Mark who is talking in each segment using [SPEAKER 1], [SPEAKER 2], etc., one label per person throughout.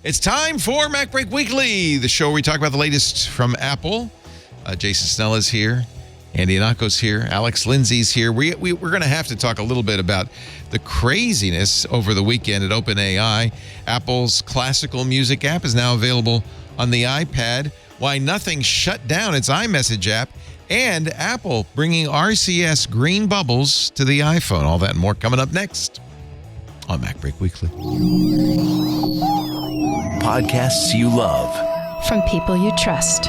[SPEAKER 1] It's time for MacBreak Weekly, the show where we talk about the latest from Apple. Jason Snell is here. Andy Anako's here. Alex Lindsay's here. We're going to have to talk a little bit about the craziness over the weekend at OpenAI. Apple's classical music app is now available on the iPad. Why nothing shut down its iMessage app. And Apple bringing RCS green bubbles to the iPhone. All that and more coming up next on MacBreak Weekly.
[SPEAKER 2] Podcasts you love.
[SPEAKER 3] From people you trust.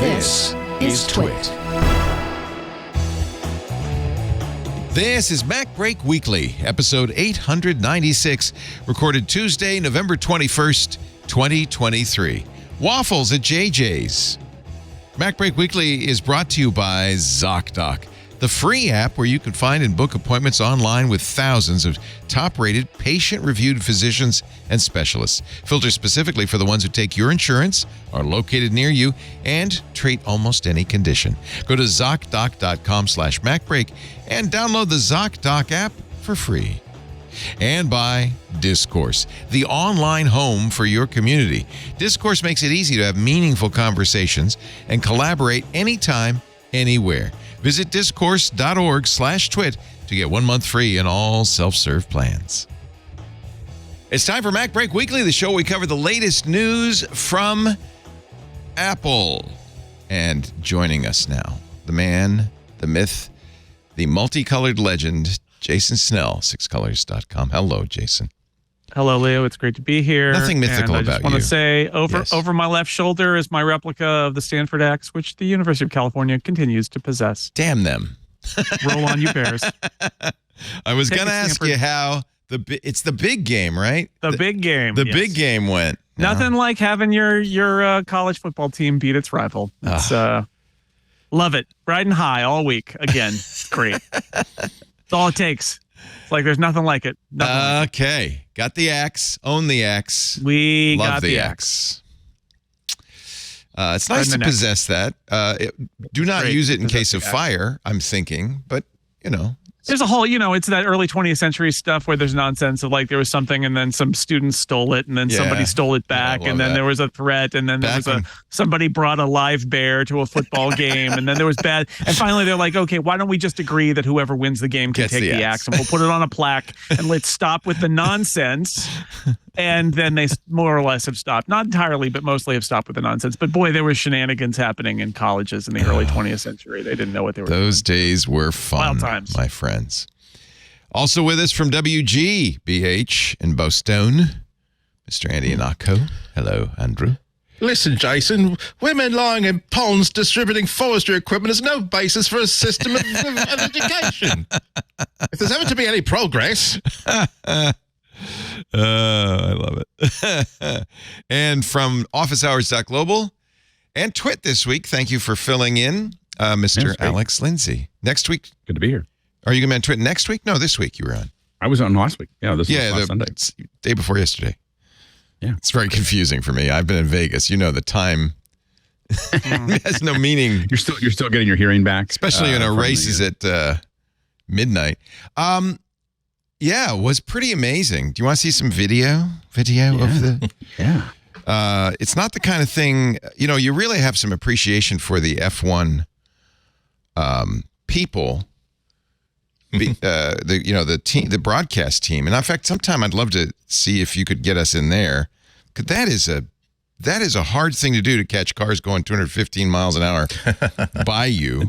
[SPEAKER 2] This is Twit.
[SPEAKER 1] This is MacBreak Weekly, episode 896, recorded Tuesday, November 21st, 2023. Waffles at JJ's. MacBreak Weekly is brought to you by ZocDoc, the free app where you can find and book appointments online with thousands of top-rated, patient-reviewed physicians and specialists, filtered specifically for the ones who take your insurance, are located near you, and treat almost any condition. Go to ZocDoc.com/MacBreak and download the ZocDoc app for free. And by Discourse, the online home for your community. Discourse makes it easy to have meaningful conversations and collaborate anytime, anywhere. Visit discourse.org/twit to get 1 month free in all self-serve plans. It's time for MacBreak Weekly, the show where we cover the latest news from Apple. And joining us now, the man, the myth, the multicolored legend, Jason Snell, sixcolors.com. Hello, Jason.
[SPEAKER 4] Hello, Leo. It's great to be here.
[SPEAKER 1] Nothing mythical about you.
[SPEAKER 4] I just want to say over my left shoulder is my replica of the Stanford Axe, which the University of California continues to possess.
[SPEAKER 1] Damn them.
[SPEAKER 4] Roll on, you bears.
[SPEAKER 1] I was going to ask you how it's the big game, right?
[SPEAKER 4] The big game.
[SPEAKER 1] The big game went.
[SPEAKER 4] Nothing like having your college football team beat its rival. It's love it. Riding high all week. Again, it's great. That's all it takes. It's like there's nothing like it.
[SPEAKER 1] Okay. Got the axe. Own the axe.
[SPEAKER 4] We
[SPEAKER 1] Love
[SPEAKER 4] got
[SPEAKER 1] the axe. It's nice to possess that. Do not use it in case of fire, I'm thinking. But,
[SPEAKER 4] there's a whole, it's that early 20th century stuff where there's nonsense of like there was something and then some students stole it and then somebody stole it back and then there was a threat and then somebody brought a live bear to a football game and then there was bad. And finally they're like, okay, why don't we just agree that whoever wins the game can take the axe and we'll put it on a plaque and let's stop with the nonsense. And then they more or less have stopped. Not entirely, but mostly have stopped with the nonsense. But boy, there were shenanigans happening in colleges in the early 20th century. They didn't know what they were doing.
[SPEAKER 1] Those days were fun,
[SPEAKER 4] wild times,
[SPEAKER 1] my friends. Also with us from WGBH in Boston, Mr. Andy Anako. Hello, Andrew.
[SPEAKER 5] Listen, Jason, women lying in ponds distributing forestry equipment is no basis for a system of education. If there's ever to be any progress...
[SPEAKER 1] I love it. And from officehours.global and Twit this week, thank you for filling in, Mr. Alex Lindsay. Next week.
[SPEAKER 6] Good to be here.
[SPEAKER 1] Are you going to be on Twit next week? No, this week you were on.
[SPEAKER 6] I was on last week. Yeah, this was last Sunday.
[SPEAKER 1] Day before yesterday.
[SPEAKER 6] Yeah.
[SPEAKER 1] It's very confusing for me. I've been in Vegas. The time has no meaning.
[SPEAKER 6] You're still getting your hearing back.
[SPEAKER 1] Especially races at midnight. Yeah, it was pretty amazing. Do you want to see some video of the...
[SPEAKER 6] Yeah.
[SPEAKER 1] It's not the kind of thing, you really have some appreciation for the F1 people, the team, the broadcast team. And in fact, sometime I'd love to see if you could get us in there. Because that is a hard thing to do, to catch cars going 215 miles an hour by you.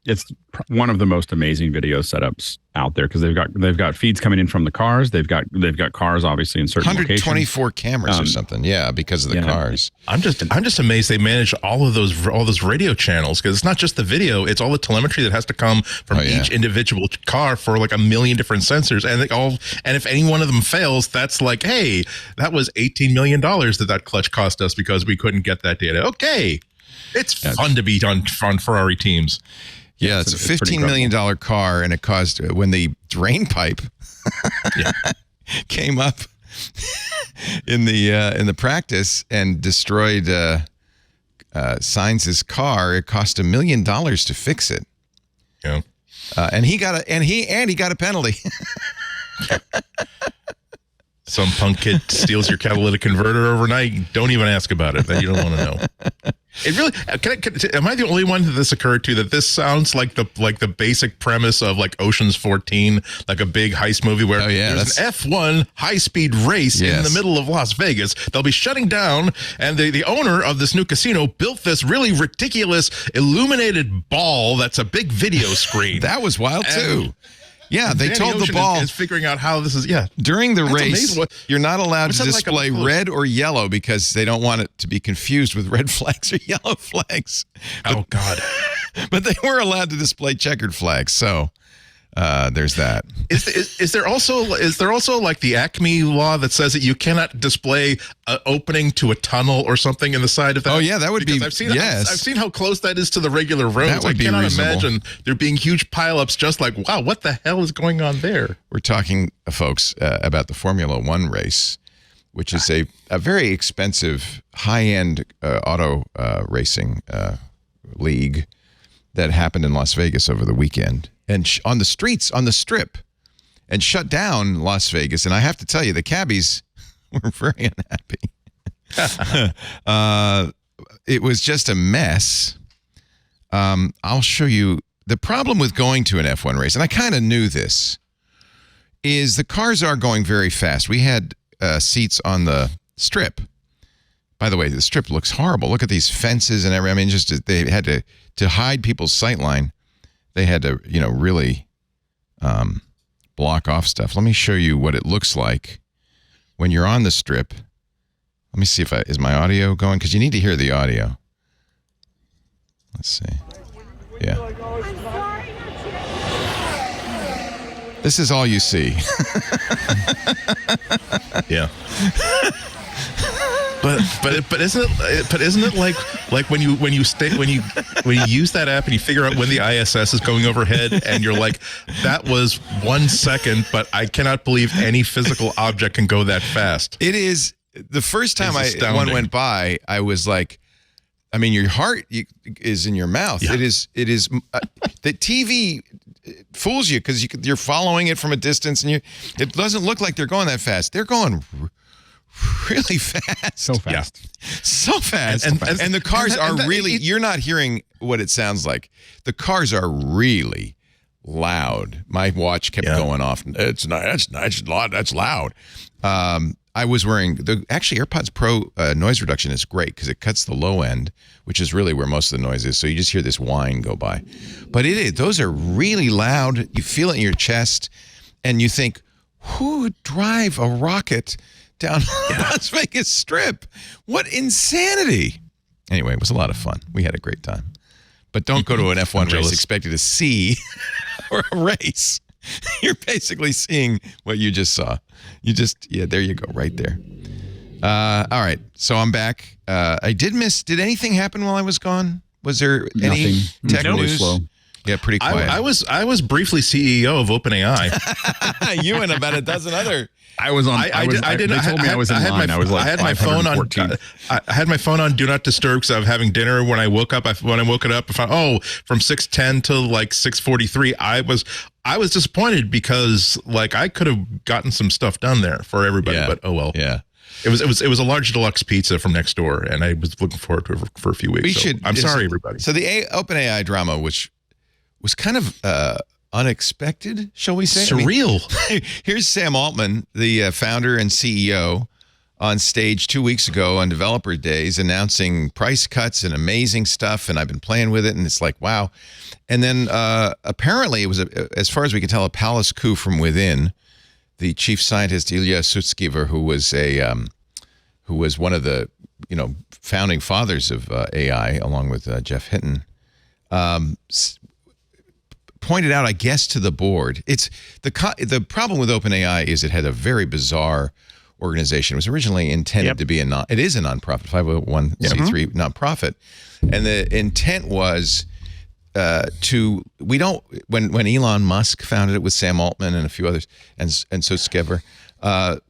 [SPEAKER 6] It's one of the most amazing video setups out there because they've got feeds coming in from the cars. They've got cars obviously in certain
[SPEAKER 1] 124
[SPEAKER 6] locations.
[SPEAKER 1] cameras or something. Yeah, because of the cars.
[SPEAKER 5] I'm just amazed they manage all those radio channels, because it's not just the video; it's all the telemetry that has to come from each individual car for like a million different sensors, and if any one of them fails, that's like, hey, that was $18 million that clutch cost us because we couldn't get that data. Okay, it's fun to be on Ferrari teams.
[SPEAKER 1] Yeah, it's a $15 million car, and it caused when the drain pipe came up in the practice and destroyed Sainz's car. It cost $1 million to fix it.
[SPEAKER 5] Yeah,
[SPEAKER 1] and he got a penalty.
[SPEAKER 5] Some punk kid steals your catalytic converter overnight. Don't even ask about it. You don't want to know. It really. Am I the only one that this occurred to? That this sounds like the basic premise of like Ocean's 14, like a big heist movie where there's an F1 high-speed race in the middle of Las Vegas. They'll be shutting down, and the owner of this new casino built this really ridiculous illuminated ball that's a big video screen.
[SPEAKER 1] That was wild too. Yeah, they told the ball
[SPEAKER 5] is figuring out how this is. Yeah,
[SPEAKER 1] during the race, you're not allowed to display red or yellow because they don't want it to be confused with red flags or yellow flags.
[SPEAKER 5] Oh God!
[SPEAKER 1] But they were allowed to display checkered flags. So there's that.
[SPEAKER 5] Is there also like the Acme law that says that you cannot display an opening to a tunnel or something in the side of that?
[SPEAKER 1] Oh yeah, that would be.
[SPEAKER 5] I've seen how close that is to the regular roads.
[SPEAKER 1] That would be
[SPEAKER 5] cannot
[SPEAKER 1] reasonable.
[SPEAKER 5] Imagine there being huge pileups. Just like, wow, what the hell is going on there?
[SPEAKER 1] We're talking, folks, about the Formula One race, which is a very expensive, high-end auto racing league that happened in Las Vegas over the weekend. And on the streets, on the strip, and shut down Las Vegas. And I have to tell you, the cabbies were very unhappy. It was just a mess. I'll show you. The problem with going to an F1 race, and I kind of knew this, is the cars are going very fast. We had seats on the strip. By the way, the strip looks horrible. Look at these fences and everything. I mean, just they had to hide people's sight line. They had to, really block off stuff. Let me show you what it looks like when you're on the strip. Let me see is my audio going? Because you need to hear the audio. Let's see. Yeah. This is all you see.
[SPEAKER 5] Yeah. But isn't it like when you use that app and you figure out when the ISS is going overhead and you're like, that was 1 second, but I cannot believe any physical object can go that fast.
[SPEAKER 1] It is the first time one went by, I was like, I mean, your heart is in your mouth. Yeah. It is. The TV fools you because you're following it from a distance, and it doesn't look like they're going that fast. They're going really fast.
[SPEAKER 6] So fast.
[SPEAKER 1] Yeah. So fast. And the cars are really, you're not hearing what it sounds like. The cars are really loud. My watch kept going off. It's not, that's loud. I was wearing, actually AirPods Pro noise reduction is great because it cuts the low end, which is really where most of the noise is. So you just hear this whine go by. But those are really loud. You feel it in your chest and you think, who would drive a rocket down Las Vegas Strip? What insanity. Anyway, it was a lot of fun. We had a great time. But don't go to an F1 race expecting to see or a race. You're basically seeing what you just saw. There you go, right there. All right, so I'm back. I did anything happen while I was gone? Was there any tech news? Slow. Yeah, pretty quiet.
[SPEAKER 5] I was briefly CEO of OpenAI.
[SPEAKER 1] You and about a dozen other.
[SPEAKER 6] I was on. They told me I was in line. I was like,
[SPEAKER 5] I had my phone on. I had my phone on Do Not Disturb because I was having dinner. When I woke up, I found from 6:10 to like 6:43. I was disappointed because like I could have gotten some stuff done there for everybody. But oh well.
[SPEAKER 1] Yeah.
[SPEAKER 5] It was a large deluxe pizza from next door, and I was looking forward to it for a few weeks. I'm sorry, everybody.
[SPEAKER 1] So the OpenAI drama, which was kind of unexpected, shall we say?
[SPEAKER 5] Surreal.
[SPEAKER 1] I mean, here's Sam Altman, the founder and CEO, on stage 2 weeks ago on Developer Days announcing price cuts and amazing stuff, and I've been playing with it, and it's like, wow. And then apparently it was, as far as we can tell, a palace coup from within. The chief scientist, Ilya Sutskever, who was one of the founding fathers of AI, along with Jeff Hinton, pointed out, I guess, to the board. It's the problem with OpenAI is it had a very bizarre organization. It was originally intended to be it is a nonprofit, 501c3 nonprofit, and the intent was when Elon Musk founded it with Sam Altman and a few others, and so Skever,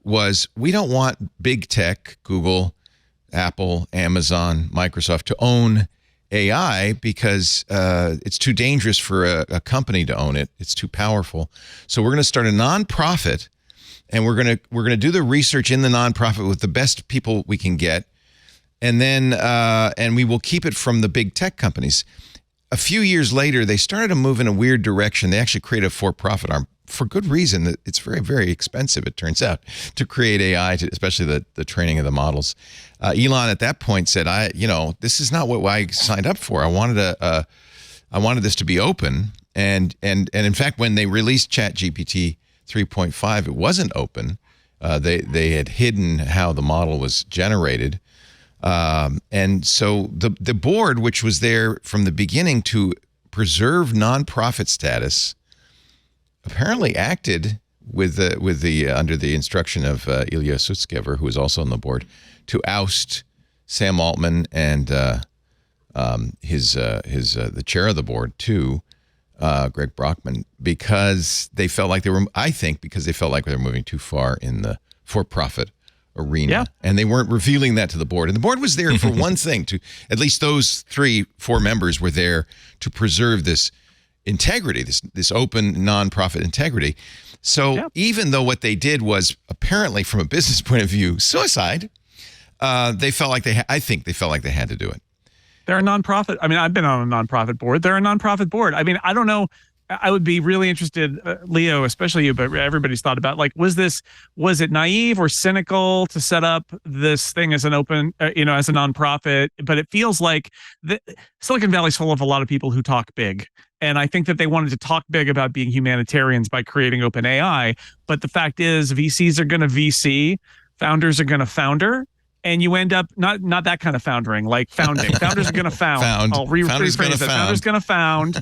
[SPEAKER 1] was we don't want big tech, Google, Apple, Amazon, Microsoft, to own AI because it's too dangerous for a company to own it. It's too powerful. So we're going to start a nonprofit and we're gonna do the research in the nonprofit with the best people we can get, and then and we will keep it from the big tech companies. A few years later, they started to move in a weird direction. They actually created a for-profit arm for good reason. It's very, very expensive, it turns out, to create AI, especially the training of the models. Elon at that point said, this is not what I signed up for. I wanted this to be open. And in fact, when they released ChatGPT 3.5, it wasn't open. They had hidden how the model was generated. And so the board, which was there from the beginning to preserve nonprofit status, apparently acted with the under the instruction of Ilya Sutskever, who was also on the board, to oust Sam Altman and the chair of the board too, Greg Brockman, because they felt like they were moving too far in the for-profit arena. Yeah. And they weren't revealing that to the board. And the board was there for one thing, to at least those 3-4 members were there to preserve this integrity, this open nonprofit integrity. So even though what they did was apparently, from a business point of view, suicide, they felt like I think they felt like they had to do it.
[SPEAKER 4] They're a nonprofit. I mean, I've been on a nonprofit board. They're a nonprofit board. I mean, I don't know. I would be really interested, Leo, especially you, but everybody's thought about, like, was it naive or cynical to set up this thing as an open, as a nonprofit? But it feels like Silicon Valley's full of a lot of people who talk big. And I think that they wanted to talk big about being humanitarians by creating OpenAI. But the fact is, VCs are going to VC, founders are going to founder. And you end up not that kind of foundering, like founding. Founders are going to found. I'll rephrase that. Founders going to found.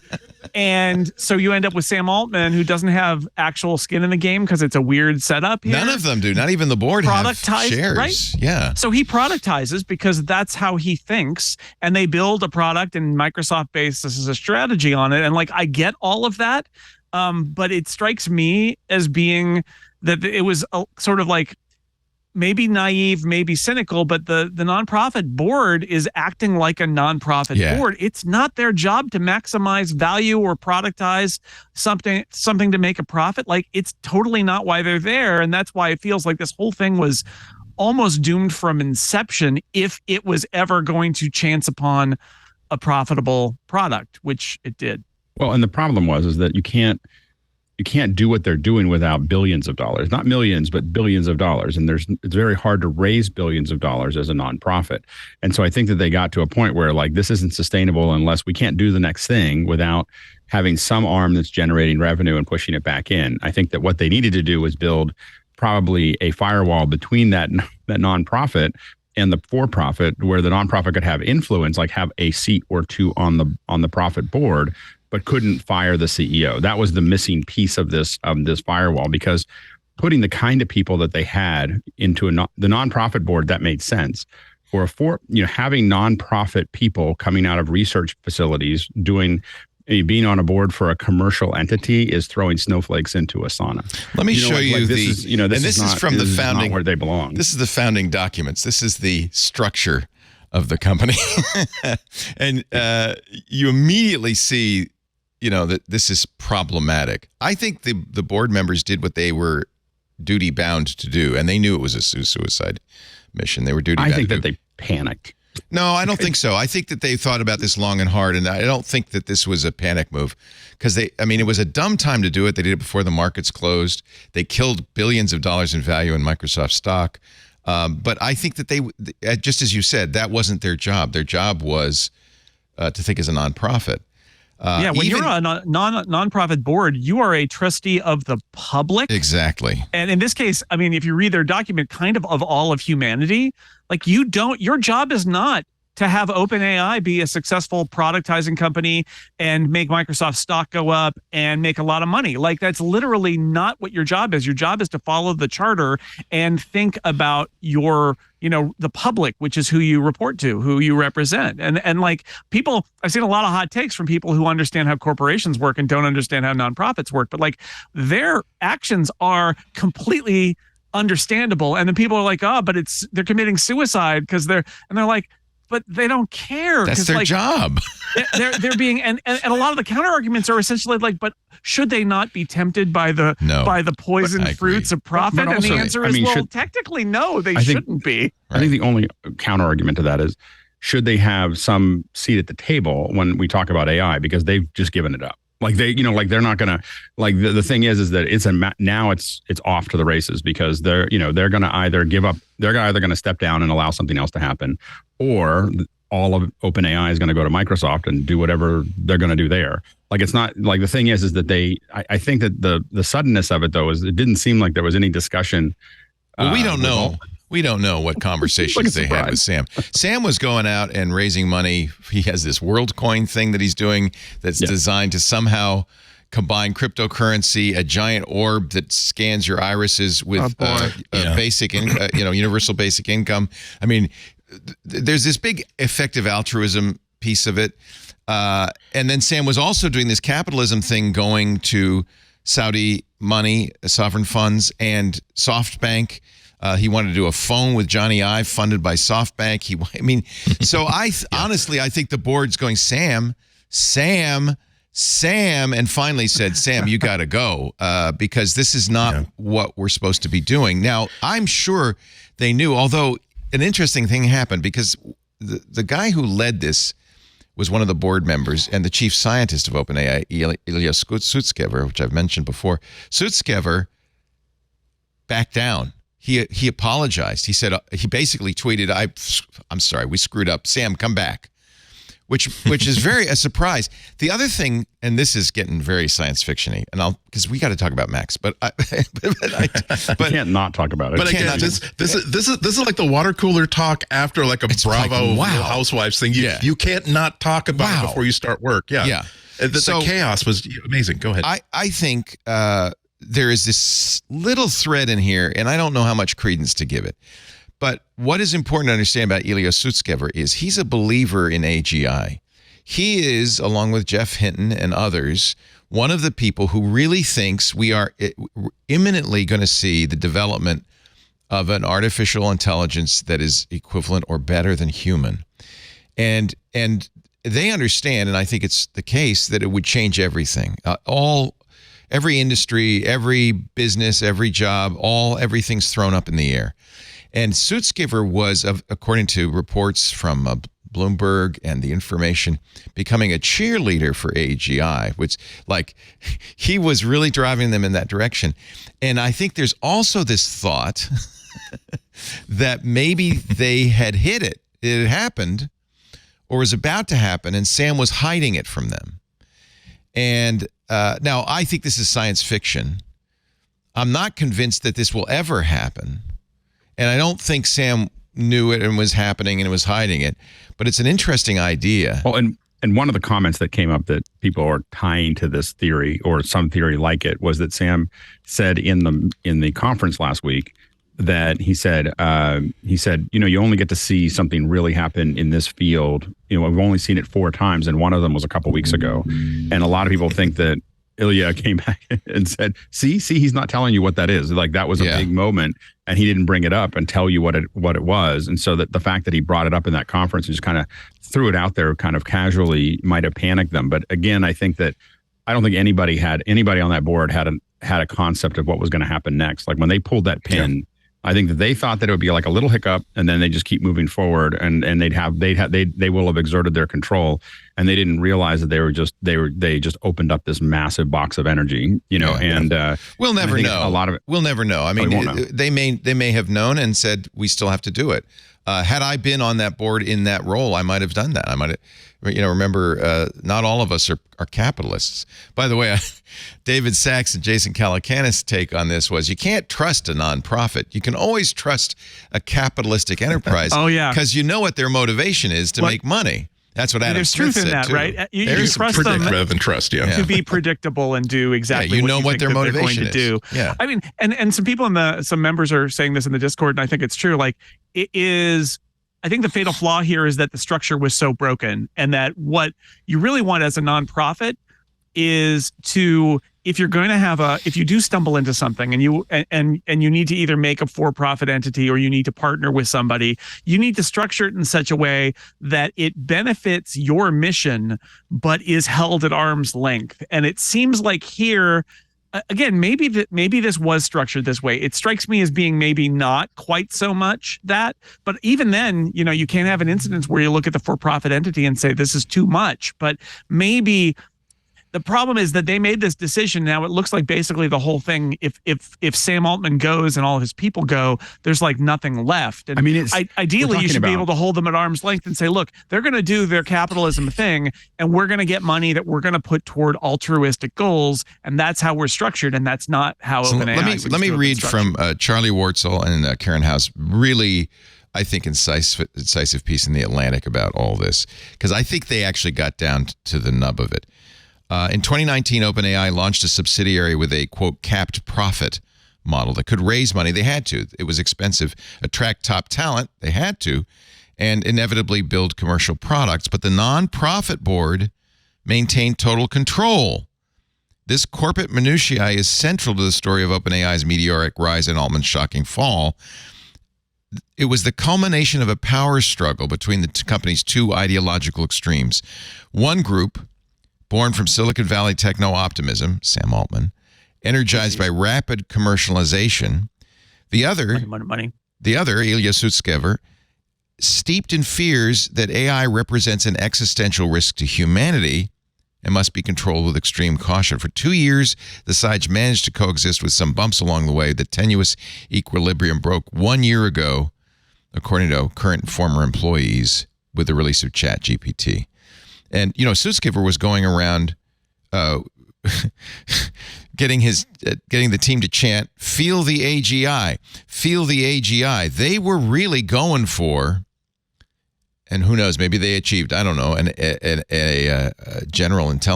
[SPEAKER 4] And so you end up with Sam Altman, who doesn't have actual skin in the game because it's a weird setup here.
[SPEAKER 1] None of them do. Not even the board have shares.
[SPEAKER 4] Right?
[SPEAKER 1] Yeah.
[SPEAKER 4] So he productizes because that's how he thinks. And they build a product, and Microsoft bases a strategy on it. And like, I get all of that. But it strikes me as being that it was sort of like, maybe naive, maybe cynical, but the nonprofit board is acting like a nonprofit board. It's not their job to maximize value or productize something to make a profit. Like, it's totally not why they're there. And that's why it feels like this whole thing was almost doomed from inception if it was ever going to chance upon a profitable product, which it did.
[SPEAKER 6] Well, and the problem is that you can't do what they're doing without billions of dollars, not millions, but billions of dollars. And it's very hard to raise billions of dollars as a nonprofit. And so I think that they got to a point where, like, this isn't sustainable unless we can't do the next thing without having some arm that's generating revenue and pushing it back in. I think that what they needed to do was build probably a firewall between that nonprofit and the for-profit, where the nonprofit could have influence, like have a seat or two on the profit board, but couldn't fire the CEO. That was the missing piece of this firewall, because putting the kind of people that they had into the nonprofit board, that made sense. Having nonprofit people coming out of research facilities being on a board for a commercial entity is throwing snowflakes into a sauna.
[SPEAKER 1] Let me show you
[SPEAKER 6] this is from the founding, where they belong.
[SPEAKER 1] This is the founding documents. This is the structure of the company. And you immediately see that this is problematic. I think the board members did what they were duty bound to do, and they knew it was a suicide mission. They were duty bound.
[SPEAKER 6] I think that they panicked.
[SPEAKER 1] No, I don't think so. I think that they thought about this long and hard, and I don't think that this was a panic move, because it was a dumb time to do it. They did it before the markets closed. They killed billions of dollars in value in Microsoft stock. But I think that they, just as you said, that wasn't their job. Their job was to think as a nonprofit.
[SPEAKER 4] When you're on a nonprofit board, you are a trustee of the public.
[SPEAKER 1] Exactly.
[SPEAKER 4] And in this case, I mean, if you read their document, kind of all of humanity, like, your job is not to have OpenAI be a successful productizing company and make Microsoft stock go up and make a lot of money. Like, that's literally not what your job is. Your job is to follow the charter and think about the public, which is who you report to, who you represent. And like, people, I've seen a lot of hot takes from people who understand how corporations work and don't understand how nonprofits work, but like, their actions are completely understandable. And then people are like, but they're committing suicide because they're like, but they don't care.
[SPEAKER 1] That's their job.
[SPEAKER 4] They're being and a lot of the counter arguments are essentially like, but should they not be tempted by the poison fruits of profit?
[SPEAKER 6] But also,
[SPEAKER 4] and the answer is, technically no, they shouldn't be.
[SPEAKER 6] I think the only counter argument to that is, should they have some seat at the table when we talk about AI, because they've just given it up. Like they're not gonna, like the thing is that it's now it's off to the races, because they're gonna either give up, they're either gonna step down and allow something else to happen, or all of OpenAI is gonna go to Microsoft and do whatever they're gonna do there. Like it's not like, the thing is that I think that the suddenness of it though is, it didn't seem like there was any discussion.
[SPEAKER 1] Well, we don't know. We don't know what conversations they had with Sam. Sam was going out and raising money. He has this WorldCoin thing that he's doing that's designed to somehow combine cryptocurrency, a giant orb that scans your irises with basic, universal basic income. I mean, there's this big effective altruism piece of it. And then Sam was also doing this capitalism thing, going to Saudi money, sovereign funds, and SoftBank. He wanted to do a phone with Johnny Ive funded by SoftBank. Honestly, I think the board's going, Sam, and finally said, Sam, you got to go, because this is not what we're supposed to be doing. Now, I'm sure they knew, although an interesting thing happened, because the guy who led this was one of the board members and the chief scientist of OpenAI, Ilya Sutskever, which I've mentioned before. Sutskever backed down. He apologized. He said, he basically tweeted, I'm sorry, we screwed up. Sam, come back. Which is very a surprise. The other thing, and this is getting very science fiction-y, and because we got to talk about Max, but I
[SPEAKER 6] can't not talk about it.
[SPEAKER 5] But again, this is like the water cooler talk after like a Bravo Housewives thing. You can't not talk about it before you start work. Yeah. The chaos was amazing. Go ahead.
[SPEAKER 1] I think there is this little thread in here, and I don't know how much credence to give it. But what is important to understand about Ilya Sutskever is he's a believer in AGI. He is, along with Jeff Hinton and others, one of the people who really thinks we are imminently going to see the development of an artificial intelligence that is equivalent or better than human. And they understand, and I think it's the case, that it would change everything. Every industry, every business, every job, everything's thrown up in the air. And Sutskever was, according to reports from Bloomberg and The Information, becoming a cheerleader for AGI, which, like, he was really driving them in that direction. And I think there's also this thought that maybe they had hit it. It had happened or was about to happen, and Sam was hiding it from them. And now I think this is science fiction. I'm not convinced that this will ever happen. And I don't think Sam knew it and was happening and was hiding it. But it's an interesting idea.
[SPEAKER 6] Well, and one of the comments that came up that people are tying to this theory, or some theory like it, was that Sam said in the conference last week that he said, you only get to see something really happen in this field. We've only seen it 4 times, and one of them was a couple weeks ago. And a lot of people think that Ilya came back and said, see, he's not telling you what that is. Like, that was a big moment, and he didn't bring it up and tell you what it was. And so that the fact that he brought it up in that conference and just kind of threw it out there kind of casually might have panicked them. But again, I think that I don't think anybody on that board had a concept of what was going to happen next. Like when they pulled that pin, I think that they thought that it would be like a little hiccup, and then they just keep moving forward, and they will have exerted their control, and they didn't realize that they just opened up this massive box of energy, and
[SPEAKER 1] we'll never know.
[SPEAKER 6] A lot of it,
[SPEAKER 1] we'll never know. I mean, they may have known and said, we still have to do it. Had I been on that board in that role, I might have done that. I might have, remember, not all of us are capitalists. By the way, David Sachs and Jason Calacanis' take on this was, you can't trust a nonprofit. You can always trust a capitalistic enterprise.
[SPEAKER 4] Oh, yeah.
[SPEAKER 1] Because you know what their motivation is to make money. That's what Adam Smith said,
[SPEAKER 4] there's truth in that,
[SPEAKER 1] too.
[SPEAKER 4] right? You trust them
[SPEAKER 5] rather than trust,
[SPEAKER 4] to be predictable and do exactly
[SPEAKER 1] what their motivation
[SPEAKER 4] is going to do.
[SPEAKER 1] Yeah.
[SPEAKER 4] I mean, and some people some members are saying this in the Discord, and I think it's true. Like, it is, I think the fatal flaw here is that the structure was so broken, and that what you really want as a nonprofit is to, if you're going to if you do stumble into something and you need to either make a for-profit entity or you need to partner with somebody, you need to structure it in such a way that it benefits your mission, but is held at arm's length. And it seems like here, again, maybe this was structured this way. It strikes me as being maybe not quite so much that, but even then, you can't have an instance where you look at the for-profit entity and say this is too much. But maybe the problem is that they made this decision. Now it looks like basically the whole thing, if Sam Altman goes and all of his people go, there's like nothing left. And ideally you should be able to hold them at arm's length and say, look, they're going to do their capitalism thing, and we're going to get money that we're going to put toward altruistic goals, and that's how we're structured, and that's not how OpenAI.
[SPEAKER 1] Let me read from Charlie Wartzel and Karen House. Really, I think incisive piece in The Atlantic about all this, because I think they actually got down to the nub of it. In 2019, OpenAI launched a subsidiary with a, quote, capped profit model that could raise money. They had to. It was expensive. Attract top talent. They had to. And inevitably build commercial products. But the nonprofit board maintained total control. This corporate minutiae is central to the story of OpenAI's meteoric rise and Altman's shocking fall. It was the culmination of a power struggle between the company's two ideological extremes. One group, born from Silicon Valley techno-optimism, Sam Altman, energized by rapid commercialization. The other, Ilya Sutskever, steeped in fears that AI represents an existential risk to humanity and must be controlled with extreme caution. For 2 years, the sides managed to coexist with some bumps along the way. The tenuous equilibrium broke 1 year ago, according to current and former employees, with the release of ChatGPT. And, Sutskever was going around getting the team to chant, "Feel the AGI, feel the AGI." They were really going for, and who knows, maybe they achieved, I don't know,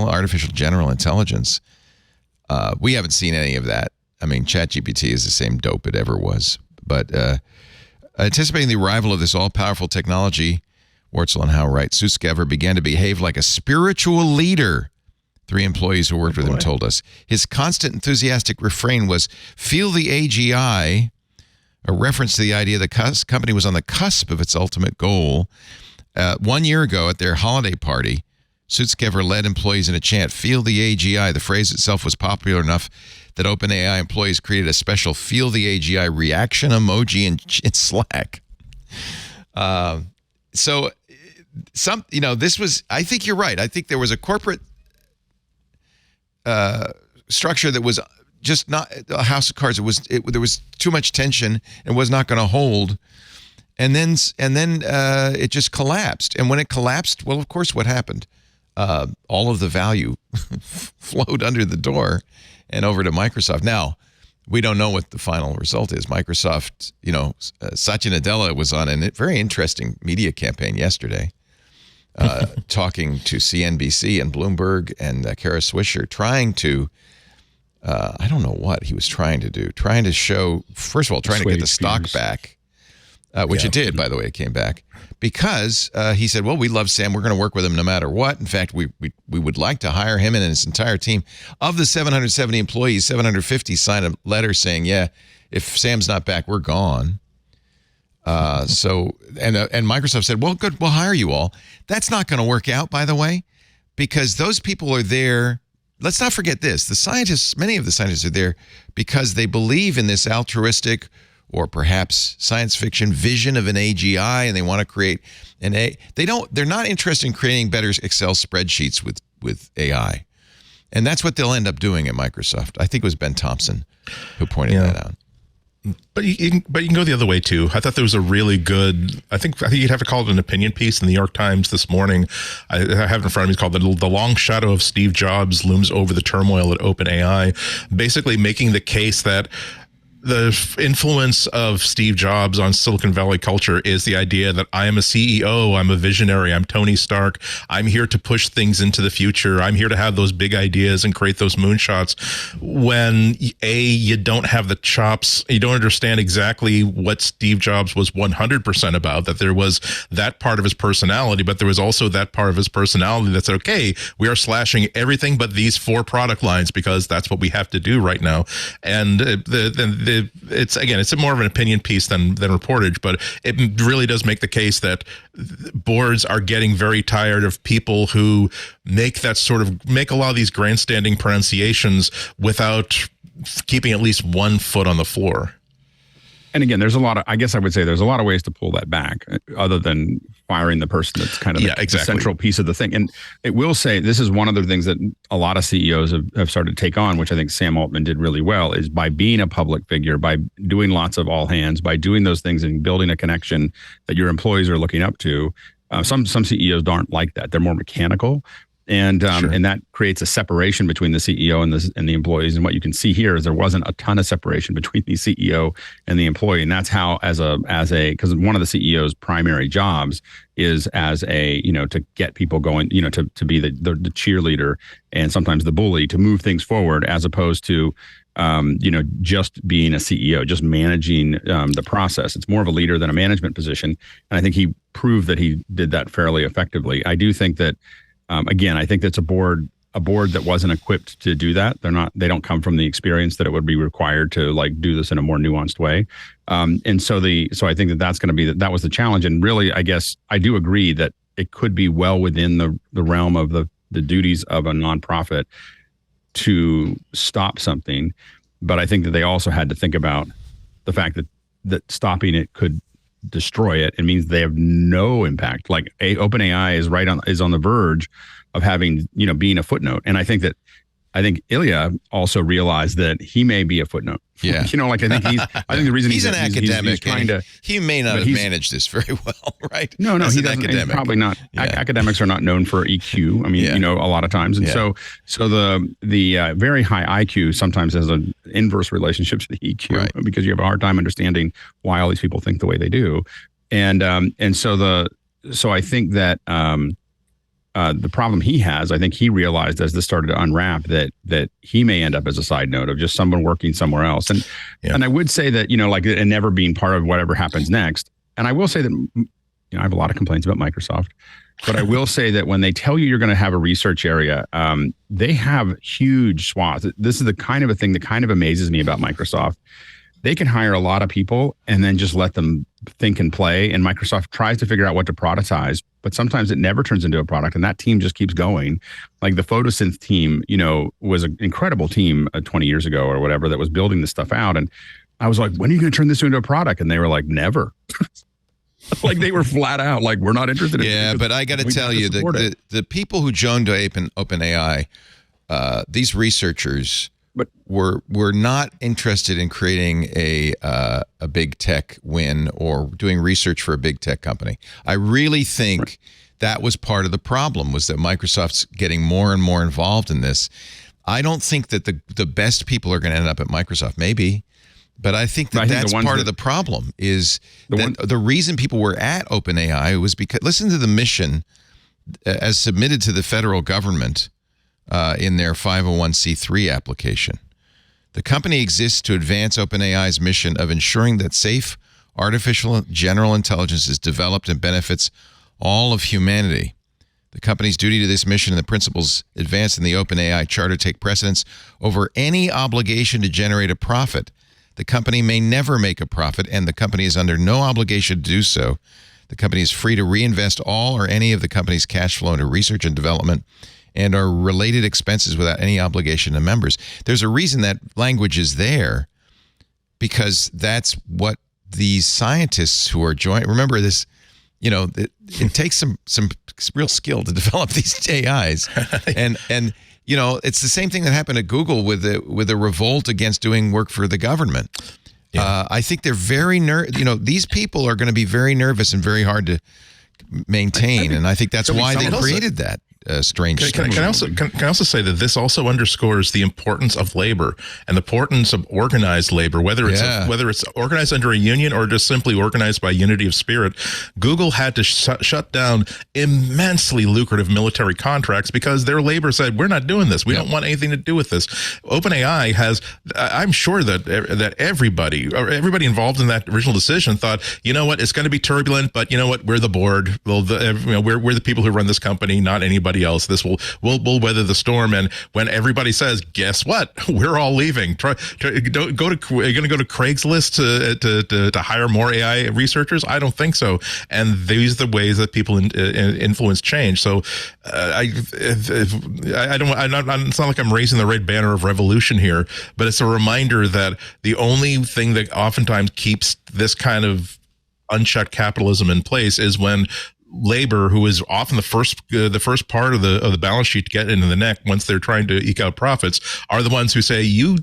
[SPEAKER 1] artificial general intelligence. We haven't seen any of that. I mean, ChatGPT is the same dope it ever was. But anticipating the arrival of this all-powerful technology, Wartzel and Howe write, Sutskever began to behave like a spiritual leader. 3 employees who worked with him told us. His constant enthusiastic refrain was, "Feel the AGI," a reference to the idea the company was on the cusp of its ultimate goal. 1 year ago at their holiday party, Sutskever led employees in a chant, "Feel the AGI." The phrase itself was popular enough that OpenAI employees created a special "Feel the AGI" reaction emoji in Slack. So, this was, I think you're right. I think there was a corporate structure that was just not a house of cards. There was too much tension and was not going to hold. And then it just collapsed. And when it collapsed, well, of course, what happened? All of the value flowed under the door and over to Microsoft. Now, we don't know what the final result is. Microsoft, Satya Nadella was on a very interesting media campaign yesterday, talking to CNBC and Bloomberg and Kara Swisher, trying to, I don't know what he was trying to do, trying to show, first of all, trying to get the stock back, which it did, by the way, it came back. Because he said, well, we love Sam. We're going to work with him no matter what. In fact, we would like to hire him and his entire team. Of the 770 employees, 750 signed a letter saying, yeah, if Sam's not back, we're gone. And Microsoft said, well, good, we'll hire you all. That's not going to work out, by the way, because those people are there. Let's not forget this. Many of the scientists are there because they believe in this altruistic or perhaps science fiction vision of an AGI, and they want to create they're not interested in creating better Excel spreadsheets with AI. And that's what they'll end up doing at Microsoft. I think it was Ben Thompson who pointed that out.
[SPEAKER 5] But you can go the other way too. I thought there was a really good, I think you'd have to call it an opinion piece in the New York Times this morning. I have it in front of me. It's called "The Long Shadow of Steve Jobs Looms Over the Turmoil at OpenAI," basically making the case that influence of Steve Jobs on Silicon Valley culture is the idea that I am a CEO, I'm a visionary, I'm Tony Stark, I'm here to push things into the future, I'm here to have those big ideas and create those moonshots. When you don't have the chops, you don't understand exactly what Steve Jobs was 100% about, that there was that part of his personality, but there was also that part of his personality that said, okay, we are slashing everything but these 4 product lines because that's what we have to do right now. And it's more of an opinion piece than reportage, but it really does make the case that boards are getting very tired of people who make a lot of these grandstanding pronunciations without keeping at least one foot on the floor.
[SPEAKER 6] And again, there's a lot of ways to pull that back other than firing the person that's kind of the central piece of the thing. And it will say, this is one of the things that a lot of CEOs have started to take on, which I think Sam Altman did really well, is by being a public figure, by doing lots of all hands, by doing those things and building a connection that your employees are looking up to. Some CEOs aren't like that. They're more mechanical. And and that creates a separation between the CEO and the employees. And what you can see here is there wasn't a ton of separation between the CEO and the employee. And that's how, because one of the CEO's primary jobs is to get people going, to be the cheerleader and sometimes the bully to move things forward, as opposed to just being a CEO, just managing the process. It's more of a leader than a management position. And I think he proved that he did that fairly effectively. I do think that, again, I think that's a board that wasn't equipped to do that. They don't come from the experience that it would be required to do this in a more nuanced way. So I think that's going to be that was the challenge. And really, I guess I do agree that it could be well within the realm of the duties of a nonprofit to stop something. But I think that they also had to think about the fact that stopping it could destroy it. It means they have no impact. Like OpenAI is on the verge of having, being a footnote. And I think Ilya also realized that he may be a footnote.
[SPEAKER 1] Yeah.
[SPEAKER 6] I think the reason
[SPEAKER 1] he's an academic,
[SPEAKER 6] he's trying to,
[SPEAKER 1] he may not have managed this very well, right?
[SPEAKER 6] No, he doesn't. Academic. Probably not. Yeah. Academics are not known for EQ. I mean, a lot of times. And so the very high IQ sometimes has an inverse relationship to the EQ, because you have a hard time understanding why all these people think the way they do. And so I think that the problem he has, I think he realized as this started to unwrap that he may end up as a side note of just someone working somewhere else. And I would say that, and never being part of whatever happens next. And I will say that, I have a lot of complaints about Microsoft, but I will say that when they tell you're going to have a research area, they have huge swaths. This is the kind of a thing that kind of amazes me about Microsoft. They can hire a lot of people and then just let them think and play. And Microsoft tries to figure out what to productize, but sometimes it never turns into a product. And that team just keeps going. Like the photosynth team, was an incredible team 20 years ago or whatever that was building this stuff out. And I was like, when are you going to turn this into a product? And they were like, never. Like they were flat out like, we're not interested in it.
[SPEAKER 1] Yeah, but I got to tell you, the people who joined OpenAI, these researchers, but we're not interested in creating a big tech win or doing research for a big tech company. I really think that was part of the problem, was that Microsoft's getting more and more involved in this. I don't think that the best people are going to end up at Microsoft. Maybe, but I think that's part of the problem. Is the reason people were at OpenAI was because, listen to the mission as submitted to the federal government. In their 501c3 application. The company exists to advance OpenAI's mission of ensuring that safe artificial general intelligence is developed and benefits all of humanity. The company's duty to this mission and the principles advanced in the OpenAI charter take precedence over any obligation to generate a profit. The company may never make a profit, and the company is under no obligation to do so. The company is free to reinvest all or any of the company's cash flow into research and development and are related expenses without any obligation to members. There's a reason that language is there, because that's what these scientists who are joining. Remember this, it takes some real skill to develop these AIs, and it's the same thing that happened at Google with a revolt against doing work for the government. Yeah. I think they're very these people are going to be very nervous and very hard to maintain, and I think that's why they created that. strange.
[SPEAKER 5] Can I also say that this also underscores the importance of labor and the importance of organized labor, whether it's organized under a union or just simply organized by unity of spirit. Google had to shut down immensely lucrative military contracts because their labor said, we're not doing this. We don't want anything to do with this. OpenAI has, I'm sure that everybody involved in that original decision thought, you know what, it's going to be turbulent, but you know what, we're the board. We're the people who run this company, not anybody else. This will weather the storm. And when everybody says, guess what, we're all leaving. Are you going to go to Craigslist to hire more AI researchers? I don't think so. And these are the ways that people influence change. So it's not like I'm raising the red banner of revolution here, but it's a reminder that the only thing that oftentimes keeps this kind of unchecked capitalism in place is when labor, who is often the first part of the balance sheet to get into the neck once they're trying to eke out profits, are the ones who say your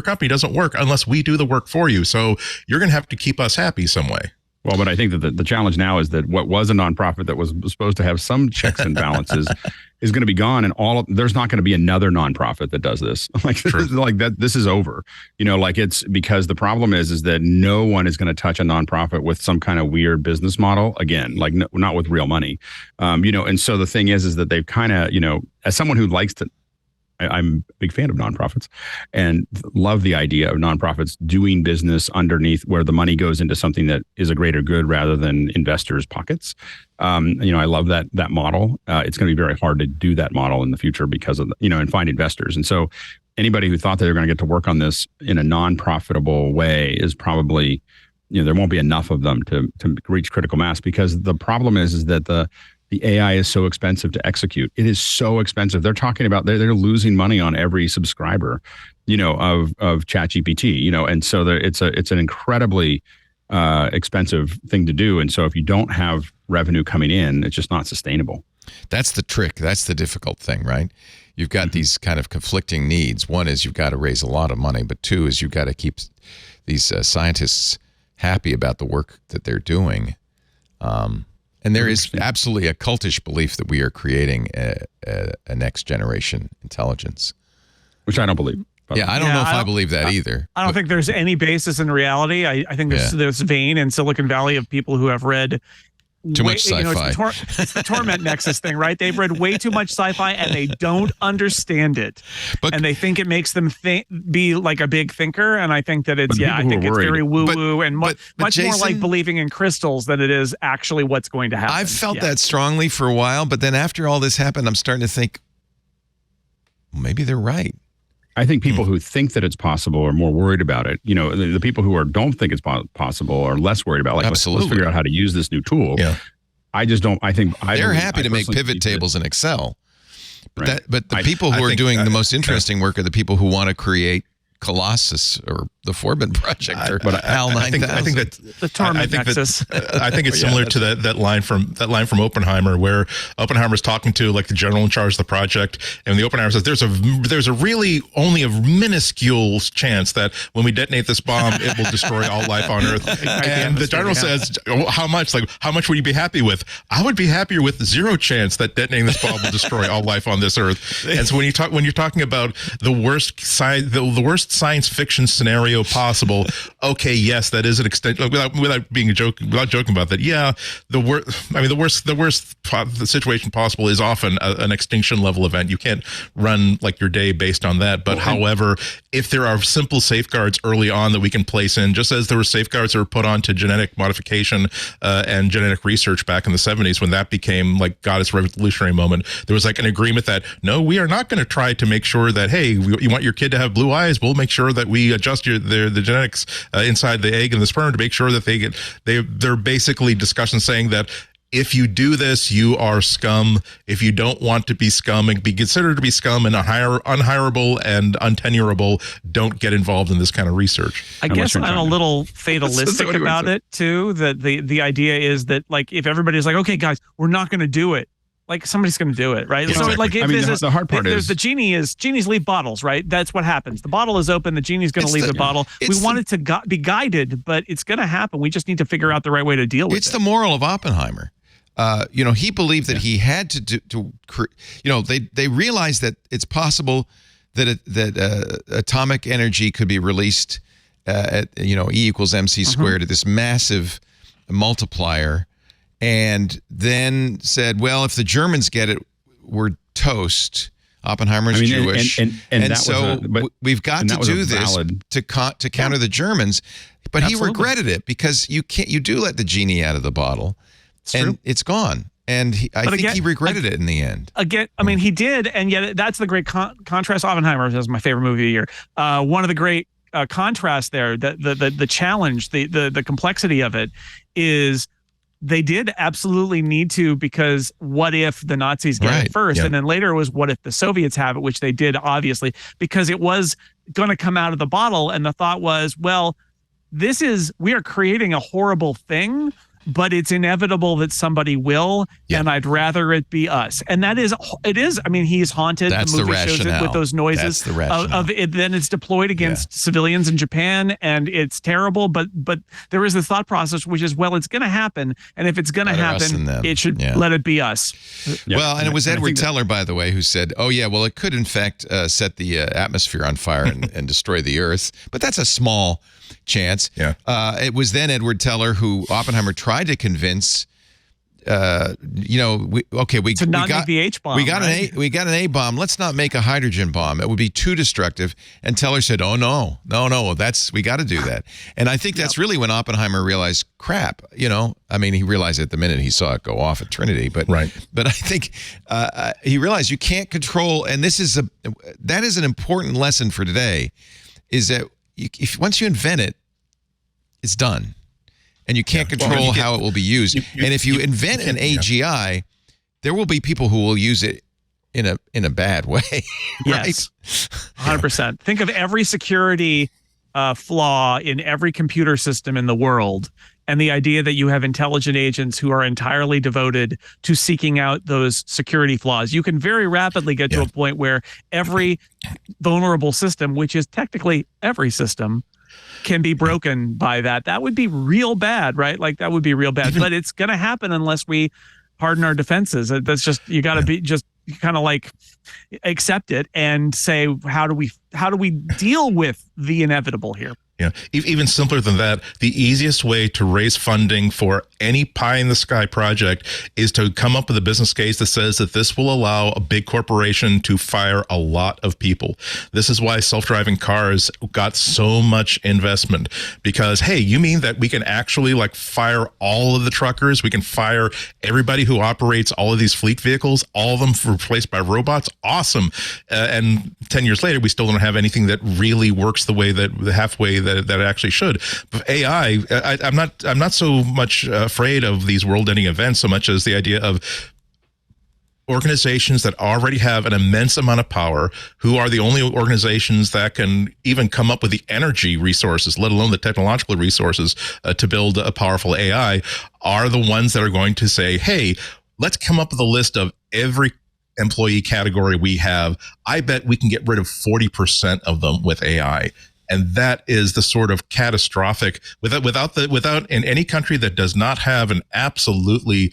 [SPEAKER 5] company doesn't work unless we do the work for you. So you're going to have to keep us happy some way.
[SPEAKER 6] Well, but I think that the challenge now is that what was a nonprofit that was supposed to have some checks and balances is going to be gone, and there's not going to be another nonprofit that does this. This is over. It's because the problem is that no one is going to touch a nonprofit with some kind of weird business model again, not with real money. And so the thing is that they've kind of, as someone who likes to, I'm a big fan of nonprofits and love the idea of nonprofits doing business underneath where the money goes into something that is a greater good rather than investors' pockets. I love that model. It's going to be very hard to do that model in the future because of, and find investors. And so anybody who thought that they're going to get to work on this in a non-profitable way is probably, there won't be enough of them to reach critical mass, because the problem is that the AI is so expensive to execute. It is so expensive. They're talking about they're losing money on every subscriber, of ChatGPT, and so it's an incredibly expensive thing to do. And so if you don't have revenue coming in, it's just not sustainable.
[SPEAKER 1] That's the trick. That's the difficult thing, right? You've got these kind of conflicting needs. One is you've got to raise a lot of money, but two is you've got to keep these scientists happy about the work that they're doing. And there is absolutely a cultish belief that we are creating a next generation intelligence.
[SPEAKER 6] Which I don't believe.
[SPEAKER 1] Yeah, I don't know if I believe that either.
[SPEAKER 4] I don't think there's any basis in reality. I think there's this vein in Silicon Valley of people who have read
[SPEAKER 1] too much sci-fi.
[SPEAKER 4] It's the torment nexus thing, right? They've read way too much sci-fi and they don't understand it. And they think it makes them be like a big thinker. And I think that it's very woo-woo and much Jason, more like believing in crystals than it is actually what's going to happen.
[SPEAKER 1] I've felt that strongly for a while, but then after all this happened, I'm starting to think, well, maybe they're right.
[SPEAKER 6] I think people who think that it's possible are more worried about it. The people who don't think it's possible are less worried about let's figure out how to use this new tool. Yeah. I just don't. They're
[SPEAKER 1] happy to make pivot tables in Excel. Right. But the people who are doing the most interesting work are the people who want to create Colossus or the Forbin Project or HAL 9000.
[SPEAKER 5] I think that
[SPEAKER 4] the torment nexus.
[SPEAKER 5] I think it's similar to that line from Oppenheimer, where Oppenheimer's talking to the general in charge of the project, and the Oppenheimer says there's a really only a minuscule chance that when we detonate this bomb, it will destroy all life on Earth. And the general says, how much? How much would you be happy with? I would be happier with 0 chance that detonating this bomb will destroy all life on this Earth. And so when you're talking about the worst science fiction scenario possible, okay, yes, that is an extent. Without joking about that, yeah, the worst situation possible is often an extinction level event. You can't run your day based on that. But however, if there are simple safeguards early on that we can place in, just as there were safeguards that were put on to genetic modification and genetic research back in the 70s, when that became got its revolutionary moment, there was an agreement that no, we are not going to try to make sure that, hey, you want your kid to have blue eyes, we'll make sure that we adjust the genetics inside the egg and the sperm to make sure that they're basically discussions saying that if you do this, you are scum. If you don't want to be scum and be considered to be scum and unhireable and untenurable, don't get involved in this kind of research.
[SPEAKER 4] I guess I'm a little fatalistic about it too. That the idea is that if everybody's okay, guys, we're not going to do it. Somebody's going to do it, right?
[SPEAKER 6] So the hard part is
[SPEAKER 4] the genies leave bottles, right? That's what happens. The bottle is open. The genie's going to leave the bottle. We want it to be guided, but it's going to happen. We just need to figure out the right way to deal with it.
[SPEAKER 1] It's the moral of Oppenheimer. he believed that he had they realized that it's possible that atomic energy could be released at E equals MC squared at this massive multiplier, and then said, well, if the Germans get it, we're toast. Oppenheimer's Jewish, and so we've got to do this to counter the Germans. But he regretted it because you do let the genie out of the bottle, it's gone. And I think he regretted it in the end. Again,
[SPEAKER 4] I mean, he did, and yet that's the great contrast. Oppenheimer is my favorite movie of the year. One of the great contrasts there, the challenge, the complexity of it is they did absolutely need to, because what if the Nazis get it first? And then later it was, what if the Soviets have it, which they did, obviously, because it was going to come out of the bottle. And the thought was, well, we are creating a horrible thing, but it's inevitable that somebody will, and I'd rather it be us. And it is. I mean, he's haunted.
[SPEAKER 1] That's
[SPEAKER 4] the movie shows it with those noises.
[SPEAKER 1] That's the rationale.
[SPEAKER 4] Of it. Then it's deployed against civilians in Japan, and it's terrible. But there is the thought process, which is, well, it's going to happen, and if it's going to happen, it should let it be us.
[SPEAKER 1] Well, and it was Edward Teller, by the way, who said, "Oh yeah, well, it could in fact set the atmosphere on fire and destroy the Earth, but that's a small chance." It was then Edward Teller who Oppenheimer tried to convince. We got the H bomb. We got an A bomb. Let's not make a hydrogen bomb. It would be too destructive. And Teller said, "Oh no, we got to do that." And I think that's really when Oppenheimer realized, crap. I mean, he realized it the minute he saw it go off at Trinity. But I think he realized you can't control. And that is an important lesson for today. Is that once you invent it, it's done. And you can't control how it will be used. And if you invent an AGI, there will be people who will use it in a bad way.
[SPEAKER 4] Yes, 100%. Think of every security flaw in every computer system in the world, and the idea that you have intelligent agents who are entirely devoted to seeking out those security flaws. You can very rapidly get to a point where every vulnerable system, which is technically every system, can be broken by that. That would be real bad, right? Like that would be real bad. But it's going to happen unless we harden our defenses. That's just, you got to be just kind of like accept it and say, how do we deal with the inevitable here?
[SPEAKER 5] Yeah, even simpler than that, the easiest way to raise funding for any pie-in-the-sky project is to come up with a business case that says that this will allow a big corporation to fire a lot of people. This is why self-driving cars got so much investment, because, hey, you mean that we can actually fire all of the truckers? We can fire everybody who operates all of these fleet vehicles, all of them replaced by robots? Awesome. And 10 years later, we still don't have anything that really works the way that the halfway that it actually should. But AI, I'm not so much afraid of these world-ending events so much as the idea of organizations that already have an immense amount of power, who are the only organizations that can even come up with the energy resources, let alone the technological resources to build a powerful AI, are the ones that are going to say, hey, let's come up with a list of every employee category we have. I bet we can get rid of 40% of them with AI. And that is the sort of catastrophic, without in any country that does not have an absolutely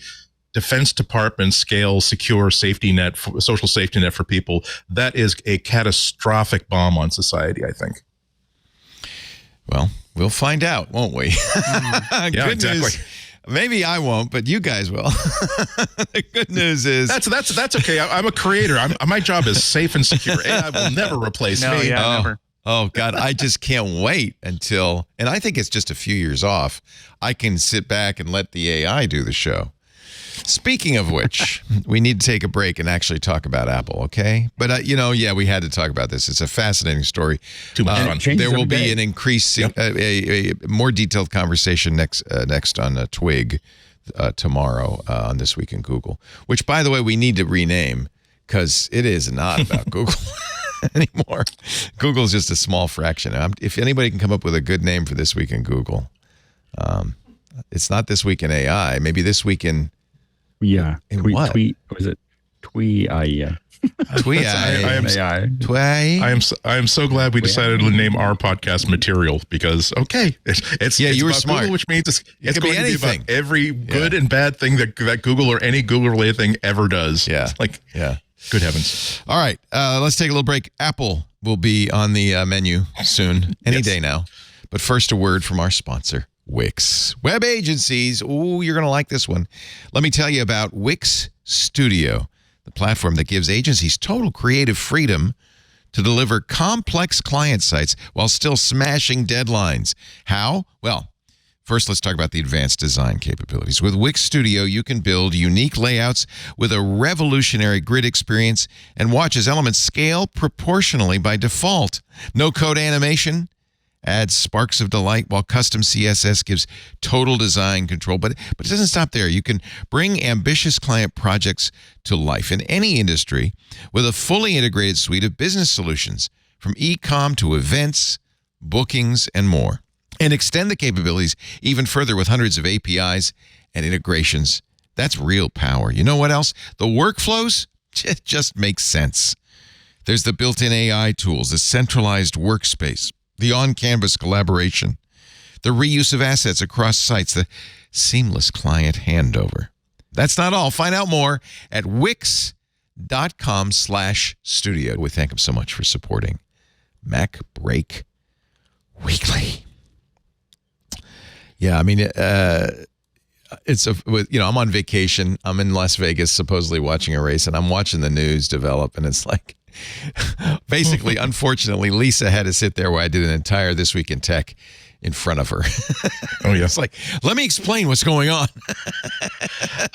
[SPEAKER 5] Defense Department scale secure safety net, social safety net for people, that is a catastrophic bomb on society, I think.
[SPEAKER 1] Well, we'll find out, won't we?
[SPEAKER 5] Yeah,
[SPEAKER 1] Good
[SPEAKER 5] exactly.
[SPEAKER 1] news. Maybe I won't, but you guys will. The good news is
[SPEAKER 5] that's okay. I'm a creator. My job is safe and secure. AI will never replace me.
[SPEAKER 4] Yeah, never.
[SPEAKER 1] Oh, God, I just can't wait until, and I think it's just a few years off, I can sit back and let the AI do the show. Speaking of which, we need to take a break and actually talk about Apple, okay? But, we had to talk about this. It's a fascinating story.
[SPEAKER 5] Too much fun.
[SPEAKER 1] There will be an increase, a more detailed conversation next on Twig tomorrow on This Week in Google, which, by the way, we need to rename because it is not about Google anymore. Google's just a small fraction. If anybody can come up with a good name for This Week in Google, it's not This Week in AI. Maybe This Week in...
[SPEAKER 6] Yeah.
[SPEAKER 1] In what?
[SPEAKER 6] Was it Twee?
[SPEAKER 5] I am so glad we decided to name our podcast Material because it's
[SPEAKER 1] you were
[SPEAKER 5] about
[SPEAKER 1] smart.
[SPEAKER 5] Google, which means it's
[SPEAKER 1] could
[SPEAKER 5] going
[SPEAKER 1] be
[SPEAKER 5] to be
[SPEAKER 1] anything.
[SPEAKER 5] about every good and bad thing that Google or any Google related thing ever does.
[SPEAKER 1] Yeah.
[SPEAKER 5] Good heavens.
[SPEAKER 1] All right, let's take a little break. Apple will be on the menu soon, any day now. But first, a word from our sponsor, Wix. Web agencies, you're going to like this one. Let me tell you about Wix Studio, the platform that gives agencies total creative freedom to deliver complex client sites while still smashing deadlines. How? Well, first, let's talk about the advanced design capabilities. With Wix Studio, you can build unique layouts with a revolutionary grid experience and watch as elements scale proportionally by default. No code animation adds sparks of delight, while custom CSS gives total design control. But it doesn't stop there. You can bring ambitious client projects to life in any industry with a fully integrated suite of business solutions, from e-com to events, bookings, and more. And extend the capabilities even further with hundreds of APIs and integrations. That's real power. You know what else? The workflows just make sense. There's the built-in AI tools, the centralized workspace, the on-canvas collaboration, the reuse of assets across sites, the seamless client handover. That's not all. Find out more at wix.com/studio. We thank them so much for supporting MacBreak Weekly. Yeah, I mean, it's I'm on vacation. I'm in Las Vegas, supposedly watching a race, and I'm watching the news develop, and it's like, basically, unfortunately, Lisa had to sit there while I did an entire This Week in Tech in front of her.
[SPEAKER 5] Oh yeah,
[SPEAKER 1] it's like, let me explain what's going on.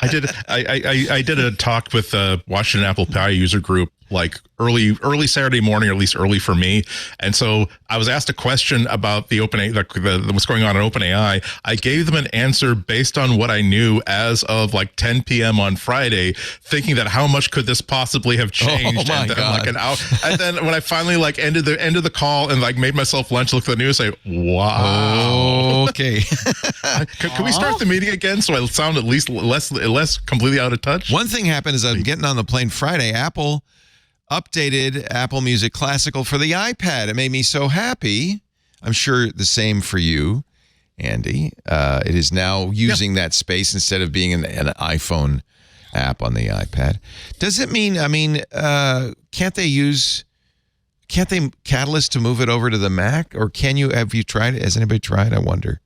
[SPEAKER 5] I did a talk with Washington Apple Pie user group like early Saturday morning, or at least early for me. And so I was asked a question about the OpenAI, what's going on in OpenAI. I gave them an answer based on what I knew as of like 10 p.m. on Friday, thinking that how much could this possibly have changed?
[SPEAKER 1] Oh my God.
[SPEAKER 5] Like an hour, and then when I finally like ended the call and like made myself lunch, look at the news, say, wow.
[SPEAKER 1] Okay.
[SPEAKER 5] Can we start the meeting again so I sound at least less completely out of touch?
[SPEAKER 1] One thing happened is I'm getting on the plane Friday. Apple updated Apple Music Classical for the iPad. It made me so happy. I'm sure the same for you, Andy. It is now using that space instead of being an iPhone app on the iPad. Does it mean, can't they Catalyst to move it over to the Mac? Or have you tried it? Has anybody tried? I wonder.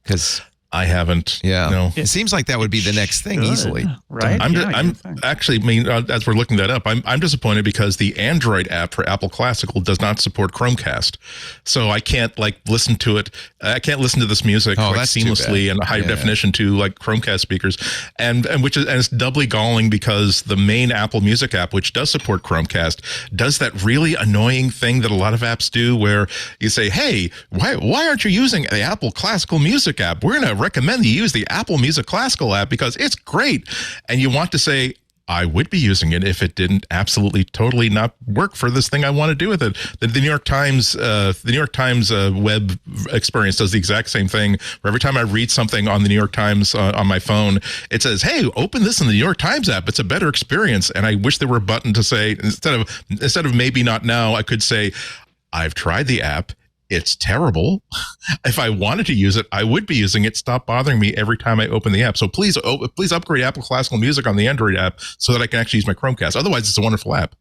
[SPEAKER 1] Because
[SPEAKER 5] I haven't.
[SPEAKER 1] Yeah.
[SPEAKER 5] No.
[SPEAKER 1] It seems like that would be the next thing easily.
[SPEAKER 4] Right.
[SPEAKER 5] I'm actually, as we're looking that up, I'm disappointed because the Android app for Apple Classical does not support Chromecast. So I can't like listen to it. I can't listen to this music
[SPEAKER 1] that's
[SPEAKER 5] seamlessly and high definition to like Chromecast speakers. And it's doubly galling because the main Apple Music app, which does support Chromecast, does that really annoying thing that a lot of apps do where you say, hey, why aren't you using the Apple Classical Music app? We're going to recommend you use the Apple Music Classical app because it's great. And you want to say, I would be using it if it didn't absolutely totally not work for this thing I want to do with it. The New York Times web experience does the exact same thing. Where every time I read something on the New York Times on my phone, it says, hey, open this in the New York Times app. It's a better experience. And I wish there were a button to say, instead of maybe not now, I could say, I've tried the app. It's terrible. If I wanted to use it, I would be using it. Stop bothering me every time I open the app. So please upgrade Apple Classical Music on the Android app so that I can actually use my Chromecast. Otherwise, it's a wonderful app.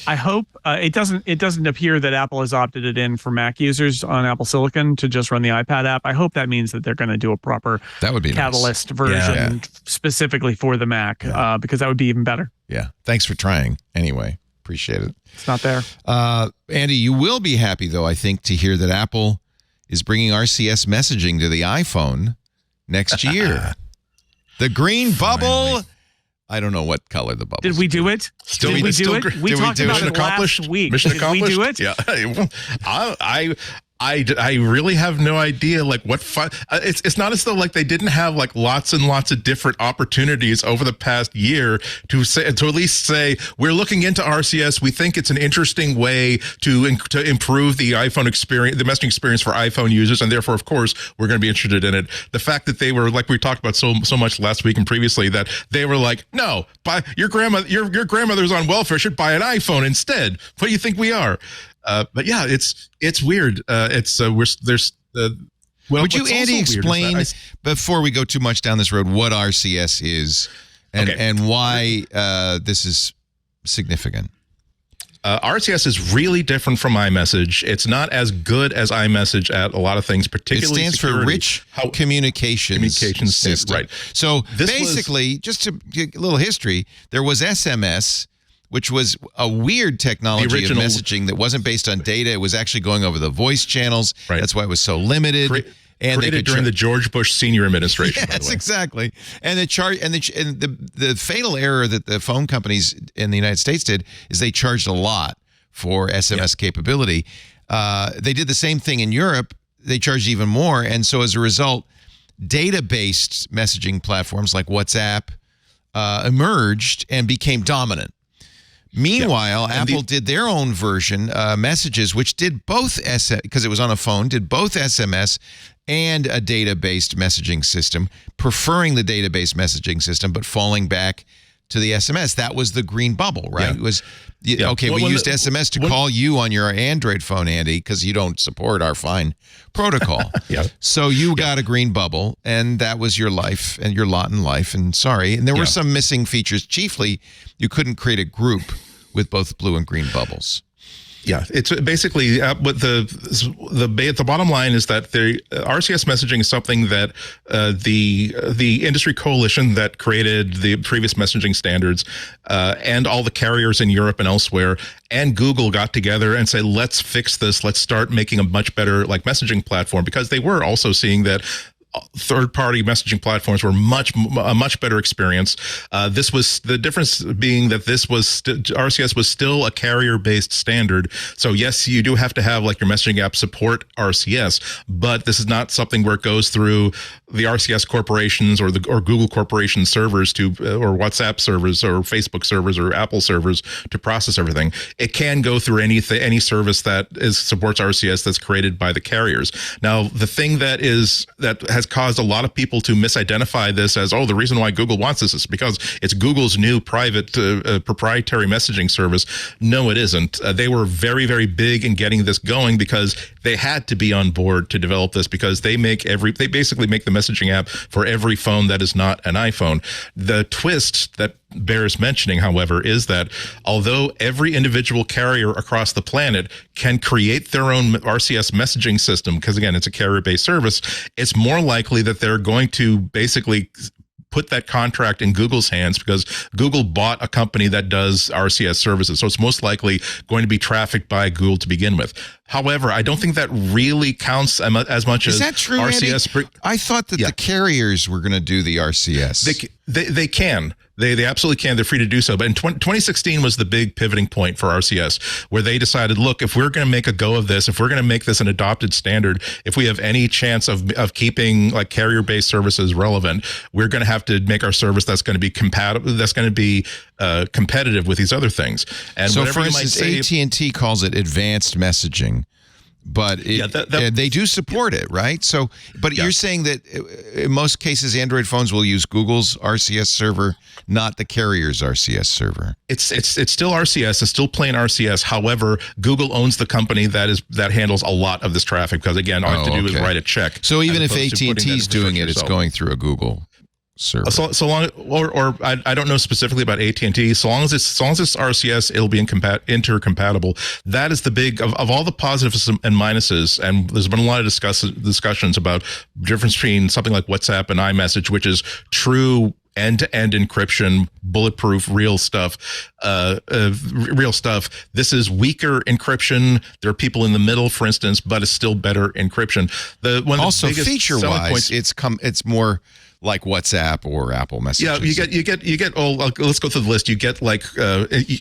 [SPEAKER 4] I hope it doesn't appear that Apple has opted it in for Mac users on Apple Silicon to just run the iPad app. I hope that means that they're going to do a proper Catalyst version specifically for the Mac because that would be even better.
[SPEAKER 1] Yeah. Thanks for trying anyway. Appreciate it.
[SPEAKER 4] It's not there.
[SPEAKER 1] Andy, you will be happy, though, I think, to hear that Apple is bringing RCS messaging to the iPhone next year. The green bubble. I don't know what color the bubble.
[SPEAKER 4] Did we do it?
[SPEAKER 5] Still,
[SPEAKER 4] did we do it? We talked about it last week.
[SPEAKER 5] Mission accomplished.
[SPEAKER 4] Did we do it?
[SPEAKER 5] Yeah. I really have no idea like what it's not as though like they didn't have like lots and lots of different opportunities over the past year to at least say we're looking into RCS. We think it's an interesting way to improve the iPhone experience, the messaging experience for iPhone users, and therefore, of course, we're going to be interested in it. The fact that they were like we talked about so much last week and previously that they were like, no, buy your grandmother's on welfare, should buy an iPhone instead. What do you think we are? But yeah, it's weird.
[SPEAKER 1] Would you, Andy, explain before we go too much down this road what RCS is and why this is significant?
[SPEAKER 5] RCS is really different from iMessage. It's not as good as iMessage at a lot of things, particularly
[SPEAKER 1] it stands for Rich Communications System.
[SPEAKER 5] Right.
[SPEAKER 1] So basically, just to get a little history, there was SMS, which was a weird technology of messaging that wasn't based on data. It was actually going over the voice channels. Right. That's why it was so limited.
[SPEAKER 5] Created during the George Bush senior administration.
[SPEAKER 1] Yes, exactly. And the fatal error that the phone companies in the United States did is they charged a lot for SMS capability. They did the same thing in Europe. They charged even more. And so as a result, data-based messaging platforms like WhatsApp emerged and became dominant. Meanwhile, Apple did their own version, Messages, which did both because it was on a phone, did both SMS and a data-based messaging system, preferring the data-based messaging system, but falling back to the SMS. That was the green bubble, right? It was okay. We used SMS to call you on your Android phone, Andy, because you don't support our fine protocol. So you got a green bubble, and that was your life and your lot in life. And sorry, and there were some missing features. Chiefly, you couldn't create a group with both blue and green bubbles.
[SPEAKER 5] Yeah, it's basically what the bottom line is that the RCS messaging is something that the industry coalition that created the previous messaging standards and all the carriers in Europe and elsewhere and Google got together and said, let's fix this. Let's start making a much better like messaging platform, because they were also seeing that third-party messaging platforms were a much better experience. This was the difference being that this was RCS was still a carrier-based standard. So yes, you do have to have like your messaging app support RCS, but this is not something where it goes through the RCS corporations or Google corporation servers or WhatsApp servers or Facebook servers or Apple servers to process everything. It can go through any service that supports RCS that's created by the carriers. Now, the thing that has caused a lot of people to misidentify this as, the reason why Google wants this is because it's Google's new private proprietary messaging service. No, it isn't. They were very, very big in getting this going because they had to be on board to develop this, because they basically make the messaging app for every phone that is not an iPhone. The twist that bears mentioning, however, is that although every individual carrier across the planet can create their own RCS messaging system, because again, it's a carrier-based service, it's more likely that they're going to basically put that contract in Google's hands, because Google bought a company that does RCS services. So it's most likely going to be trafficked by Google to begin with. However, I don't think that really counts as much as
[SPEAKER 1] Is that true,
[SPEAKER 5] RCS.
[SPEAKER 1] Andy? I thought that the carriers were going to do the RCS.
[SPEAKER 5] They can. They absolutely can. They're free to do so. But in 2016 was the big pivoting point for RCS, where they decided, look, if we're going to make a go of this, if we're going to make this an adopted standard, if we have any chance of keeping like carrier-based services relevant, we're going to have to make our service that's going to be compatible, that's going to be competitive with these other things. And
[SPEAKER 1] so, for instance, AT&T calls it advanced messaging. But they do support it, right? So, but you're saying that in most cases, Android phones will use Google's RCS server, not the carrier's RCS server.
[SPEAKER 5] It's still RCS. It's still plain RCS. However, Google owns the company that handles a lot of this traffic, because again, all I have to do is write a check.
[SPEAKER 1] So even if AT&T's doing it, it's going through a Google server.
[SPEAKER 5] So long, or I don't know specifically about AT&T. So long as it's RCS, it'll be intercompatible. That is the big of all the positives and minuses. And there's been a lot of discussions about the difference between something like WhatsApp and iMessage, which is true end-to-end encryption, bulletproof, real stuff. This is weaker encryption. There are people in the middle, for instance, but it's still better encryption. Also,
[SPEAKER 1] feature-wise, it's more like WhatsApp or Apple Messages.
[SPEAKER 5] Yeah, you get. Oh, let's go through the list. You get like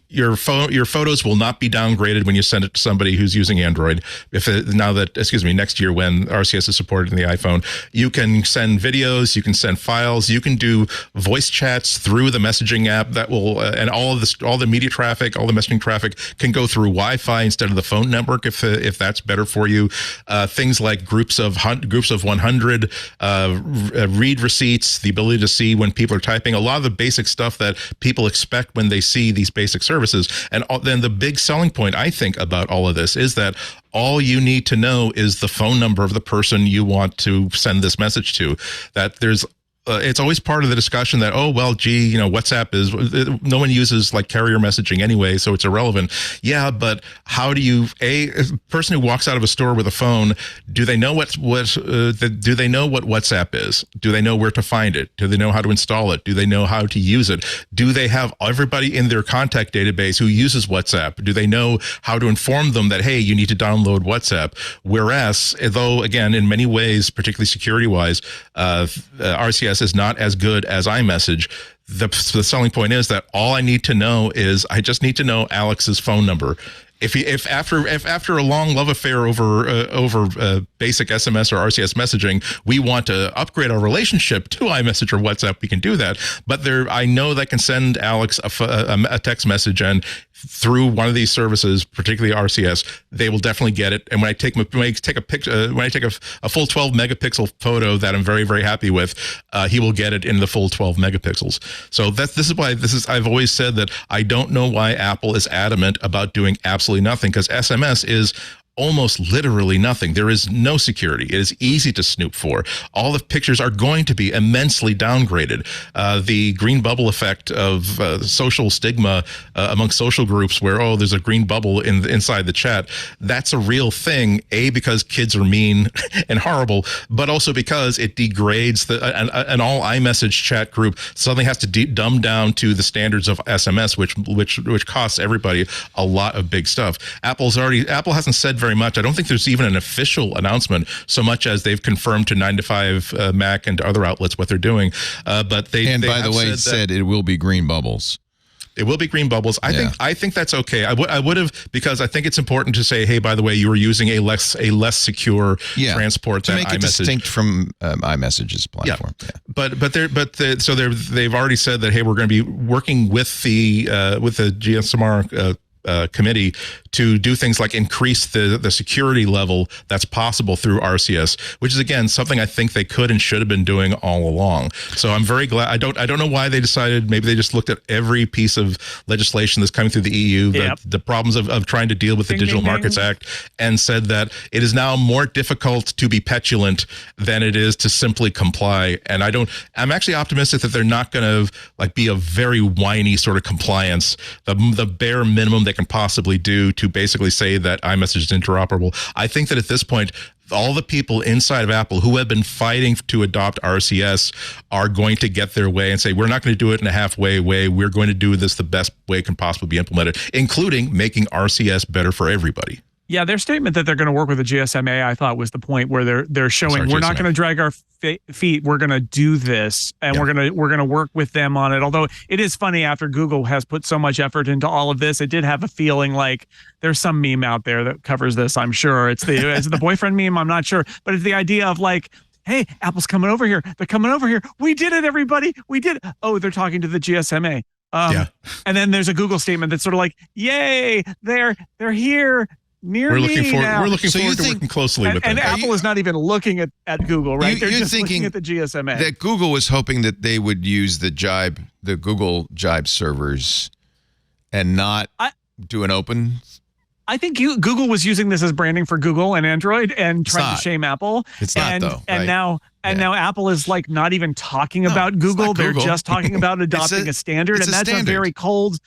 [SPEAKER 5] your photos will not be downgraded when you send it to somebody who's using Android. Next year when RCS is supported in the iPhone, you can send videos, you can send files, you can do voice chats through the messaging app that will, and all the media traffic, all the messaging traffic can go through Wi-Fi instead of the phone network if that's better for you. Things like groups of 100, read receipts, the ability to see when people are typing, a lot of the basic stuff that people expect when they see these basic services. And then the big selling point, I think, about all of this is that all you need to know is the phone number of the person you want to send this message to. That there's it's always part of the discussion that, WhatsApp is, no one uses like carrier messaging anyway, so it's irrelevant. Yeah, but how do you, a person who walks out of a store with a phone, do they know what WhatsApp is? Do they know where to find it? Do they know how to install it? Do they know how to use it? Do they have everybody in their contact database who uses WhatsApp? Do they know how to inform them that, hey, you need to download WhatsApp? Whereas, though, again, in many ways, particularly security-wise, RCS is not as good as iMessage. The selling point is that all I need to know is I just need to know Alex's phone number. If after a long love affair over basic SMS or RCS messaging, we want to upgrade our relationship to iMessage or WhatsApp, we can do that. But I know that I can send Alex a text message, and through one of these services, particularly RCS, they will definitely get it. And when I take a full 12 megapixel photo that I'm very, very happy with, he will get it in the full 12 megapixels. So this is why I've always said that I don't know why Apple is adamant about doing absolutely nothing, because SMS is almost literally nothing. There is no security. It is easy to snoop for. All the pictures are going to be immensely downgraded. The green bubble effect of social stigma among social groups where, there's a green bubble inside the chat, that's a real thing, because kids are mean and horrible, but also because it degrades an all iMessage chat group suddenly has to dumb down to the standards of SMS, which costs everybody a lot of big stuff. Apple hasn't said very much. I don't think there's even an official announcement so much as they've confirmed to 9 to 5 Mac and other outlets what they're doing. But they
[SPEAKER 1] by the way said it will be green bubbles.
[SPEAKER 5] It will be green bubbles. I think that's okay. I would have, because I think it's important to say, hey, by the way, you were using a less secure transport
[SPEAKER 1] to
[SPEAKER 5] than
[SPEAKER 1] make it
[SPEAKER 5] iMessage.
[SPEAKER 1] distinct from iMessage's platform.
[SPEAKER 5] Yeah. So they've already said that, hey, we're going to be working with the GSMR committee to do things like increase the security level that's possible through RCS, which is, again, something I think they could and should have been doing all along. So I'm very glad. I don't know why they decided. Maybe they just looked at every piece of legislation that's coming through the EU, the problems of trying to deal with the Digital Markets Act, and said that it is now more difficult to be petulant than it is to simply comply. And I'm actually optimistic that they're not going to be a very whiny sort of compliance, the bare minimum they can possibly do to basically say that iMessage is interoperable. I think that at this point, all the people inside of Apple who have been fighting to adopt RCS are going to get their way and say, we're not going to do it in a halfway way. We're going to do this the best way it can possibly be implemented, including making RCS better for everybody.
[SPEAKER 4] Yeah, their statement that they're going to work with the GSMA, I thought, was the point where they're showing we're not going to drag our feet. We're going to do this, and we're going to work with them on it. Although it is funny, after Google has put so much effort into all of this, it did have a feeling like there's some meme out there that covers this. I'm sure is it the boyfriend meme? I'm not sure, but it's the idea of like, hey, Apple's coming over here. They're coming over here. We did it, everybody. We did it. Oh, they're talking to the GSMA. And then there's a Google statement that's sort of like, yay, they're here. We're looking
[SPEAKER 5] forward to working closely with them.
[SPEAKER 4] And Apple is not even looking at Google, right? They're just looking at the GSMA.
[SPEAKER 1] That Google was hoping that they would use the Google Jibe servers and not do an open.
[SPEAKER 4] I think Google was using this as branding for Google and Android and trying to shame Apple.
[SPEAKER 1] It's not, though.
[SPEAKER 4] And now Apple is like not even talking about Google. They're just talking about adopting a standard. And that's a very cold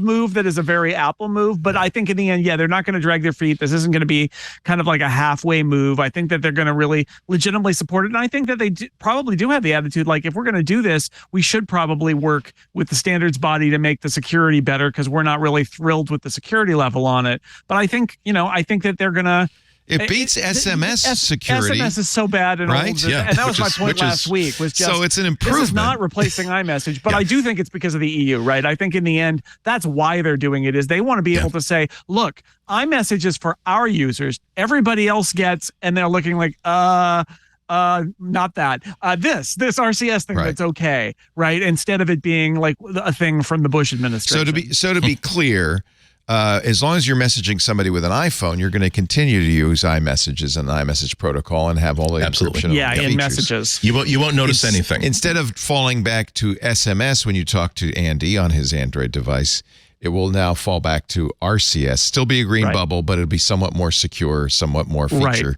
[SPEAKER 4] move that is a very Apple move. But I think in the end, they're not going to drag their feet. This isn't going to be kind of like a halfway move. I think that they're going to really legitimately support it. And I think that they probably do have the attitude, like, if we're going to do this, we should probably work with the standards body to make the security better, because we're not really thrilled with the security level on it. But I think that they're going to,
[SPEAKER 1] It beats SMS security.
[SPEAKER 4] SMS is so bad and
[SPEAKER 1] right?
[SPEAKER 4] old. And that was my point last week. Was just
[SPEAKER 1] so it's an improvement.
[SPEAKER 4] This is not replacing iMessage, but I do think it's because of the EU, right? I think in the end, that's why they're doing it. Is they want to be able to say, look, iMessage is for our users. Everybody else gets, and they're looking like, not that. This RCS thing that's okay, right? Instead of it being like a thing from the Bush administration.
[SPEAKER 1] So to be clear. As long as you're messaging somebody with an iPhone, you're going to continue to use iMessages and the iMessage protocol and have all the encryption.
[SPEAKER 4] Yeah, in
[SPEAKER 1] features.
[SPEAKER 4] messages.
[SPEAKER 5] You won't notice anything.
[SPEAKER 1] Instead of falling back to SMS when you talk to Andy on his Android device, it will now fall back to RCS. Still be a green bubble, but it'll be somewhat more secure, somewhat more feature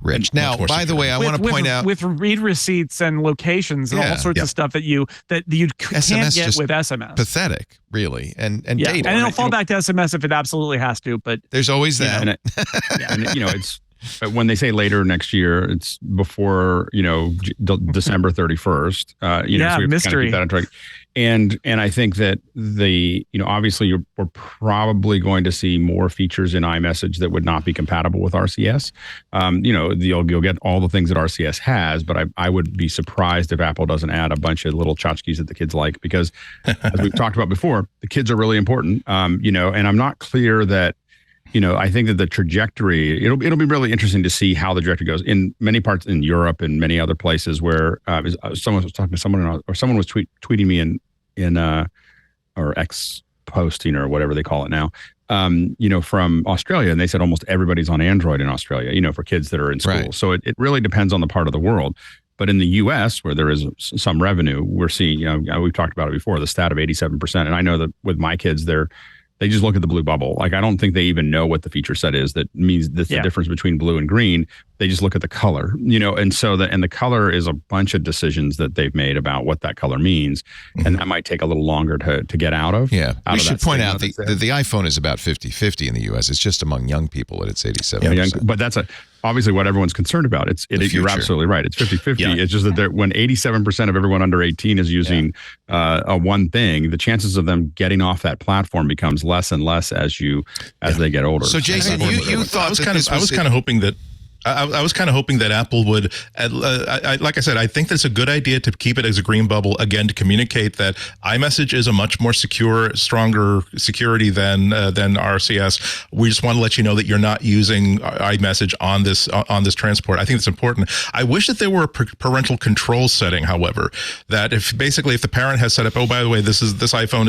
[SPEAKER 1] rich. Now, by the way, I want to point out
[SPEAKER 4] with read receipts and locations and all sorts of stuff that you can't get with SMS.
[SPEAKER 1] Pathetic, really, and data.
[SPEAKER 4] And it'll fall back to SMS if it absolutely has to. But
[SPEAKER 1] there's always that.
[SPEAKER 6] It's when they say later next year, it's before December 31st. So we have to
[SPEAKER 4] mystery.
[SPEAKER 6] kind of keep that on track. And I think that obviously we're probably going to see more features in iMessage that would not be compatible with RCS. You'll get all the things that RCS has, but I would be surprised if Apple doesn't add a bunch of little tchotchkes that the kids like, because as we've talked about before, the kids are really important. And I'm not clear that, I think that the trajectory, it'll be really interesting to see how the trajectory goes in many parts in Europe and many other places where someone was talking to someone or someone was tweeting me in or X posting or whatever they call it now, from Australia. And they said almost everybody's on Android in Australia, for kids that are in school. So it really depends on the part of the world. But in the U.S., where there is some revenue, we're seeing, we've talked about it before, the stat of 87%. And I know that with my kids, they just look at the blue bubble. Like, I don't think they even know what the feature set is. That means that's the difference between blue and green. They just look at the color, and so the color is a bunch of decisions that they've made about what that color means. And that might take a little longer to get out of.
[SPEAKER 1] Yeah. We should point out the iPhone is about 50-50 in the U.S. It's just among young people that it's 87%.
[SPEAKER 6] But that's obviously what everyone's concerned about. You're absolutely right. It's 50-50. Yeah. It's just that when 87% of everyone under 18 is using a one thing, the chances of them getting off that platform becomes less and less as they get older.
[SPEAKER 1] So Jason, you thought
[SPEAKER 5] I was kind of hoping that I was kind of hoping that Apple would, like I said, I think that's a good idea to keep it as a green bubble, again, to communicate that iMessage is a much more stronger security than RCS. We just want to let you know that you're not using iMessage on this transport. I think it's important. I wish that there were a parental control setting, however, that if the parent has set up, oh, by the way, this iPhone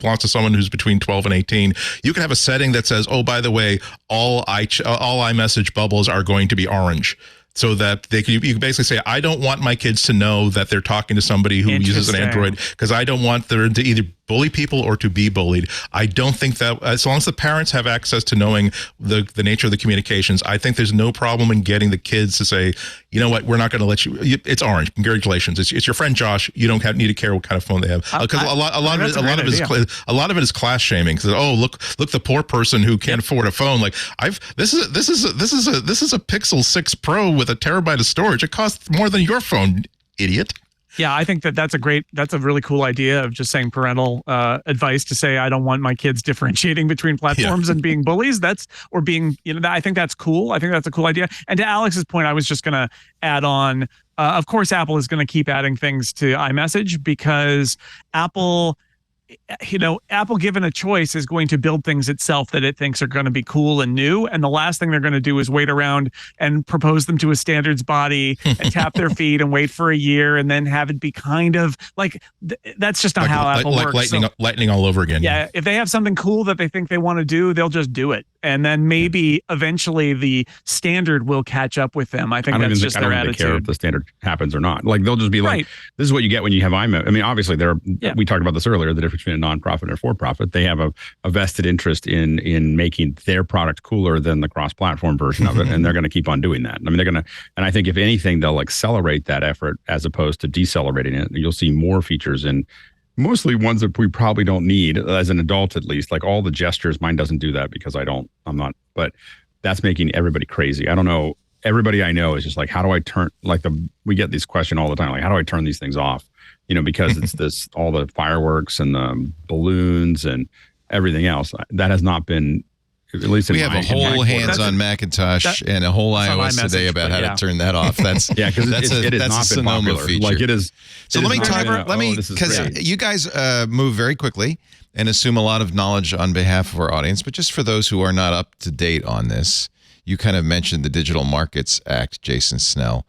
[SPEAKER 5] belongs to someone who's between 12 and 18, you can have a setting that says, oh, by the way, all iMessage bubbles are going to be orange, so that you can basically say, I don't want my kids to know that they're talking to somebody who uses an Android, because I don't want them to either bully people or to be bullied. I don't think that, as long as the parents have access to knowing the nature of the communications, I think there's no problem in getting the kids to say, you know what, we're not going to let you. It's orange. Congratulations, it's your friend Josh. You don't need to care what kind of phone they have, because a lot of it is class shaming. Because look, the poor person who can't afford a phone. Like this is a Pixel 6 Pro with a terabyte of storage. It costs more than your phone, idiot.
[SPEAKER 4] Yeah, I think that's a really cool idea of just saying parental advice to say, I don't want my kids differentiating between platforms and being bullies. I think that's cool. I think that's a cool idea. And to Alex's point, I was just going to add on, of course, Apple is going to keep adding things to iMessage, because Apple given a choice, is going to build things itself that it thinks are going to be cool and new. And the last thing they're going to do is wait around and propose them to a standards body and tap their feet and wait for a year and then have it be kind of like, that's just not how Apple works.
[SPEAKER 5] Lightning all over again.
[SPEAKER 4] Yeah. If they have something cool that they think they want to do, they'll just do it. And then maybe eventually the standard will catch up with them. I think that's just their attitude. I don't really care if
[SPEAKER 6] the standard happens or not. Like, they'll just be like, this is what you get when you have iMessage. I mean, obviously we talked about this earlier, the difference between a nonprofit and a for-profit. They have a vested interest in making their product cooler than the cross-platform version of it. And they're going to keep on doing that. I mean, and I think if anything, they'll accelerate that effort as opposed to decelerating it. You'll see more features in mostly ones that we probably don't need as an adult, at least, like all the gestures. Mine doesn't do that because I'm not, but that's making everybody crazy. I don't know. Everybody I know is just like, how do I turn, we get this question all the time. Like, how do I turn these things off? Because it's all the fireworks and the balloons and everything else that has not been At least
[SPEAKER 1] we have a whole hands-on Macintosh and a whole iOS today about how to turn that off. That's
[SPEAKER 6] because it has not been popular.
[SPEAKER 1] Feature.
[SPEAKER 6] Like it is.
[SPEAKER 1] So let me talk. Because you guys move very quickly and assume a lot of knowledge on behalf of our audience. But just for those who are not up to date on this, you kind of mentioned the Digital Markets Act, Jason Snell.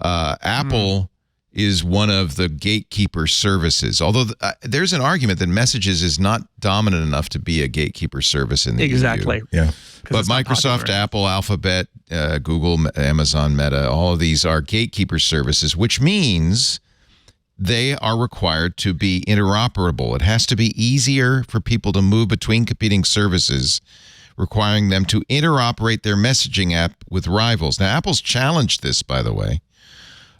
[SPEAKER 1] Apple is one of the gatekeeper services. Although there's an argument that Messages is not dominant enough to be a gatekeeper service in the
[SPEAKER 4] exactly.
[SPEAKER 1] EU.
[SPEAKER 5] Yeah.
[SPEAKER 1] But Microsoft, Apple, Alphabet, Google, Amazon, Meta, all of these are gatekeeper services, which means they are required to be interoperable. It has to be easier for people to move between competing services, requiring them to interoperate their messaging app with rivals. Now, Apple's challenged this, by the way.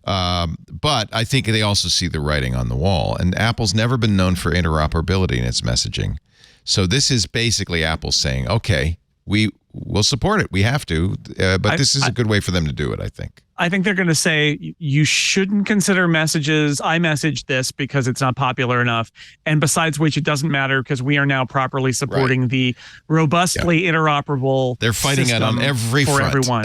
[SPEAKER 1] But I think they also see the writing on the wall. And Apple's never been known for interoperability in its messaging. So this is basically Apple saying, okay, we will support it. We have to. But this is a good way for them to do it, I think.
[SPEAKER 4] I think they're going to say you shouldn't consider Messages, iMessage this because it's not popular enough. And besides which, it doesn't matter because we are now properly supporting the robustly interoperable.
[SPEAKER 1] They're fighting it on every
[SPEAKER 4] for
[SPEAKER 1] front.
[SPEAKER 4] everyone.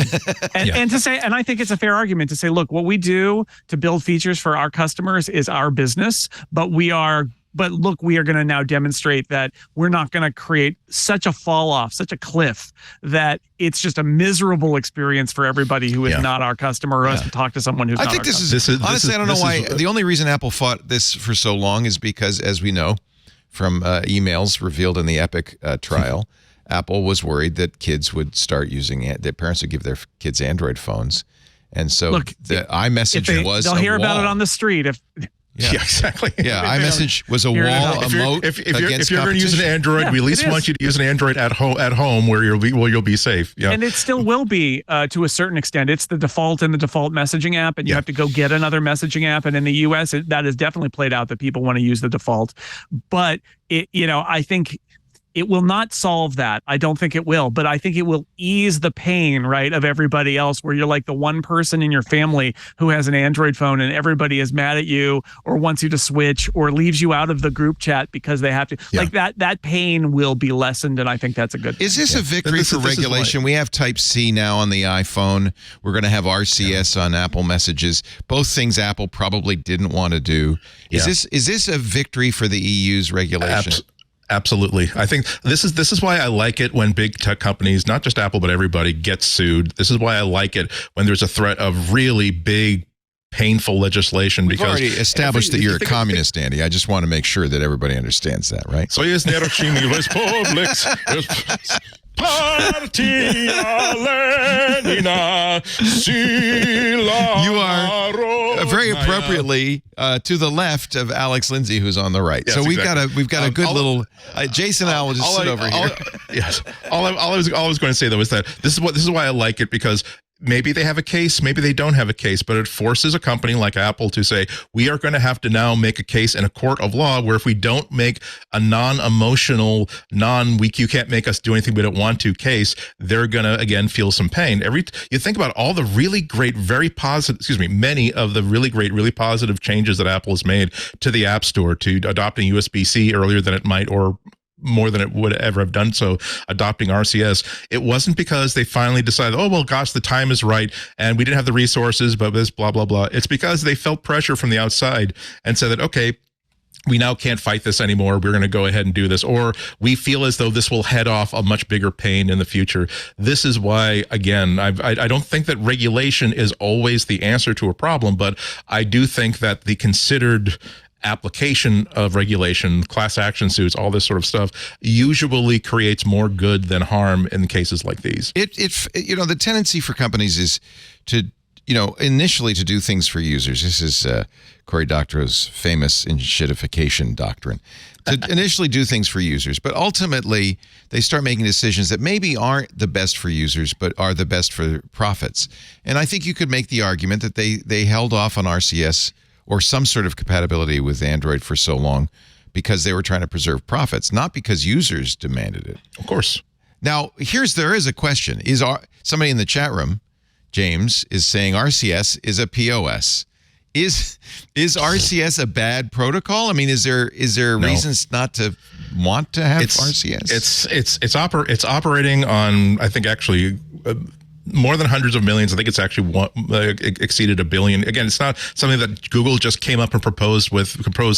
[SPEAKER 4] And to say, and I think it's a fair argument to say, look, what we do to build features for our customers is our business, but we are going to now demonstrate that we're not going to create such a fall off, such a cliff that it's just a miserable experience for everybody who is not our customer or has to talk to someone who's not our customer.
[SPEAKER 1] Honestly, I don't know why. The only reason Apple fought this for so long is because, as we know from emails revealed in the Epic trial, Apple was worried that kids would start using it, that parents would give their kids Android phones. And so the iMessage
[SPEAKER 4] they'll hear about it on the street if.
[SPEAKER 5] Yeah, exactly.
[SPEAKER 1] Yeah, iMessage was a wall, a moat.
[SPEAKER 5] If you're going to use an Android, we at least want you to use an Android at home where you'll be safe. Yeah,
[SPEAKER 4] and it still will be to a certain extent. It's the default in the default messaging app, and you have to go get another messaging app. And in the US, that has definitely played out that people want to use the default. But I think it will not solve that. I don't think it will, but I think it will ease the pain, right, of everybody else where you're like the one person in your family who has an Android phone and everybody is mad at you or wants you to switch or leaves you out of the group chat because they have to. Like that pain will be lessened, and I think that's a good thing.
[SPEAKER 1] Is this a victory for regulation? We have Type-C now on the iPhone. We're going to have RCS on Apple Messages. Both things Apple probably didn't want to do. Is this a victory for the EU's regulation?
[SPEAKER 5] Absolutely. I think this is why I like it when big tech companies, not just Apple, but everybody, gets sued. This is why I like it when there's a threat of really big, painful legislation.
[SPEAKER 1] We've already established that you're a communist, Andy. I just want to make sure that everybody understands that, right?
[SPEAKER 5] So jest nerozumiem Republics.
[SPEAKER 1] You are very appropriately to the left of Alex Lindsay, who's on the right.
[SPEAKER 5] Yes,
[SPEAKER 1] so we've got a good little. Jason and I will just sit over here.
[SPEAKER 5] Yes. All I was going to say though is that this is why I like it, because maybe they have a case, maybe they don't have a case, but it forces a company like Apple to say, we are going to have to now make a case in a court of law where if we don't make a non-emotional, you can't make us do anything we don't want to case, they're going to, again, feel some pain. You think about all the really great, many of the really great, really positive changes that Apple has made to the App Store, to adopting USB-C earlier than it might, or more than it would ever have done so, adopting RCS. It wasn't because they finally decided, oh, well, gosh, the time is right and we didn't have the resources, but this blah, blah, blah. It's because they felt pressure from the outside and said that, okay, we now can't fight this anymore. We're going to go ahead and do this. Or we feel as though this will head off a much bigger pain in the future. This is why, again, I don't think that regulation is always the answer to a problem, but I do think that the considered application of regulation, class action suits, all this sort of stuff usually creates more good than harm in cases like these.
[SPEAKER 1] The tendency for companies is to, initially to do things for users. This is Cory Doctorow's famous enshittification doctrine. To initially do things for users, but ultimately they start making decisions that maybe aren't the best for users, but are the best for profits. And I think you could make the argument that they held off on RCS or some sort of compatibility with Android for so long because they were trying to preserve profits, not because users demanded it.
[SPEAKER 5] Of course.
[SPEAKER 1] Now, there is a question. Somebody in the chat room, James, is saying RCS is a POS. Is RCS a bad protocol? I mean, is there reasons not to want to have RCS?
[SPEAKER 5] It's operating on, I think, actually more than hundreds of millions. I think it's actually exceeded 1 billion. Again, it's not something that Google just came up and proposed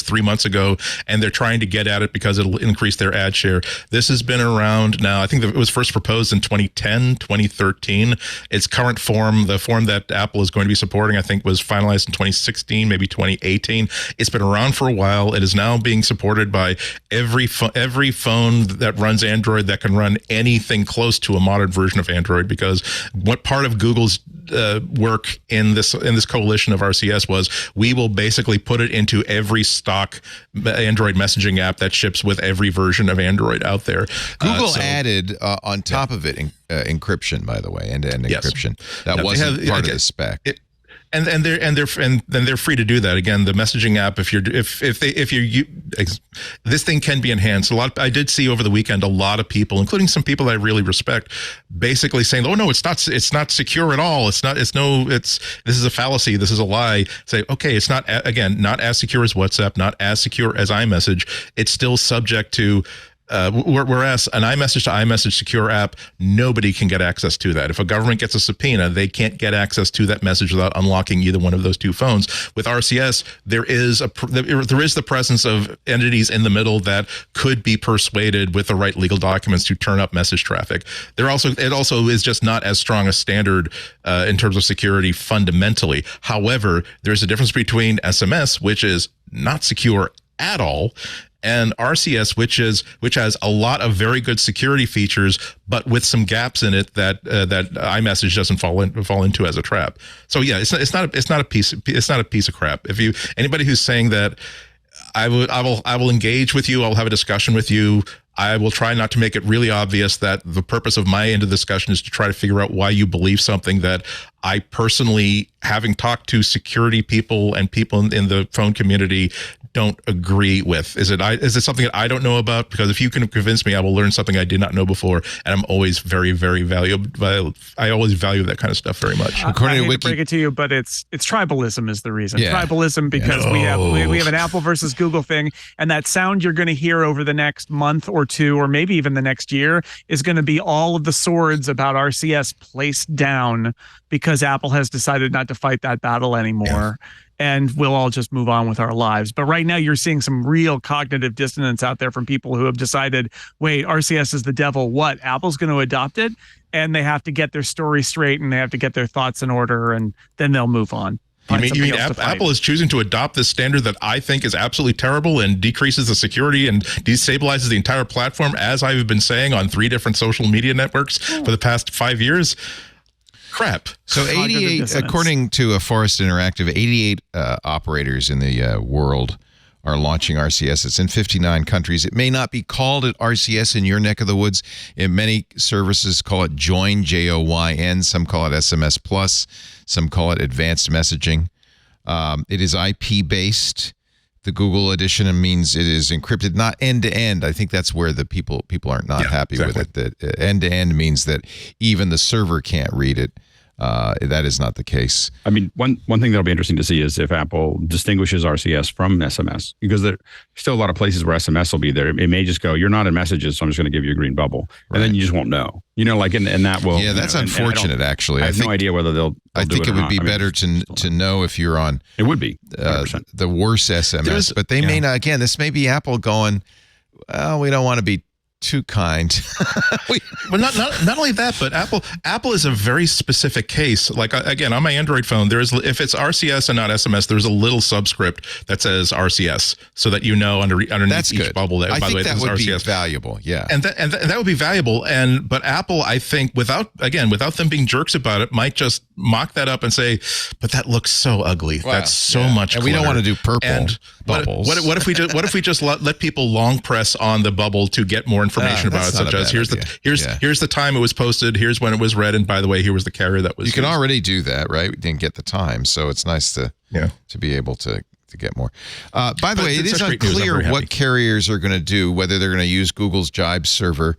[SPEAKER 5] 3 months ago, and they're trying to get at it because it'll increase their ad share. This has been around now. I think it was first proposed in 2010, 2013. Its current form, the form that Apple is going to be supporting, I think was finalized in 2016, maybe 2018. It's been around for a while. It is now being supported by every phone that runs Android that can run anything close to a modern version of Android, because what part of Google's work in this coalition of RCS was, we will basically put it into every stock Android messaging app that ships with every version of Android out there.
[SPEAKER 1] Google added on top of it encryption, by the way, end-to-end encryption. That wasn't part of the spec.
[SPEAKER 5] And they're free to do that. Again, the messaging app, this thing can be enhanced. I did see over the weekend a lot of people, including some people that I really respect, basically saying, "Oh no, it's not secure at all. This is a fallacy. This is a lie." Say, okay, it's not as secure as WhatsApp, not as secure as iMessage. It's still subject to. Whereas an iMessage to iMessage secure app, nobody can get access to that. If a government gets a subpoena, they can't get access to that message without unlocking either one of those two phones. With RCS, there is the presence of entities in the middle that could be persuaded with the right legal documents to turn up message traffic. It also is just not as strong a standard in terms of security fundamentally. However, there's a difference between SMS, which is not secure at all, and RCS, which has a lot of very good security features, but with some gaps in it that iMessage doesn't fall into as a trap. So yeah, it's not a piece of crap. Anybody who's saying that I will engage with you, I'll have a discussion with you, I will try not to make it really obvious that the purpose of my end of the discussion is to try to figure out why you believe something that I personally, having talked to security people and people in the phone community, don't agree with. Is it something that I don't know about? Because if you can convince me, I will learn something I did not know before, and I'm always very, very valuable. I always value that kind of stuff very much.
[SPEAKER 4] According to Wiki, to break it to you, but it's tribalism is the reason. Yeah. Tribalism, because we have an Apple versus Google thing, and that sound you're going to hear over the next month or two, or maybe even the next year, is going to be all of the swords about RCS placed down because Apple has decided not to fight that battle anymore. Yeah. And we'll all just move on with our lives. But right now, you're seeing some real cognitive dissonance out there from people who have decided, wait, RCS is the devil. What? Apple's going to adopt it? And they have to get their story straight, and they have to get their thoughts in order, and then they'll move on.
[SPEAKER 5] You mean Apple is choosing to adopt this standard that I think is absolutely terrible and decreases the security and destabilizes the entire platform, as I've been saying on 3 different social media networks for the past 5 years? Crap.
[SPEAKER 1] So 88, according to Forest Interactive, 88 operators in the world are launching RCS. It's in 59 countries. It may not be called RCS in your neck of the woods. Many services call it Join, Joyn. Some call it SMS Plus. Some call it Advanced Messaging. It is IP-based. The Google edition means it is encrypted, not end-to-end. I think that's where the people are not happy with it. That end-to-end means that even the server can't read it. That is not the case.
[SPEAKER 6] I mean, one thing that'll be interesting to see is if Apple distinguishes RCS from SMS, because there's still a lot of places where SMS will be there. It may just go, you're not in messages, so I'm just going to give you a green bubble. Right. And then you just won't know. And that will...
[SPEAKER 1] Yeah, that's unfortunate, actually.
[SPEAKER 6] I have no idea whether they'll
[SPEAKER 1] I think it would be better to know if you're on...
[SPEAKER 6] It would be,
[SPEAKER 1] the worst SMS. But they may not... Again, this may be Apple going, well, we don't want to be too kind.
[SPEAKER 5] Well, not only that, but Apple is a very specific case. Like, again, on my Android phone, if it's RCS and not SMS, there's a little subscript that says RCS, so that you know underneath each bubble that, by the way,
[SPEAKER 1] that would be valuable. Yeah,
[SPEAKER 5] and that would be valuable. But Apple, I think, without them being jerks about it, might just mock that up and say, "But that looks so ugly. Wow. That's so much."
[SPEAKER 1] And
[SPEAKER 5] clutter.
[SPEAKER 1] We don't want to do purple bubbles.
[SPEAKER 5] What if we just let people long press on the bubble to get more information about it, such as here's the time it was posted, here's when it was read, and by the way, here was the carrier that was
[SPEAKER 1] used. You can already do that, right? We didn't get the time, so it's nice to be able to get more. By the way, it is unclear what carriers are going to do, whether they're going to use Google's Jibe server.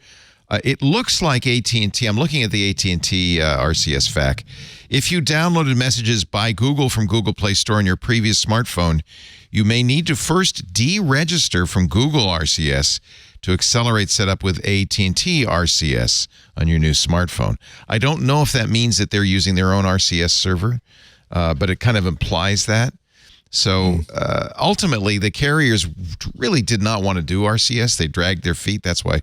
[SPEAKER 1] It looks like AT&T. I'm looking at the AT&T RCS FAQ. If you downloaded messages by Google from Google Play Store on your previous smartphone, you may need to first deregister from Google RCS to accelerate setup with AT&T RCS on your new smartphone. I don't know if that means that they're using their own RCS server, but it kind of implies that. So ultimately, the carriers really did not want to do RCS. They dragged their feet. That's why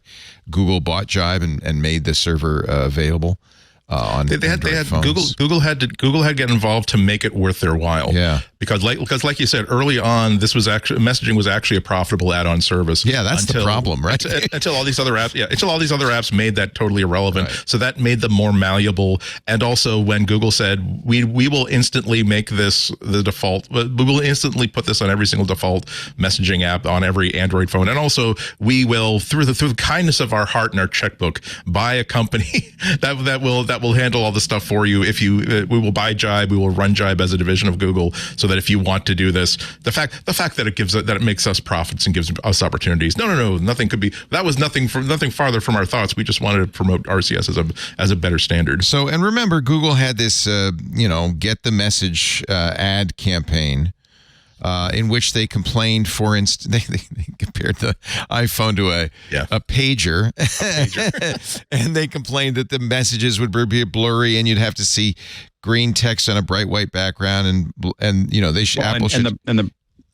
[SPEAKER 1] Google bought Jive and made the server available on Android phones.
[SPEAKER 5] Google had to get involved to make it worth their while.
[SPEAKER 1] Yeah,
[SPEAKER 5] because like you said early on, messaging was actually a profitable add-on service.
[SPEAKER 1] Yeah, that's the problem, right?
[SPEAKER 5] until all these other apps made that totally irrelevant. Right. So that made them more malleable. And also, when Google said we will instantly make this the default, we will instantly put this on every single default messaging app on every Android phone, and also we will through the kindness of our heart and our checkbook buy a company that will handle all the stuff for you. If you, we will buy Jive, we will run Jive as a division of Google, so that if you want to do this, the fact that it makes us profits and gives us opportunities. No, nothing could be. That was nothing farther from our thoughts. We just wanted to promote RCS as a better standard.
[SPEAKER 1] So, and remember, Google had this, get the message ad campaign. In which they complained, for instance, they compared the iPhone to a pager, and they complained that the messages would be blurry, and you'd have to see green text on a bright white background, and Apple should.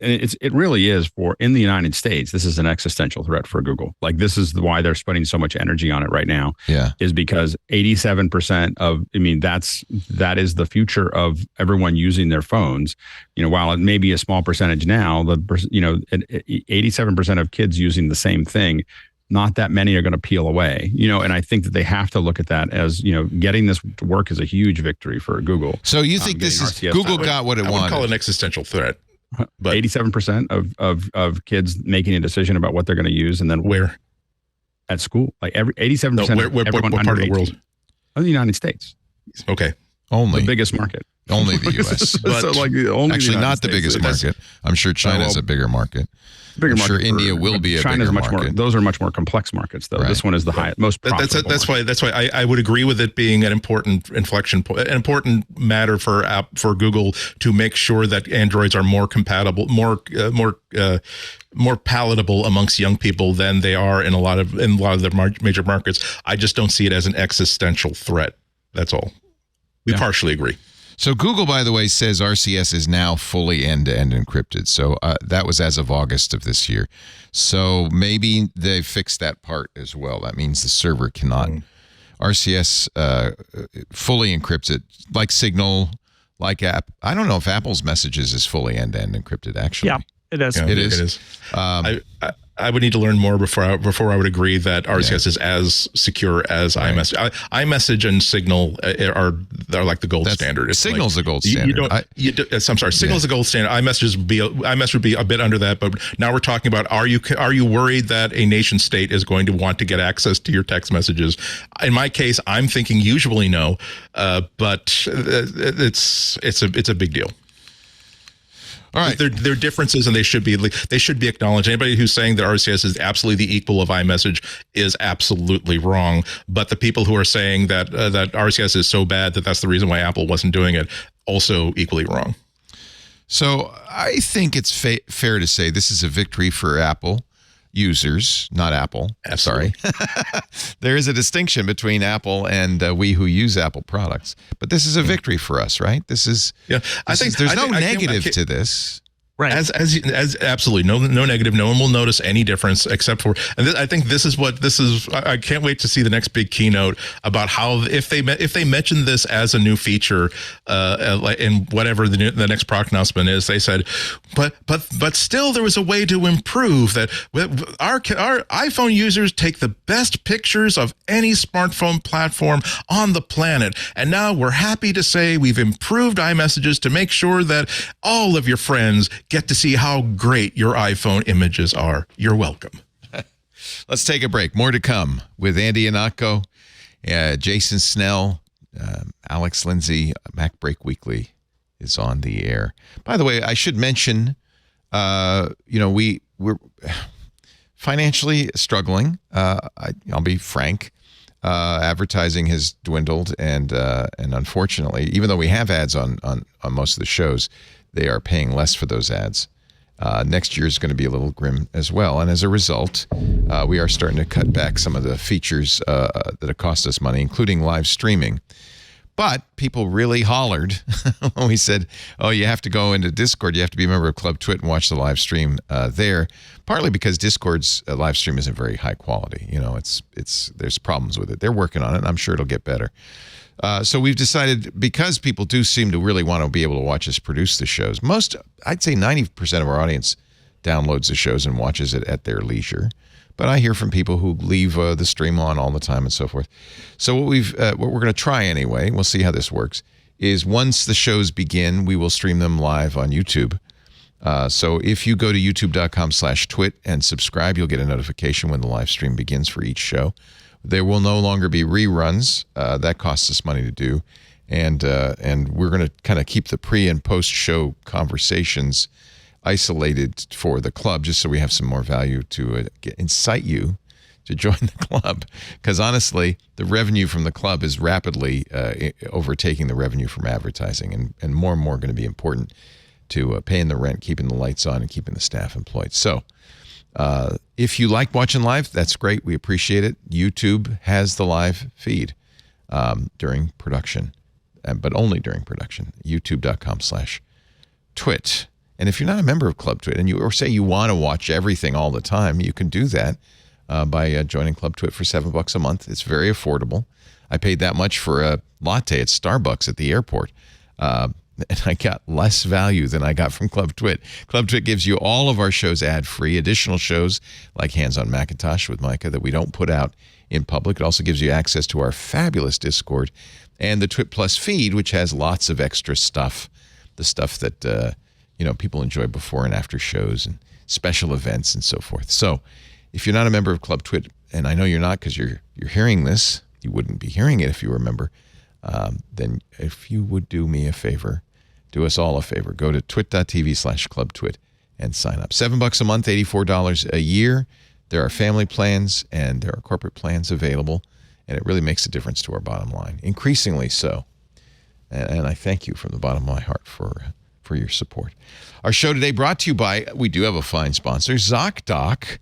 [SPEAKER 6] It really is in the United States, this is an existential threat for Google. Like, this is why they're spending so much energy on it right now.
[SPEAKER 1] Yeah.
[SPEAKER 6] Is because 87% that is the future of everyone using their phones. While it may be a small percentage now, 87% of kids using the same thing, not that many are going to peel away, and I think that they have to look at that as, getting this to work is a huge victory for Google.
[SPEAKER 1] So you think this is Google got what it wanted?
[SPEAKER 5] I would call it an existential threat.
[SPEAKER 6] But 87% of kids making a decision about what they're going to use, and then
[SPEAKER 5] where
[SPEAKER 6] at school, like 87%.
[SPEAKER 5] What part of the world?
[SPEAKER 6] Of the United States.
[SPEAKER 5] Okay,
[SPEAKER 1] only
[SPEAKER 6] the biggest market.
[SPEAKER 1] Only the U.S.
[SPEAKER 6] But so actually,
[SPEAKER 1] not the biggest market. I'm sure China's a bigger market. I'm sure India will be a bigger market.
[SPEAKER 6] Those are much more complex markets, though. Right. This one is the highest, most profitable.
[SPEAKER 5] That's why I would agree with it being an important inflection point, an important matter for Google to make sure that Androids are more compatible, more palatable amongst young people than they are in a lot of their major markets. I just don't see it as an existential threat. That's all. We partially agree.
[SPEAKER 1] So Google, by the way, says RCS is now fully end-to-end encrypted. So that was as of August of this year. So maybe they fixed that part as well. That means the server cannot. RCS fully encrypts it, like Signal, like App. I don't know if Apple's messages is fully end-to-end encrypted, actually.
[SPEAKER 4] Yeah, it is.
[SPEAKER 1] Yeah, it is.
[SPEAKER 5] I would need to learn more before I would agree that RCS is as secure as iMessage. iMessage and Signal are like the gold standard.
[SPEAKER 1] Signal's the gold standard.
[SPEAKER 5] I'm sorry, Signal's the gold standard. iMessage would be a bit under that, but now we're talking about are you worried that a nation state is going to want to get access to your text messages? In my case, I'm thinking usually no, but it's a big deal.
[SPEAKER 1] All right.
[SPEAKER 5] There are differences, and they should be acknowledged. Anybody who's saying that RCS is absolutely the equal of iMessage is absolutely wrong. But the people who are saying that RCS is so bad that that's the reason why Apple wasn't doing it, also equally wrong.
[SPEAKER 1] So I think it's fair to say this is a victory for Apple users, not Apple.
[SPEAKER 5] Absolutely.
[SPEAKER 1] Sorry. There is a distinction between Apple and we who use Apple products. But this is a victory for us, right? This is. Yeah, I think there's no negative to this.
[SPEAKER 5] Right. As absolutely no negative. No one will notice any difference except for, and I think this is. I can't wait to see the next big keynote about how if they mention this as a new feature, in whatever the next product announcement is, they said, but still there was a way to improve that. Our iPhone users take the best pictures of any smartphone platform on the planet, and now we're happy to say we've improved iMessages to make sure that all of your friends get to see how great your iPhone images are. You're welcome.
[SPEAKER 1] Let's take a break. More to come with Andy Ihnatko, Jason Snell, Alex Lindsay. MacBreak Weekly is on the air. By the way, I should mention, we're financially struggling. I'll be frank. Advertising has dwindled, and unfortunately, even though we have ads on most of the shows, they are paying less for those ads. Next year is going to be a little grim as well. And as a result, we are starting to cut back some of the features that have cost us money, including live streaming. But people really hollered when we said, oh, you have to go into Discord. You have to be a member of Club Twit and watch the live stream there, partly because Discord's live stream isn't very high quality. You know, there's problems with it. They're working on it, and I'm sure it'll get better. So we've decided, because people do seem to really want to be able to watch us produce the shows, I'd say 90% of our audience downloads the shows and watches it at their leisure. But I hear from people who leave the stream on all the time and so forth. So what we're going to try anyway, we'll see how this works, is once the shows begin, we will stream them live on YouTube. So if you go to youtube.com/twit and subscribe, you'll get a notification when the live stream begins for each show. There will no longer be reruns. That costs us money to do. And we're going to kind of keep the pre and post show conversations isolated for the club, just so we have some more value to incite you to join the club. Because honestly, the revenue from the club is rapidly overtaking the revenue from advertising, and more going to be important to paying the rent, keeping the lights on, and keeping the staff employed. So if you like watching live, that's great. We appreciate it. YouTube has the live feed during production, but only during production. youtube.com/twit. And if you're not a member of Club Twit, or say you want to watch everything all the time, you can do that by joining Club Twit for $7 a month. It's very affordable. I paid that much for a latte at Starbucks at the airport. And I got less value than I got from Club Twit. Club Twit gives you all of our shows ad-free, additional shows like Hands on Macintosh with Micah that we don't put out in public. It also gives you access to our fabulous Discord and the Twit Plus feed, which has lots of extra stuff, the stuff that people enjoy before and after shows and special events and so forth. So if you're not a member of Club Twit, and I know you're not because you're hearing this, you wouldn't be hearing it if you were a member, then if you would do me a favor, do us all a favor, go to twit.tv/clubtwit and sign up. $7 a month, $84 a year. There are family plans and there are corporate plans available, and it really makes a difference to our bottom line, increasingly so. And I thank you from the bottom of my heart for your support. Our show today brought to you by, we do have a fine sponsor, ZocDoc.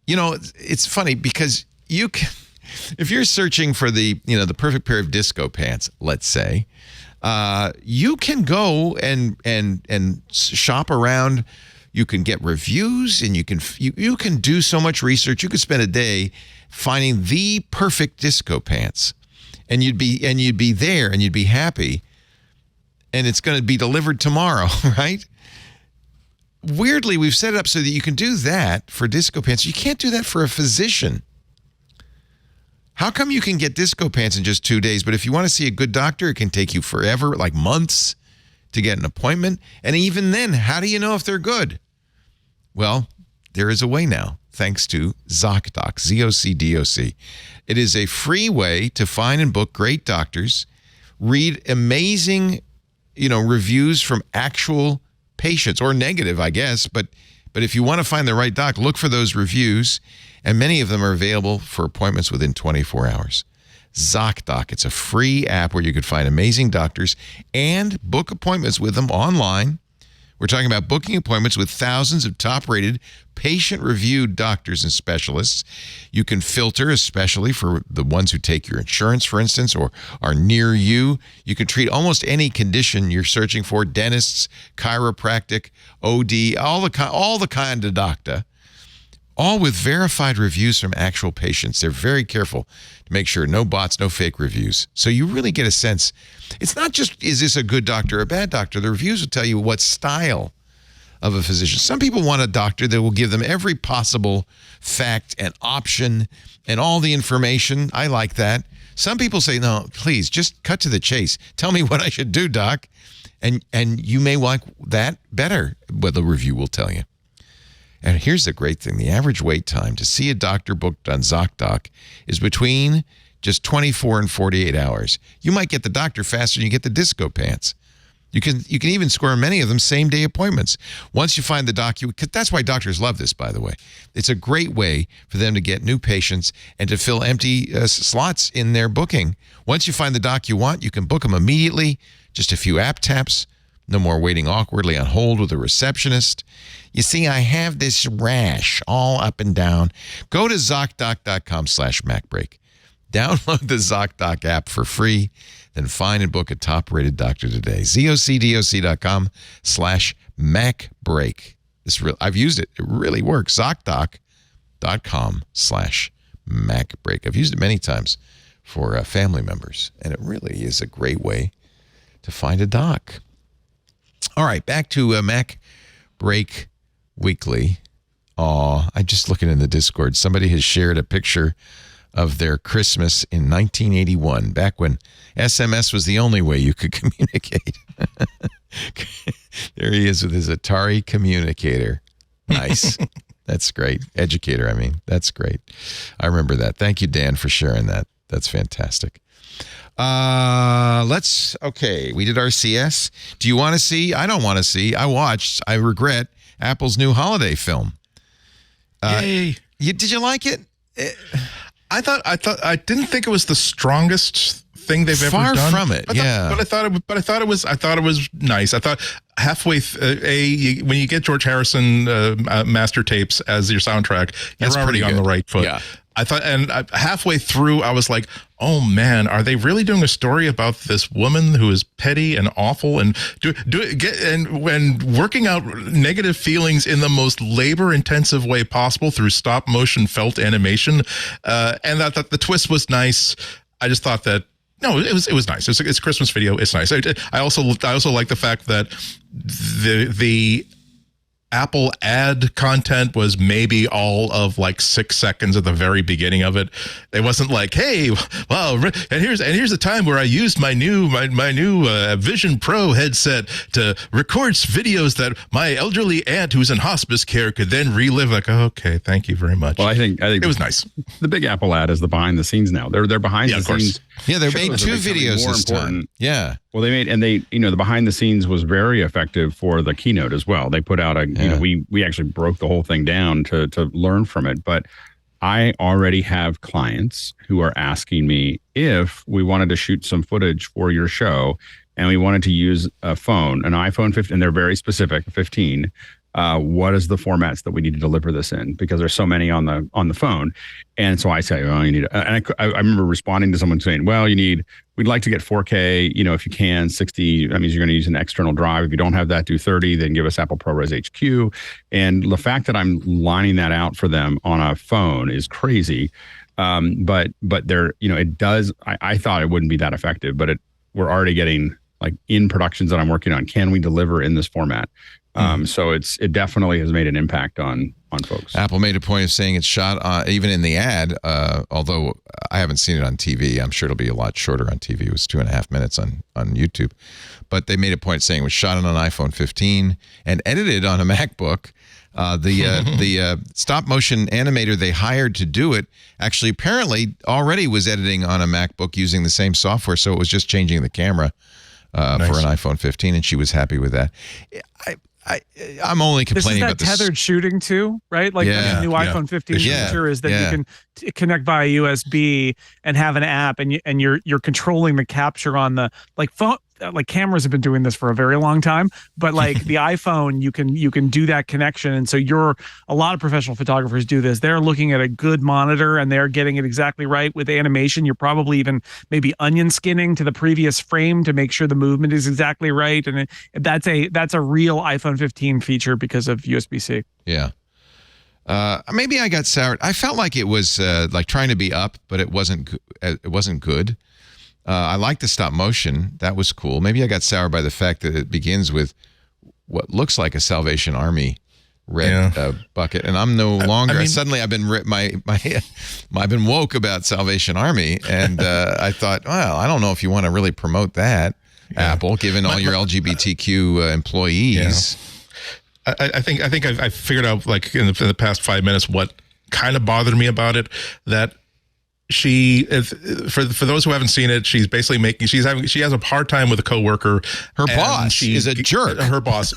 [SPEAKER 1] You know, it's funny because you can, if you're searching for the perfect pair of disco pants, let's say, you can go and shop around. You can get reviews, and you can do so much research. You could spend a day finding the perfect disco pants, and you'd be there and you'd be happy. And it's going to be delivered tomorrow, right? Weirdly, we've set it up so that you can do that for disco pants. You can't do that for a physician. How come you can get disco pants in just 2 days, but if you want to see a good doctor, it can take you forever, like months, to get an appointment? And even then, how do you know if they're good? Well, there is a way now, thanks to ZocDoc, ZocDoc. It is a free way to find and book great doctors, read amazing reviews from actual patients, or negative, I guess. But if you want to find the right doc, look for those reviews. And many of them are available for appointments within 24 hours. ZocDoc, it's a free app where you could find amazing doctors and book appointments with them online. We're talking about booking appointments with thousands of top-rated, patient-reviewed doctors and specialists. You can filter, especially for the ones who take your insurance, for instance, or are near you. You can treat almost any condition you're searching for: dentists, chiropractic, OD, all the kind of doctor, all with verified reviews from actual patients. They're very careful to make sure no bots, no fake reviews. So you really get a sense. It's not just, is this a good doctor or a bad doctor? The reviews will tell you what style of a physician. Some people want a doctor that will give them every possible fact and option and all the information. I like that. Some people say, no, please, just cut to the chase. Tell me what I should do, doc. And you may like that better, what the review will tell you. And here's the great thing. The average wait time to see a doctor booked on ZocDoc is between just 24 and 48 hours. You might get the doctor faster than you get the disco pants. You can even score many of them same-day appointments. Once you find the doc, that's why doctors love this, by the way. It's a great way for them to get new patients and to fill empty slots in their booking. Once you find the doc you want, you can book them immediately. Just a few app taps. No more waiting awkwardly on hold with a receptionist. You see, I have this rash all up and down. Go to ZocDoc.com/MacBreak. Download the ZocDoc app for free. Then find and book a top-rated doctor today. ZocDoc.com/MacBreak. I've used it. It really works. ZocDoc.com/MacBreak. I've used it many times for family members, and it really is a great way to find a doc. All right, back to MacBreak Weekly. I'm just looking in the Discord. Somebody has shared a picture of their Christmas in 1981, back when SMS was the only way you could communicate. There he is with his Atari communicator. Nice. That's great. Educator, I mean. That's great. I remember that. Thank you, Dan, for sharing that. That's fantastic. Okay, we did RCS. Do you want to see? I don't want to see. I watched, I regret, Apple's new holiday film.
[SPEAKER 5] Yay.
[SPEAKER 1] Did you like it?
[SPEAKER 5] I didn't think it was the strongest thing they've ever done.
[SPEAKER 1] Far from it,
[SPEAKER 5] But I thought it was nice. I thought halfway when you get George Harrison master tapes as your soundtrack, you're already on the right foot. Yeah. I thought, and halfway through, I was like, "Oh man, are they really doing a story about this woman who is petty and awful and working out negative feelings in the most labor-intensive way possible through stop-motion felt animation?" And that the twist was nice. I just thought that. No, it was nice. It's a Christmas video. It's nice. I also like the fact that the Apple ad content was maybe all of like 6 seconds at the very beginning of it. It wasn't like, "Hey, well, and here's a time where I used my new Vision Pro headset to record videos that my elderly aunt who's in hospice care could then relive." Like, okay, thank you very much.
[SPEAKER 6] Well, I think
[SPEAKER 5] it was nice.
[SPEAKER 6] The big Apple ad is the behind the scenes now. They're behind the scenes.
[SPEAKER 1] Yeah, they made 2 videos this time. Yeah.
[SPEAKER 6] Well, the behind the scenes was very effective for the keynote as well. They put out we actually broke the whole thing down to learn from it. But I already have clients who are asking me if we wanted to shoot some footage for your show and we wanted to use a phone, an iPhone 15, and they're very specific, 15. What is the formats that we need to deliver this in? Because there's so many on the phone. And so I say, well, you need, and I remember responding to someone saying, well, we'd like to get 4K, if you can, 60, that means you're going to use an external drive. If you don't have that, do 30, then give us Apple ProRes HQ. And the fact that I'm lining that out for them on a phone is crazy. But there, it does, I thought it wouldn't be that effective, but we're already getting like in productions that I'm working on. Can we deliver in this format? So it definitely has made an impact on folks.
[SPEAKER 1] Apple made a point of saying it's shot even in the ad, although I haven't seen it on TV. I'm sure it'll be a lot shorter on TV. It was 2.5 minutes on YouTube. But they made a point of saying it was shot on an iPhone 15 and edited on a MacBook. The stop motion animator they hired to do it actually apparently already was editing on a MacBook using the same software. So it was just changing the camera for an iPhone 15, and she was happy with that. I'm only complaining about
[SPEAKER 4] this. Is that tethered shooting too, right? Like the new iPhone 15 feature is that you can connect via USB and have an app, and you're controlling the capture on the phone. Like cameras have been doing this for a very long time, but like the iPhone, you can do that connection. And so a lot of professional photographers do this. They're looking at a good monitor and they're getting it exactly right with animation. You're probably even maybe onion skinning to the previous frame to make sure the movement is exactly right. And that's a real iPhone 15 feature because of USB-C.
[SPEAKER 1] Yeah. Maybe I got soured. I felt like it was like trying to be up, but it wasn't good. I like the stop motion. That was cool. Maybe I got sour by the fact that it begins with what looks like a Salvation Army red bucket, and I'm no longer. Suddenly, I've been I've been woke about Salvation Army, and I thought, well, I don't know if you want to really promote that, Apple, given all your LGBTQ employees.
[SPEAKER 5] Yeah. I think I figured out, like in the past 5 minutes, what kind of bothered me about it. That for those who haven't seen it, she's basically she has a hard time with a coworker.
[SPEAKER 1] Her boss is a jerk.
[SPEAKER 5] Her boss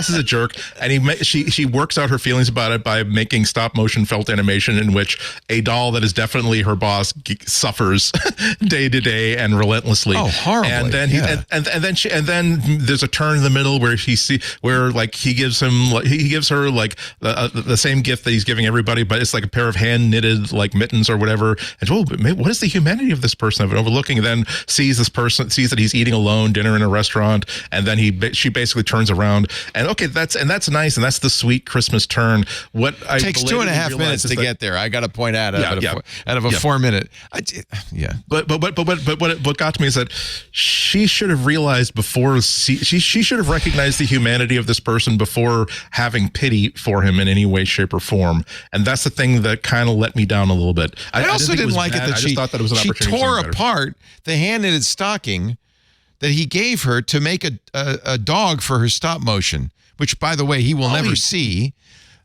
[SPEAKER 5] is a jerk, and she works out her feelings about it by making stop motion felt animation in which a doll that is definitely her boss suffers day to day and relentlessly.
[SPEAKER 1] Oh, horribly!
[SPEAKER 5] And then and then there's a turn in the middle where he gives her like the same gift that he's giving everybody, but it's like a pair of hand knitted like mittens or whatever. And what is the humanity of this person? I've been overlooking. And then sees that he's eating alone dinner in a restaurant, and then she basically turns around and that's nice, and that's the sweet Christmas turn. What
[SPEAKER 1] takes 2.5 minutes to get there. I got to point out out of a 4 minute.
[SPEAKER 5] But what got to me is that she should have realized before she should have recognized the humanity of this person before having pity for him in any way, shape, or form. And that's the thing that kind of let me down a little bit.
[SPEAKER 1] I also didn't like it that she tore apart the hand-knitted stocking that he gave her to make a dog for her stop motion, which, by the way, he will never see.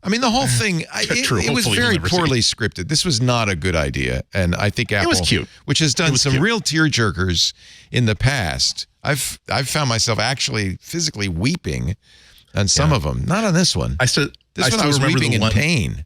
[SPEAKER 1] I mean, the whole thing, it was very poorly scripted. This was not a good idea. And I think Apple,
[SPEAKER 5] it was cute,
[SPEAKER 1] which has done some real tearjerkers in the past. I've found myself actually physically weeping on some of them. Not on this one. I was weeping in pain.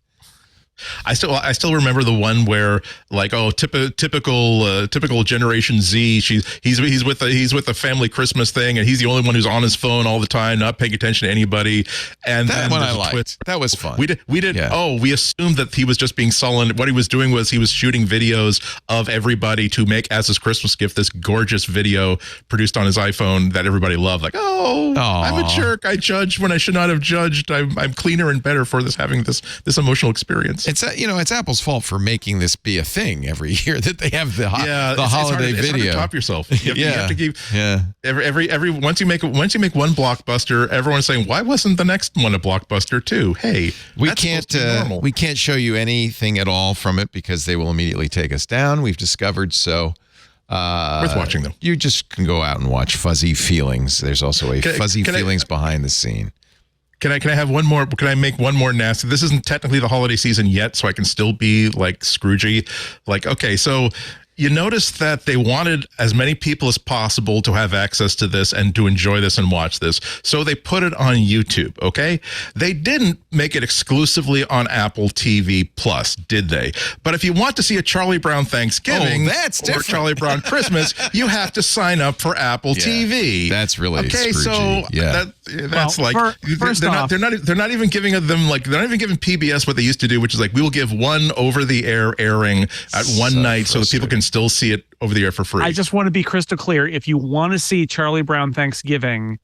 [SPEAKER 5] I still remember the one where like typical Generation Z. He's with the family Christmas thing, and he's the only one who's on his phone all the time, not paying attention to anybody. And
[SPEAKER 1] that one I liked. That was fun.
[SPEAKER 5] We did. Yeah. Oh, we assumed that he was just being sullen. What he was doing was he was shooting videos of everybody to make as his Christmas gift this gorgeous video produced on his iPhone that everybody loved. Like, I'm a jerk. I judged when I should not have judged. I'm cleaner and better for having this emotional experience.
[SPEAKER 1] It's Apple's fault for making this be a thing every year that they have the holiday video. It's hard to
[SPEAKER 5] top yourself. You have to keep every once you make one blockbuster, everyone's saying, why wasn't the next one a blockbuster too? Hey,
[SPEAKER 1] we can't show you anything at all from it because they will immediately take us down. We've discovered so.
[SPEAKER 5] Worth watching them.
[SPEAKER 1] You just can go out and watch Fuzzy Feelings. There's also a Fuzzy Feelings behind the scene.
[SPEAKER 5] Can I have one more? Can I make one more nasty? This isn't technically the holiday season yet, so I can still be like Scroogey. Like, okay, so you notice that they wanted as many people as possible to have access to this and to enjoy this and watch this. So they put it on YouTube, okay? They didn't make it exclusively on Apple TV Plus, did they? But if you want to see a Charlie Brown Thanksgiving or Charlie Brown Christmas, you have to sign up for Apple TV.
[SPEAKER 1] That's really
[SPEAKER 5] okay.
[SPEAKER 1] Scroogey.
[SPEAKER 5] That's they're not even giving them they're not even giving PBS what they used to do, which is like we will give one over-the-air airing at one night so that people can still see it over the air for free.
[SPEAKER 4] I just want to be crystal clear. If you want to see Charlie Brown Thanksgiving,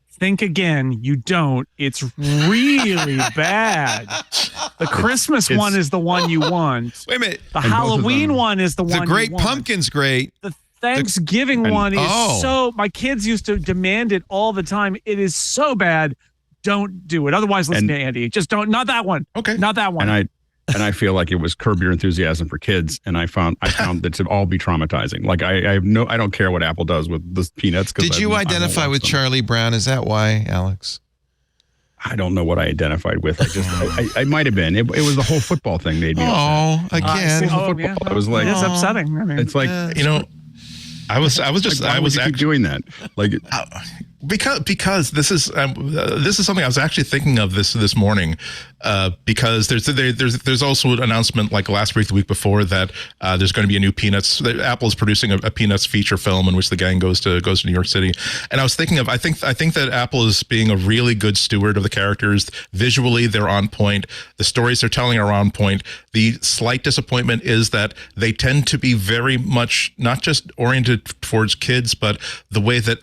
[SPEAKER 4] think again. You don't. It's really bad. The Christmas one is the one you want.
[SPEAKER 1] Wait a minute.
[SPEAKER 4] The Halloween one is the one.
[SPEAKER 1] The Great Pumpkin's great.
[SPEAKER 4] The Thanksgiving one is so. My kids used to demand it all the time. It is so bad. Don't do it. Otherwise, listen to Andy. Just don't. Not that one.
[SPEAKER 5] Okay.
[SPEAKER 4] Not that one.
[SPEAKER 6] And I feel like it was Curb Your Enthusiasm for kids, and I found that to all be traumatizing. Like I don't care what Apple does with the Peanuts.
[SPEAKER 1] Did you identify with Charlie Brown? Is that why, Alex?
[SPEAKER 6] I don't know what I identified with. I might have been. It was the whole football thing made me upset.
[SPEAKER 1] Again.
[SPEAKER 6] It was like
[SPEAKER 4] it's upsetting. I mean,
[SPEAKER 6] it's like
[SPEAKER 5] I was
[SPEAKER 6] actually doing that. Like
[SPEAKER 5] because this is something I was actually thinking of this morning. Because there's also an announcement like last week, the week before, that there's going to be a new Peanuts. Apple is producing a Peanuts feature film in which the gang goes to New York City. And I was thinking of I think that Apple is being a really good steward of the characters. Visually, they're on point. The stories they're telling are on point. The slight disappointment is that they tend to be very much not just oriented towards kids, but the way that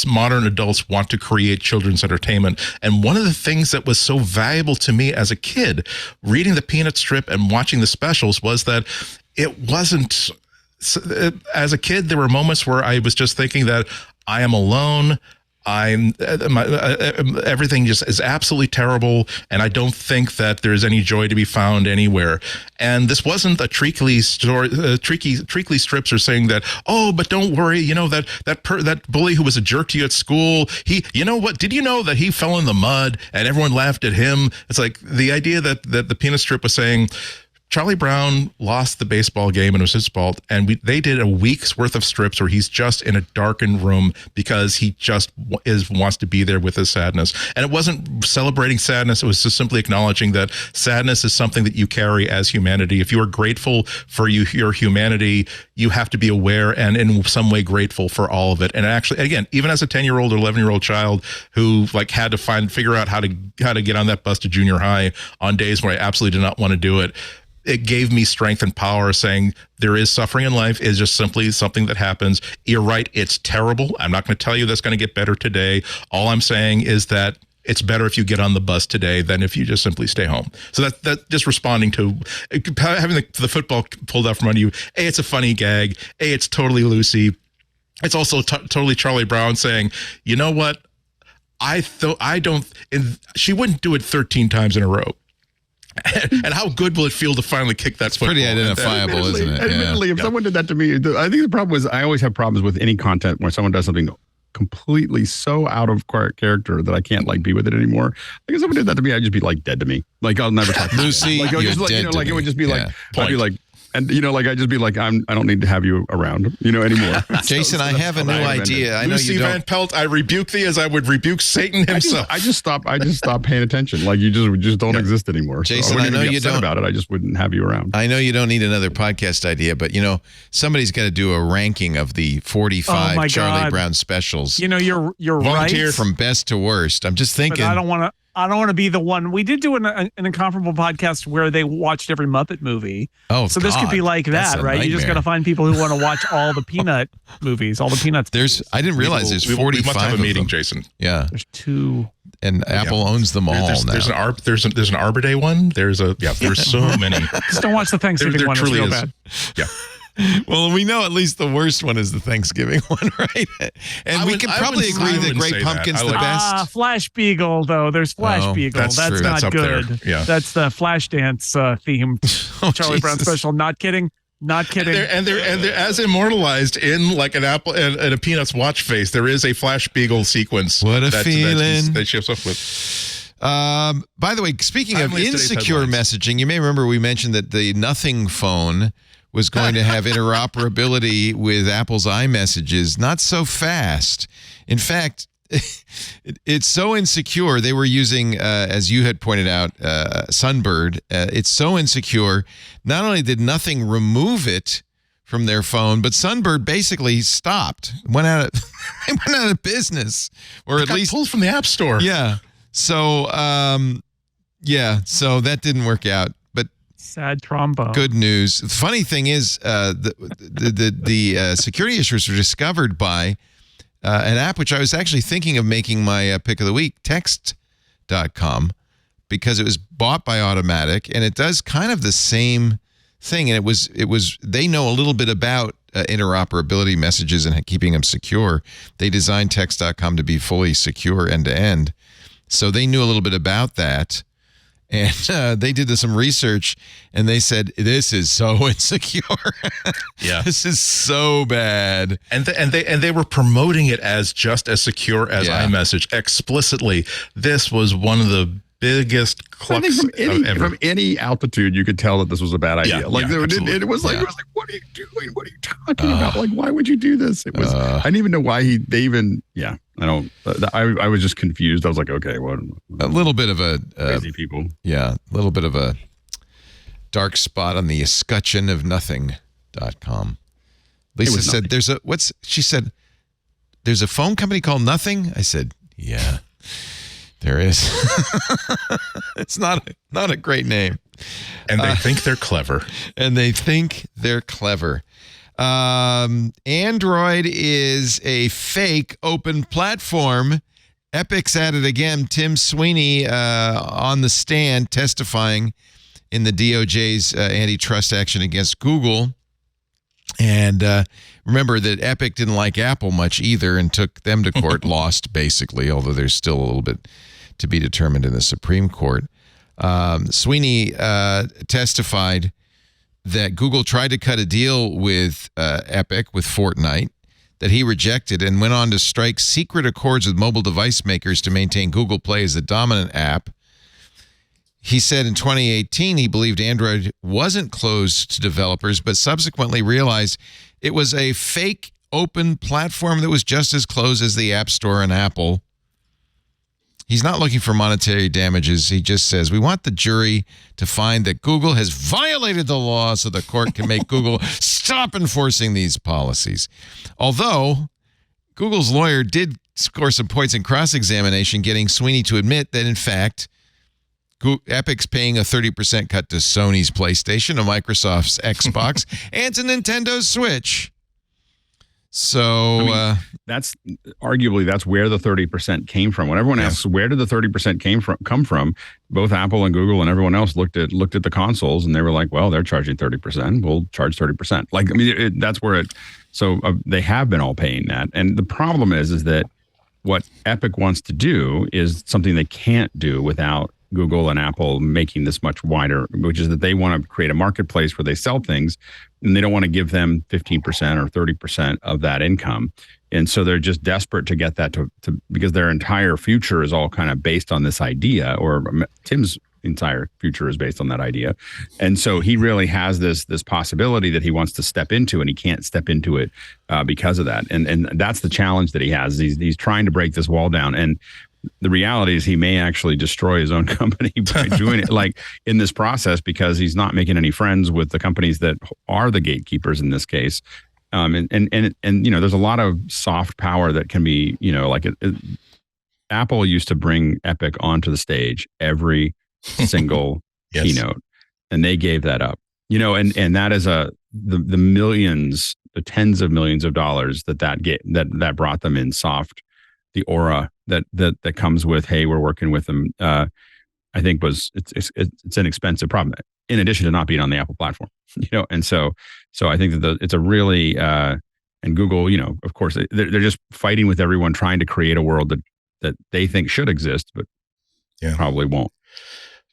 [SPEAKER 5] modern adults want to create children's entertainment. And one of the things that was so valuable to me as a kid, reading the Peanut strip and watching the specials, was that it wasn't. As a kid, there were moments where I was just thinking that I am alone. Everything just is absolutely terrible, and I don't think that there's any joy to be found anywhere. And this wasn't a treacly story. Treacly strips are saying that, oh, but don't worry, that bully who was a jerk to you at school, did you know that he fell in the mud and everyone laughed at him? It's like the idea that the Peanut strip was saying, Charlie Brown lost the baseball game and it was his fault. And they did a week's worth of strips where he's just in a darkened room because he just wants to be there with his sadness. And it wasn't celebrating sadness. It was just simply acknowledging that sadness is something that you carry as humanity. If you are grateful for your humanity, you have to be aware and in some way grateful for all of it. And actually, again, even as a 10-year-old or 11-year-old child who like had to figure out how to get on that bus to junior high on days where I absolutely did not want to do it, it gave me strength and power saying there is suffering in life. It's just simply something that happens. You're right. It's terrible. I'm not going to tell you that's going to get better today. All I'm saying is that it's better if you get on the bus today than if you just simply stay home. So that just responding to having the football pulled out from under you. A, it's a funny gag. A, it's totally Lucy. It's also totally Charlie Brown saying, you know what? She wouldn't do it 13 times in a row. And how good will it feel to finally kick that football?
[SPEAKER 1] Pretty identifiable, isn't it?
[SPEAKER 6] Admittedly, if someone did that to me, I think the problem is I always have problems with any content where someone does something completely so out of character that I can't like be with it anymore. Like if someone did that to me, I'd just be like dead to me. Like I'll never talk to
[SPEAKER 1] Lucy.
[SPEAKER 6] Like,
[SPEAKER 1] you're
[SPEAKER 6] just, like,
[SPEAKER 1] dead
[SPEAKER 6] you know,
[SPEAKER 1] to
[SPEAKER 6] like
[SPEAKER 1] me.
[SPEAKER 6] it would just be like,
[SPEAKER 1] Yeah.
[SPEAKER 6] I'd be like, and you know, like I'd just be like, I don't need to have you around, you know, anymore.
[SPEAKER 1] Jason, I have a new idea. I know
[SPEAKER 5] Lucy
[SPEAKER 1] you don't.
[SPEAKER 5] Van Pelt, I rebuke thee as I would rebuke Satan himself.
[SPEAKER 6] I just stopped paying attention. Like you just don't exist anymore.
[SPEAKER 1] Jason,
[SPEAKER 6] so I
[SPEAKER 1] I know
[SPEAKER 6] wouldn't be
[SPEAKER 1] you
[SPEAKER 6] upset
[SPEAKER 1] don't-
[SPEAKER 6] about it. I just wouldn't have you around.
[SPEAKER 1] I know you don't need another podcast idea, but somebody's got to do a ranking of the 45
[SPEAKER 4] Oh my
[SPEAKER 1] Charlie
[SPEAKER 4] God.
[SPEAKER 1] Brown specials
[SPEAKER 4] You're
[SPEAKER 5] Volunteer
[SPEAKER 4] right.
[SPEAKER 1] from best to worst. I'm just thinking.
[SPEAKER 4] But I don't want to be the one. We did do an incomparable podcast where they watched every Muppet movie.
[SPEAKER 1] Oh,
[SPEAKER 4] so this could be
[SPEAKER 1] God.
[SPEAKER 4] like
[SPEAKER 1] That's
[SPEAKER 4] that,
[SPEAKER 1] a
[SPEAKER 4] right? You just
[SPEAKER 1] nightmare.
[SPEAKER 4] got to find people who want to watch all the Peanut movies, all the Peanuts.
[SPEAKER 1] I didn't realize there's 45
[SPEAKER 5] We must have a
[SPEAKER 1] of
[SPEAKER 5] meeting,
[SPEAKER 1] them.
[SPEAKER 5] Jason.
[SPEAKER 1] Yeah,
[SPEAKER 4] There's 2.
[SPEAKER 1] and Apple owns them all
[SPEAKER 5] There's
[SPEAKER 1] now.
[SPEAKER 5] there's an Arbor Day one. There's so many.
[SPEAKER 4] Just don't watch the Thanksgiving
[SPEAKER 5] There
[SPEAKER 4] one. It's
[SPEAKER 5] truly
[SPEAKER 4] real
[SPEAKER 5] is.
[SPEAKER 4] bad.
[SPEAKER 5] Yeah.
[SPEAKER 1] Well, we know at least the worst one is the Thanksgiving one, right? And we can probably agree that
[SPEAKER 5] wouldn't
[SPEAKER 1] Great
[SPEAKER 5] say
[SPEAKER 1] Pumpkin's
[SPEAKER 5] that.
[SPEAKER 1] the best.
[SPEAKER 4] Flash Beagle, though. There's Flash
[SPEAKER 1] Oh,
[SPEAKER 4] Beagle.
[SPEAKER 5] that's
[SPEAKER 4] That's
[SPEAKER 5] true.
[SPEAKER 4] not
[SPEAKER 5] That's up there.
[SPEAKER 4] good.
[SPEAKER 5] Yeah.
[SPEAKER 4] That's the Flashdance themed
[SPEAKER 1] Oh,
[SPEAKER 4] Charlie Brown
[SPEAKER 1] Jesus.
[SPEAKER 4] special. Not kidding. Not kidding.
[SPEAKER 5] And they're as immortalized in like an apple and a Peanuts watch face. There is a Flash Beagle sequence.
[SPEAKER 1] What a feeling.
[SPEAKER 5] That shifts up with.
[SPEAKER 1] By the way, speaking of
[SPEAKER 5] Timely as today's
[SPEAKER 1] insecure
[SPEAKER 5] headlines.
[SPEAKER 1] messaging, you may remember we mentioned that the Nothing phone was going to have interoperability with Apple's iMessages. Not so fast. In fact, it's so insecure. They were using, as you had pointed out, Sunbird. It's so insecure. Not only did Nothing remove it from their phone, but Sunbird basically stopped. They went out of business, or at
[SPEAKER 5] Got
[SPEAKER 1] least
[SPEAKER 5] pulled from the App Store.
[SPEAKER 1] yeah. So so that didn't work out. But
[SPEAKER 4] Sad trombone.
[SPEAKER 1] good news. The funny thing is, the security issues were discovered by an app which I was actually thinking of making my pick of the week, text.com, because it was bought by Automatic and it does kind of the same thing. And it was they know a little bit about interoperability messages and keeping them secure. They designed text.com to be fully secure end to end. So they knew a little bit about that. And they did some research, and they said, this is so insecure.
[SPEAKER 5] Yeah.
[SPEAKER 1] This is so bad.
[SPEAKER 5] And they were promoting it as just as secure as
[SPEAKER 1] Yeah.
[SPEAKER 5] iMessage explicitly. This was one of the biggest
[SPEAKER 6] I think
[SPEAKER 5] clucks ever.
[SPEAKER 6] from any altitude, you could tell that this was a bad idea.
[SPEAKER 5] Yeah,
[SPEAKER 6] Like
[SPEAKER 5] yeah,
[SPEAKER 6] it
[SPEAKER 5] absolutely.
[SPEAKER 6] was like,
[SPEAKER 1] Yeah.
[SPEAKER 6] it was like, what are you doing? What are you talking about? Like, why would you do this? It was.
[SPEAKER 1] Uh.
[SPEAKER 6] I didn't even know why they even. Yeah, I don't. I was just confused. I was like, okay, what?
[SPEAKER 1] A little bit of a
[SPEAKER 6] Crazy people.
[SPEAKER 1] a little bit of a dark spot on the escutcheon of nothing.com. Lisa
[SPEAKER 6] was
[SPEAKER 1] said
[SPEAKER 6] nothing.
[SPEAKER 1] she said there's a phone company called Nothing. I said, yeah, there is. It's not a great name.
[SPEAKER 5] And they think they're clever.
[SPEAKER 1] And they think they're clever. Android is a fake open platform. Epic's at it again. Tim Sweeney on the stand testifying in the DOJ's antitrust action against Google. And remember that Epic didn't like Apple much either and took them to court, lost basically, although there's still a little bit to be determined in the Supreme Court. Sweeney testified that Google tried to cut a deal with Epic, with Fortnite, that he rejected, and went on to strike secret accords with mobile device makers to maintain Google Play as the dominant app. He said in 2018 he believed Android wasn't closed to developers, but subsequently realized it was a fake open platform that was just as closed as the App Store and Apple. He's not looking for monetary damages. He just says, we want the jury to find that Google has violated the law so the court can make Google stop enforcing these policies. Although Google's lawyer did score some points in cross-examination, getting Sweeney to admit that, in fact, Epic's paying a 30% cut to Sony's PlayStation, to Microsoft's Xbox, and to Nintendo's Switch. So
[SPEAKER 6] that's arguably where the 30% came from. When everyone asks where did the 30% come from, both Apple and Google and everyone else looked at the consoles and they were like, well, they're charging 30%. We'll charge 30%. Like, I mean, that's where it. So they have been all paying that. And the problem is that what Epic wants to do is something they can't do without Google and Apple making this much wider, which is that they want to create a marketplace where they sell things and they don't want to give them 15% or 30% of that income. And so they're just desperate to get that to because their entire future is all kind of based on this idea, or Tim's entire future is based on that idea. And so he really has this possibility that he wants to step into, and he can't step into it because of that. And that's the challenge that he has. He's trying to break this wall down. And the reality is he may actually destroy his own company by doing it like in this process, because he's not making any friends with the companies that are the gatekeepers in this case. And you know, there's a lot of soft power that can be, you know, like Apple used to bring Epic onto the stage every single keynote, and they gave that up, you know, and that is the millions, the tens of millions of dollars that brought them in soft, the aura that comes with, hey, we're working with them. I think it's an expensive problem in addition to not being on the Apple platform, you know? And so I think that it's a really, and Google, you know, of course they're just fighting with everyone, trying to create a world that they think should exist, but probably won't.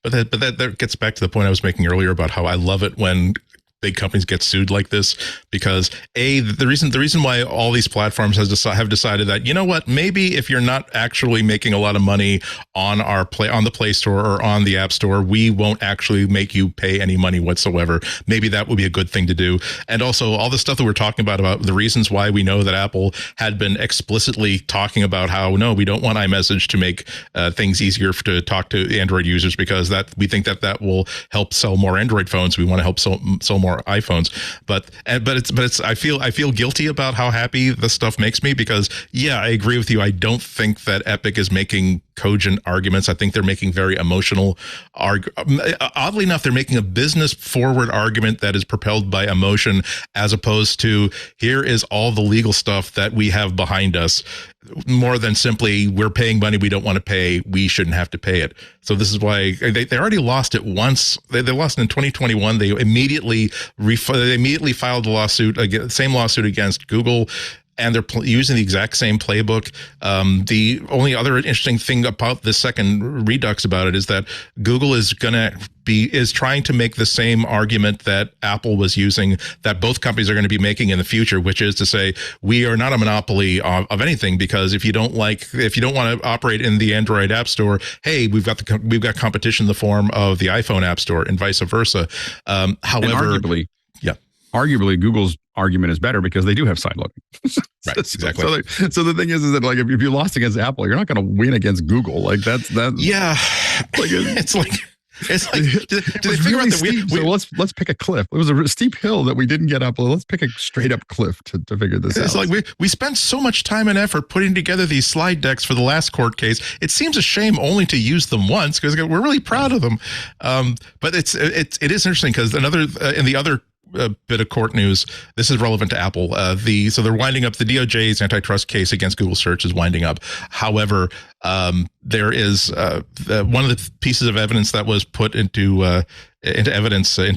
[SPEAKER 5] But that gets back to the point I was making earlier about how I love it when big companies get sued like this, because the reason why all these platforms have decided that, you know what, maybe if you're not actually making a lot of money on the Play Store or on the App Store, we won't actually make you pay any money whatsoever. Maybe that would be a good thing to do. And also all the stuff that we're talking about the reasons why we know that Apple had been explicitly talking about how, no, we don't want iMessage to make things easier to talk to Android users, because that we think that will help sell more Android phones. We want to help sell more iPhones, but it's I feel guilty about how happy this stuff makes me, because I agree with you. I don't think that Epic is making cogent arguments. I think they're making very emotional oddly enough, they're making a business forward argument that is propelled by emotion, as opposed to here is all the legal stuff that we have behind us, more than simply we're paying money we don't want to pay, we shouldn't have to pay it. So this is why they already lost it once. They lost it in 2021. They immediately filed a lawsuit, same lawsuit against Google, and they're using the exact same playbook. The only other interesting thing about this second redux about it is that Google is trying to make the same argument that Apple was using, that both companies are going to be making in the future, which is to say we are not a monopoly of anything, because if you don't want to operate in the Android App Store, hey, we've got competition in the form of the iPhone App Store, and vice versa. However,
[SPEAKER 6] arguably Google's argument is better because they do have side loading.
[SPEAKER 5] Right, exactly.
[SPEAKER 6] So the thing is that like if you lost against Apple, you're not going to win against Google. Like that's
[SPEAKER 5] yeah.
[SPEAKER 6] Like
[SPEAKER 5] it's like do they figure out that
[SPEAKER 6] so let's pick a cliff. It was a steep hill that we didn't get up. Well, let's pick a straight up cliff to figure this out.
[SPEAKER 5] It's like we spent so much time and effort putting together these slide decks for the last court case. It seems a shame only to use them once, because we're really proud of them. But it is interesting because in the other bit of court news, this is relevant to Apple. So they're winding up the DOJ's antitrust case against Google Search is winding up. However, there is one of the pieces of evidence that was put into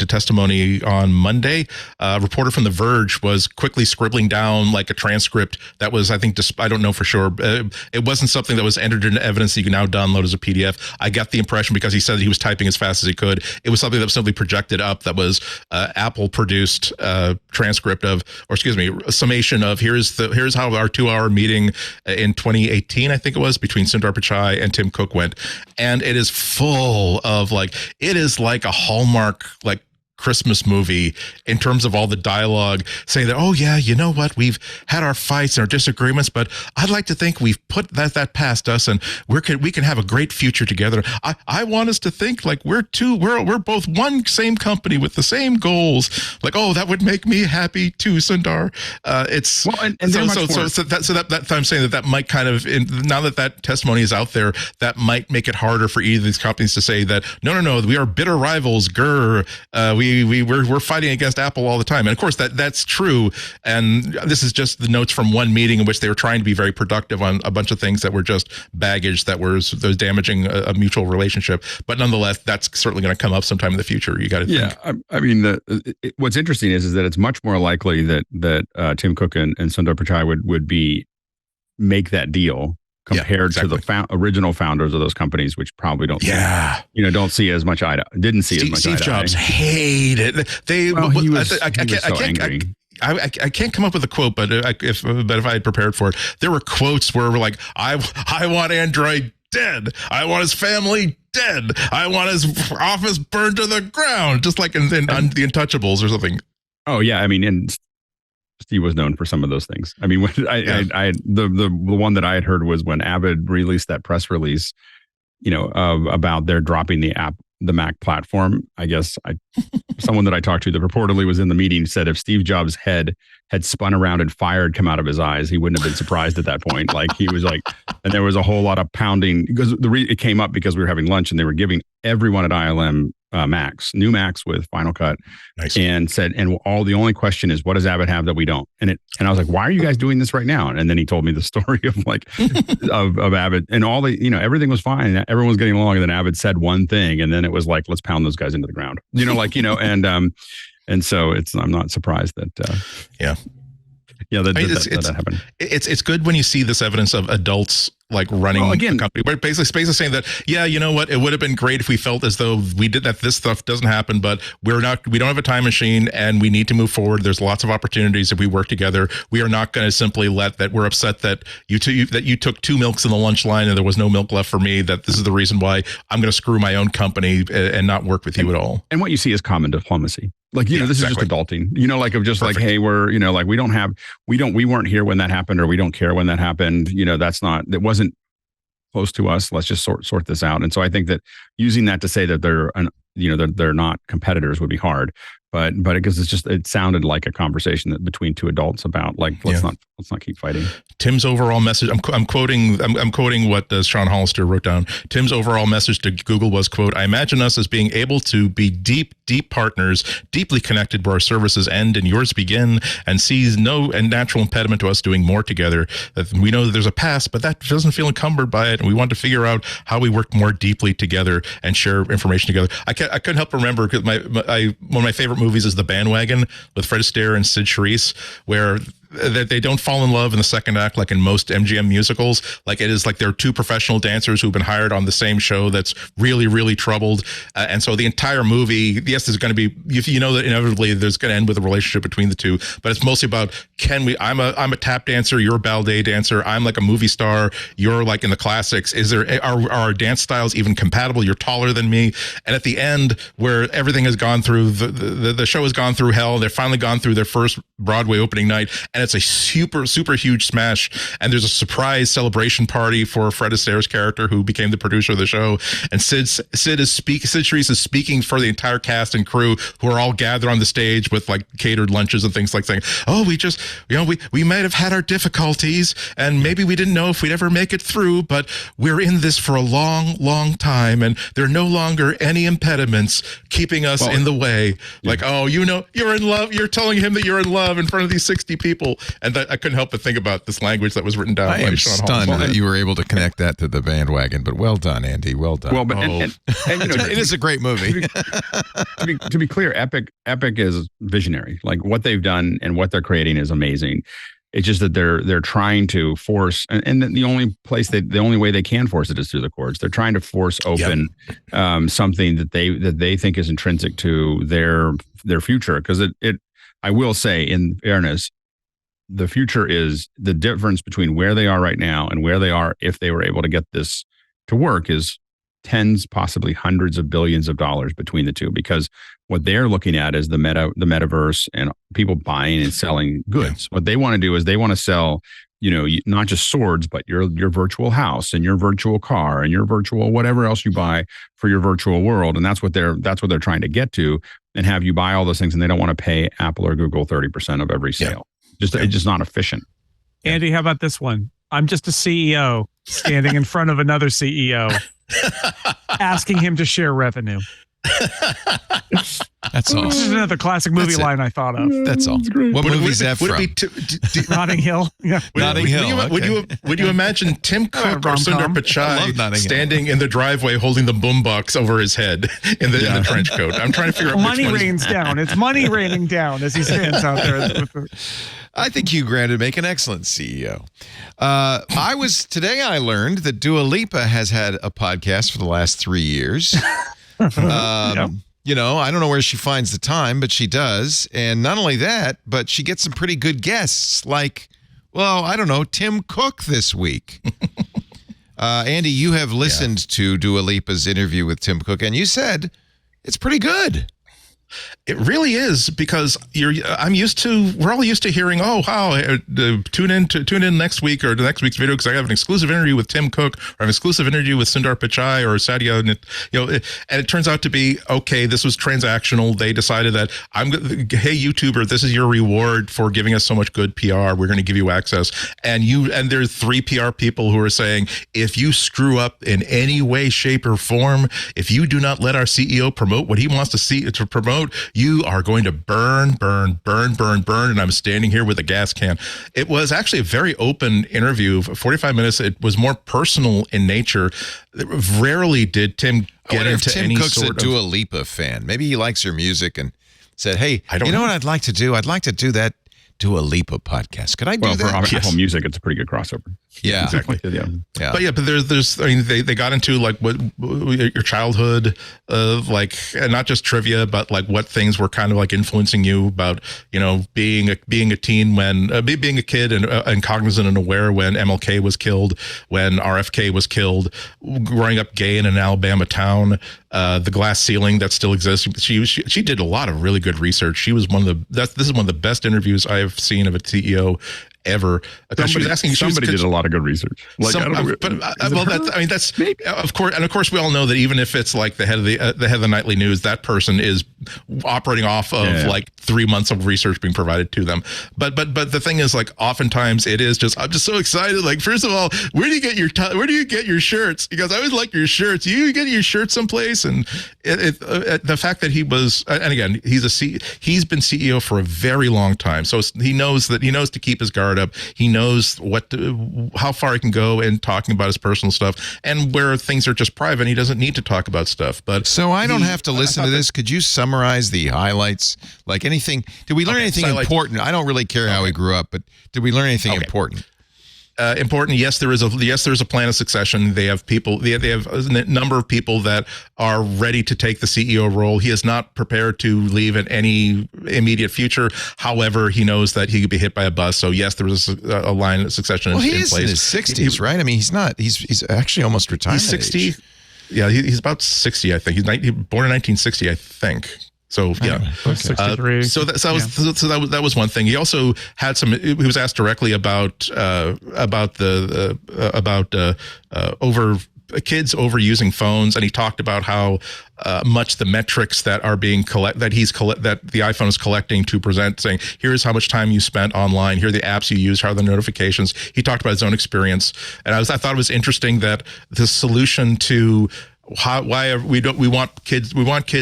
[SPEAKER 5] testimony on Monday. A reporter from The Verge was quickly scribbling down like a transcript that was, I think, I don't know for sure. It wasn't something that was entered into evidence that you can now download as a PDF. I got the impression, because he said that he was typing as fast as he could, it was something that was simply projected up that was Apple produced transcript of, or excuse me, a summation of here's how our 2-hour meeting in 2018, I think it was, between Sundar Pichai and Tim Cook went, and it is full of it is like a Hallmark Christmas movie in terms of all the dialogue saying that, oh yeah, you know what, we've had our fights and our disagreements, but I'd like to think we've put that past us and we can have a great future together. I want us to think like we're both one same company with the same goals. Oh, that would make me happy too, Sundar. It's well, and that I'm saying that might kind of, now that testimony is out there, that might make it harder for either of these companies to say that no, we are bitter rivals. We're fighting against Apple all the time. And of course that's true. And this is just the notes from one meeting in which they were trying to be very productive on a bunch of things that were just baggage that was damaging a mutual relationship. But nonetheless, that's certainly going to come up sometime in the future. You got to think.
[SPEAKER 6] Yeah, I mean, what's interesting is that it's much more likely that Tim Cook and Sundar Pichai would make that deal compared to the original founders of those companies, which probably don't see as much didn't see as much
[SPEAKER 5] Steve Jobs hated I can't come up with a quote, but if I had prepared for it, there were quotes where we're like, I want Android dead. I want his family dead. I want his office burned to the ground, just like in The Untouchables or something.
[SPEAKER 6] Oh yeah, I mean, and Steve was known for some of those things. I mean, when the one that I had heard was when Avid released that press release, about their dropping the Mac platform. I guess someone that I talked to that reportedly was in the meeting said if Steve Jobs' head had spun around and fire had come out of his eyes, he wouldn't have been surprised at that point. He was and there was a whole lot of pounding because it came up because we were having lunch and they were giving everyone at ILM new Macs with Final Cut. Nice. And said, and the only question is, what does Avid have that we don't? And I was like, why are you guys doing this right now? And then he told me the story of of Avid and all the, everything was fine. Everyone was getting along. And then Avid said one thing. And then it was like, let's pound those guys into the ground, and so I'm not surprised that, that happened.
[SPEAKER 5] It's good when you see this evidence of adults running a company. We're basically saying that, you know what, it would have been great if we felt as though we did that. This stuff doesn't happen, but we don't have a time machine and we need to move forward. There's lots of opportunities if we work together. We are not going to simply let that. We're upset that you took 2 milks in the lunch line and there was no milk left for me. That this is the reason why I'm going to screw my own company and not work with you at all.
[SPEAKER 6] And what you see is common diplomacy. This is just adulting, hey, we're, we weren't here when that happened, or we don't care when that happened. That wasn't close to us. Let's just sort this out. And so I think that using that to say that they're not competitors would be hard, but because it sounded like a conversation between two adults about let's not keep fighting.
[SPEAKER 5] Tim's overall message, I'm quoting what Sean Hollister wrote down. Tim's overall message to Google was, quote, I imagine us as being able to be deep partners, deeply connected where our services end and yours begin, and sees no natural impediment to us doing more together. We know that there's a past, but that doesn't feel encumbered by it. And we want to figure out how we work more deeply together and share information together. I couldn't help remember because one of my favorite movies is The Bandwagon with Fred Astaire and Sid Charisse, where they don't fall in love in the second act like in most MGM musicals. It is they're two professional dancers who've been hired on the same show that's really, really troubled. And so the entire movie, yes, there's going to be, that inevitably there's going to end with a relationship between the two, but it's mostly about, I'm a tap dancer, you're a ballet dancer, I'm like a movie star, you're in the classics. Are our dance styles even compatible? You're taller than me. And at the end, where everything has gone through, the show has gone through hell, they've finally gone through their first Broadway opening night, and it's a super, super huge smash. And there's a surprise celebration party for Fred Astaire's character, who became the producer of the show. And Sid Charisse is speaking for the entire cast and crew, who are all gathered on the stage with catered lunches and things, saying, oh, we might have had our difficulties and maybe we didn't know if we'd ever make it through, but we're in this for a long, long time. And there are no longer any impediments keeping us in the way. You're in love. You're telling him that you're in love in front of these 60 people. And I couldn't help but think about this language that was written down by Sean Hollister.
[SPEAKER 1] I am stunned that you were able to connect that to The Bandwagon, but well done, Andy. Well done.
[SPEAKER 6] Well, but
[SPEAKER 1] it is a great movie.
[SPEAKER 6] To be clear, Epic is visionary. What they've done and what they're creating is amazing. It's just that they're trying to force, and the only way they can force it is through the courts. They're trying to force open something that they think is intrinsic to their future. Because I will say, in fairness, the future is the difference between where they are right now and where they are if they were able to get this to work is tens, possibly hundreds of billions of dollars between the two, because what they're looking at is the metaverse and people buying and selling goods. Yeah. What they want to do is they want to sell, not just swords, but your virtual house and your virtual car and your virtual whatever else you buy for your virtual world. And that's what they're trying to get to, and have you buy all those things. And they don't want to pay Apple or Google 30% of every sale. It's just not efficient.
[SPEAKER 4] Andy, how about this one? I'm just a CEO standing in front of another CEO asking him to share revenue.
[SPEAKER 1] That's all.
[SPEAKER 4] This is another classic movie line I thought of.
[SPEAKER 1] That's all. What movie is that from?
[SPEAKER 4] Notting Hill. Yeah.
[SPEAKER 1] Notting Hill.
[SPEAKER 5] Would you imagine Tim Cook or Sundar Pichai standing in the driveway holding the boombox over his head in the trench coat? I'm trying to figure out.
[SPEAKER 4] Money rains down. It's money raining down as he stands out there.
[SPEAKER 1] I think Hugh Grant would make an excellent CEO. Today I learned that Dua Lipa has had a podcast for the last 3 years. I don't know where she finds the time, but she does. And not only that, but she gets some pretty good guests like, Tim Cook this week. Andy, you have listened to Dua Lipa's interview with Tim Cook, and you said it's pretty good.
[SPEAKER 5] It really is, because we're all used to hearing, tune in next week or the next week's video because I have an exclusive interview with Tim Cook, or an exclusive interview with Sundar Pichai or Sadia, and it turns out to be, okay, this was transactional. They decided that hey, YouTuber, this is your reward for giving us so much good PR. We're going to give you access. And there's 3 PR people who are saying, if you screw up in any way, shape, or form, if you do not let our CEO promote what he wants to promote, you are going to burn, and I'm standing here with a gas can. It was actually a very open interview, 45 minutes. It was more personal in nature. Rarely did Tim get into
[SPEAKER 1] Tim
[SPEAKER 5] any
[SPEAKER 1] Cook's
[SPEAKER 5] sort
[SPEAKER 1] a Dua Lipa fan. Maybe he likes her music and said, hey, what I'd like to do? I'd like to do that Dua Lipa podcast. Could I do that?
[SPEAKER 6] For Apple Music, it's a pretty good crossover.
[SPEAKER 1] Yeah,
[SPEAKER 5] exactly. But there's. I mean, they got into like what your childhood, and not just trivia, but like what things were kind of like influencing you about being a teen when being a kid and cognizant and aware when MLK was killed, when RFK was killed, growing up gay in an Alabama town, the glass ceiling that still exists. She did a lot of really good research. She was this is one of the best interviews I have seen of a CEO ever.
[SPEAKER 6] Somebody did a lot of good research.
[SPEAKER 5] That's of course we all know that even if it's like the head of the nightly news, that person is operating off of like 3 months of research being provided to them. But the thing is, like, oftentimes it is just, I'm just so excited. Like, first of all, where do you get your shirts? Because I always like your shirts. You get your shirts someplace, and the fact that he was, and again, he's been CEO for a very long time, so he knows to keep his guard up. He knows how far he can go in talking about his personal stuff, and where things are just private, he doesn't need to talk about stuff. But
[SPEAKER 1] so I don't have to listen to this. Could you summarize the highlights? Like anything? Did we learn anything important? I don't really care how he grew up, but did we learn anything important?
[SPEAKER 5] Important. Yes, there's a plan of succession. They have people. They have a number of people that are ready to take the CEO role. He is not prepared to leave in any immediate future. However, he knows that he could be hit by a bus. So yes, there was a line of succession in place.
[SPEAKER 1] Well, he is in his 60s, right? I mean, he's not. He's actually almost retired.
[SPEAKER 5] He's 60. Age. Yeah, he's about 60, I think. He's born in 1960, I think. So yeah,
[SPEAKER 4] 63.
[SPEAKER 5] That was one thing. He also had some. He was asked directly about overusing phones, and he talked about how much the metrics that are being that the iPhone is collecting to present, saying, here's how much time you spent online, here are the apps you use, how are the notifications. He talked about his own experience, and I thought it was interesting that the solution to we want kids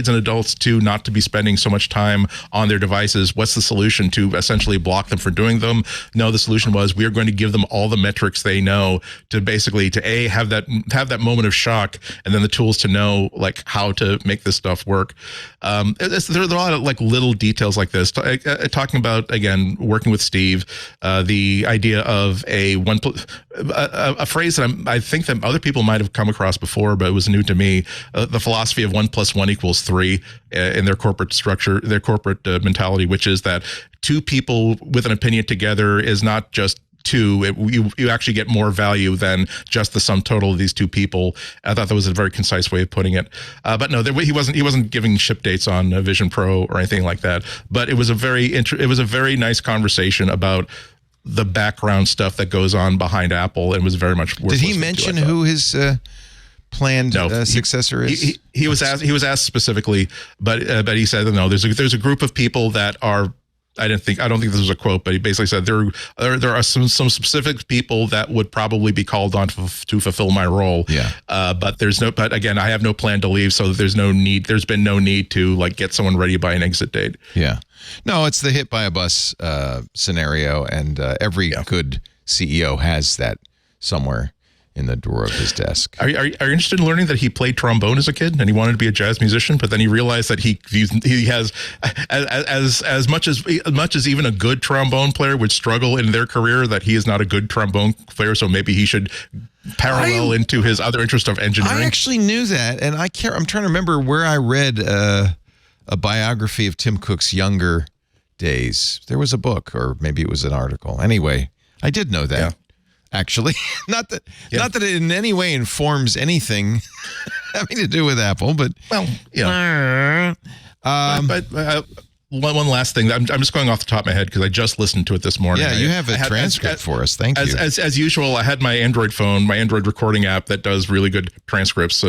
[SPEAKER 5] and adults to not to be spending so much time on their devices. What's the solution? To essentially block them from doing them? No, the solution was, we are going to give them all the metrics they know to basically have that moment of shock, and then the tools to know like how to make this stuff work. There are a lot of like little details like this. Talking about, again, working with Steve, the idea of a phrase that I think that other people might have come across before, but it was new to to me the philosophy of 1 + 1 = 3 in their corporate structure, their corporate mentality, which is that two people with an opinion together is not just two. You actually get more value than just the sum total of these two people. I thought that was a very concise way of putting it. But no, he wasn't giving ship dates on Vision Pro or anything like that. But it was a very nice conversation about the background stuff that goes on behind Apple, and was very much worth
[SPEAKER 1] listening to. Did he mention who his planned successor is?
[SPEAKER 5] He was asked specifically, but he said no. There's a group of people that are. I don't think this was a quote, but he basically said there are some specific people that would probably be called on to fulfill my role.
[SPEAKER 1] Yeah.
[SPEAKER 5] But again, I have no plan to leave, so there's been no need to like get someone ready by an exit date.
[SPEAKER 1] Yeah. No, it's the hit by a bus scenario, and every good CEO has that somewhere in the drawer of his desk.
[SPEAKER 5] Are you interested in learning that he played trombone as a kid and he wanted to be a jazz musician, but then he realized that he has as much as even a good trombone player would struggle in their career, that he is not a good trombone player, so maybe he should parallel into his other interest of engineering.
[SPEAKER 1] I actually knew that, and I'm trying to remember where I read a biography of Tim Cook's younger days. There was a book, or maybe it was an article. Anyway, I did know that. Yeah. Actually, not that it in any way informs anything having to do with Apple, but
[SPEAKER 5] well, yeah. But one last thing. I'm just going off the top of my head because I just listened to it this morning.
[SPEAKER 1] Yeah, you have a transcript for us. Thank you.
[SPEAKER 5] As usual, I had my Android phone, my Android recording app that does really good transcripts.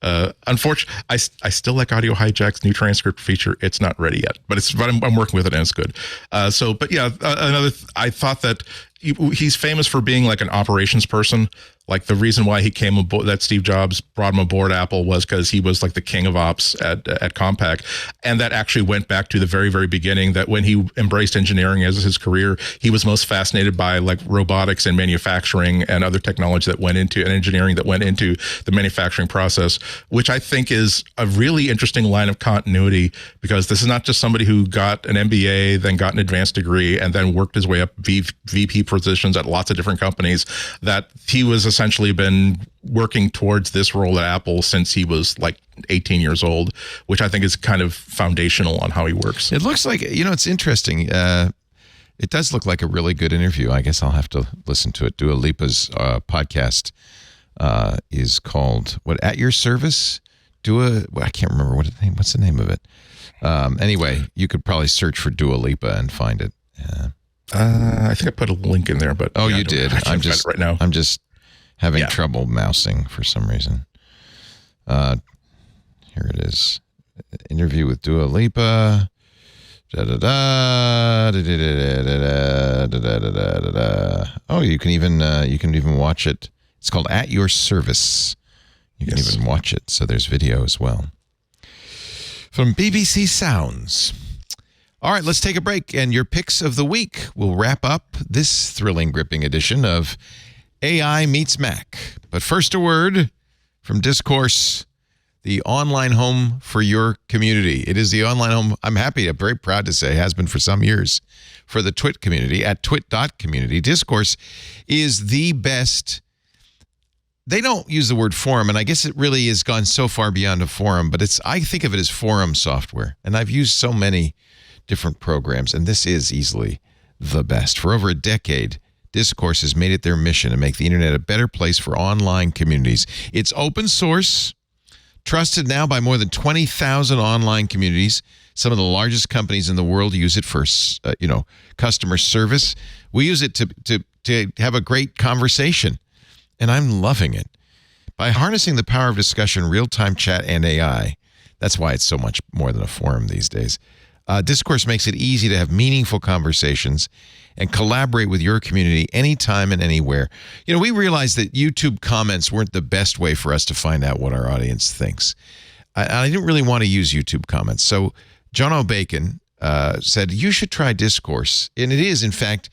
[SPEAKER 5] Unfortunately, I still like Audio Hijack's new transcript feature. It's not ready yet, but I'm working with it and it's good. I thought that he's famous for being like an operations person. Like the reason why he came aboard, that Steve Jobs brought him aboard Apple, was because he was like the king of ops at Compaq. And that actually went back to the very, very beginning, that when he embraced engineering as his career, he was most fascinated by like robotics and manufacturing and other technology that went into, and engineering that went into the manufacturing process, which I think is a really interesting line of continuity, because this is not just somebody who got an MBA, then got an advanced degree, and then worked his way up VP positions at lots of different companies. That he was essentially been working towards this role at Apple since he was like 18 years old, which I think is kind of foundational on how he works.
[SPEAKER 1] It looks like, it's interesting. It does look like a really good interview. I guess I'll have to listen to it. Dua Lipa's podcast is called, At Your Service? I can't remember what's the name of it. Anyway, you could probably search for Dua Lipa and find it.
[SPEAKER 5] I think I put a link in there, but
[SPEAKER 1] you did.
[SPEAKER 5] I'm just right now.
[SPEAKER 1] I'm just having trouble mousing for some reason. Here it is. Interview with Dua Lipa. Oh, you can even watch it. It's called At Your Service. You can even watch it. So there's video as well. From BBC Sounds. All right, let's take a break, and your picks of the week will wrap up this thrilling, gripping edition of AI Meets Mac. But first, a word from Discourse, the online home for your community. It is the online home, I'm very proud to say, has been for some years, for the Twit community at twit.community. Discourse is the best. They don't use the word forum, and I guess it really has gone so far beyond a forum, but I think of it as forum software, and I've used so many different programs, and this is easily the best. For over a decade, Discourse has made it their mission to make the internet a better place for online communities. It's open source, trusted now by more than 20,000 online communities. Some of the largest companies in the world use it for, customer service. We use it to have a great conversation, and I'm loving it. By harnessing the power of discussion, real-time chat, and AI, that's why it's so much more than a forum these days. Discourse makes it easy to have meaningful conversations and collaborate with your community anytime and anywhere. We realized that YouTube comments weren't the best way for us to find out what our audience thinks. I didn't really want to use YouTube comments. So John O'Bacon said, you should try Discourse. And it is, in fact,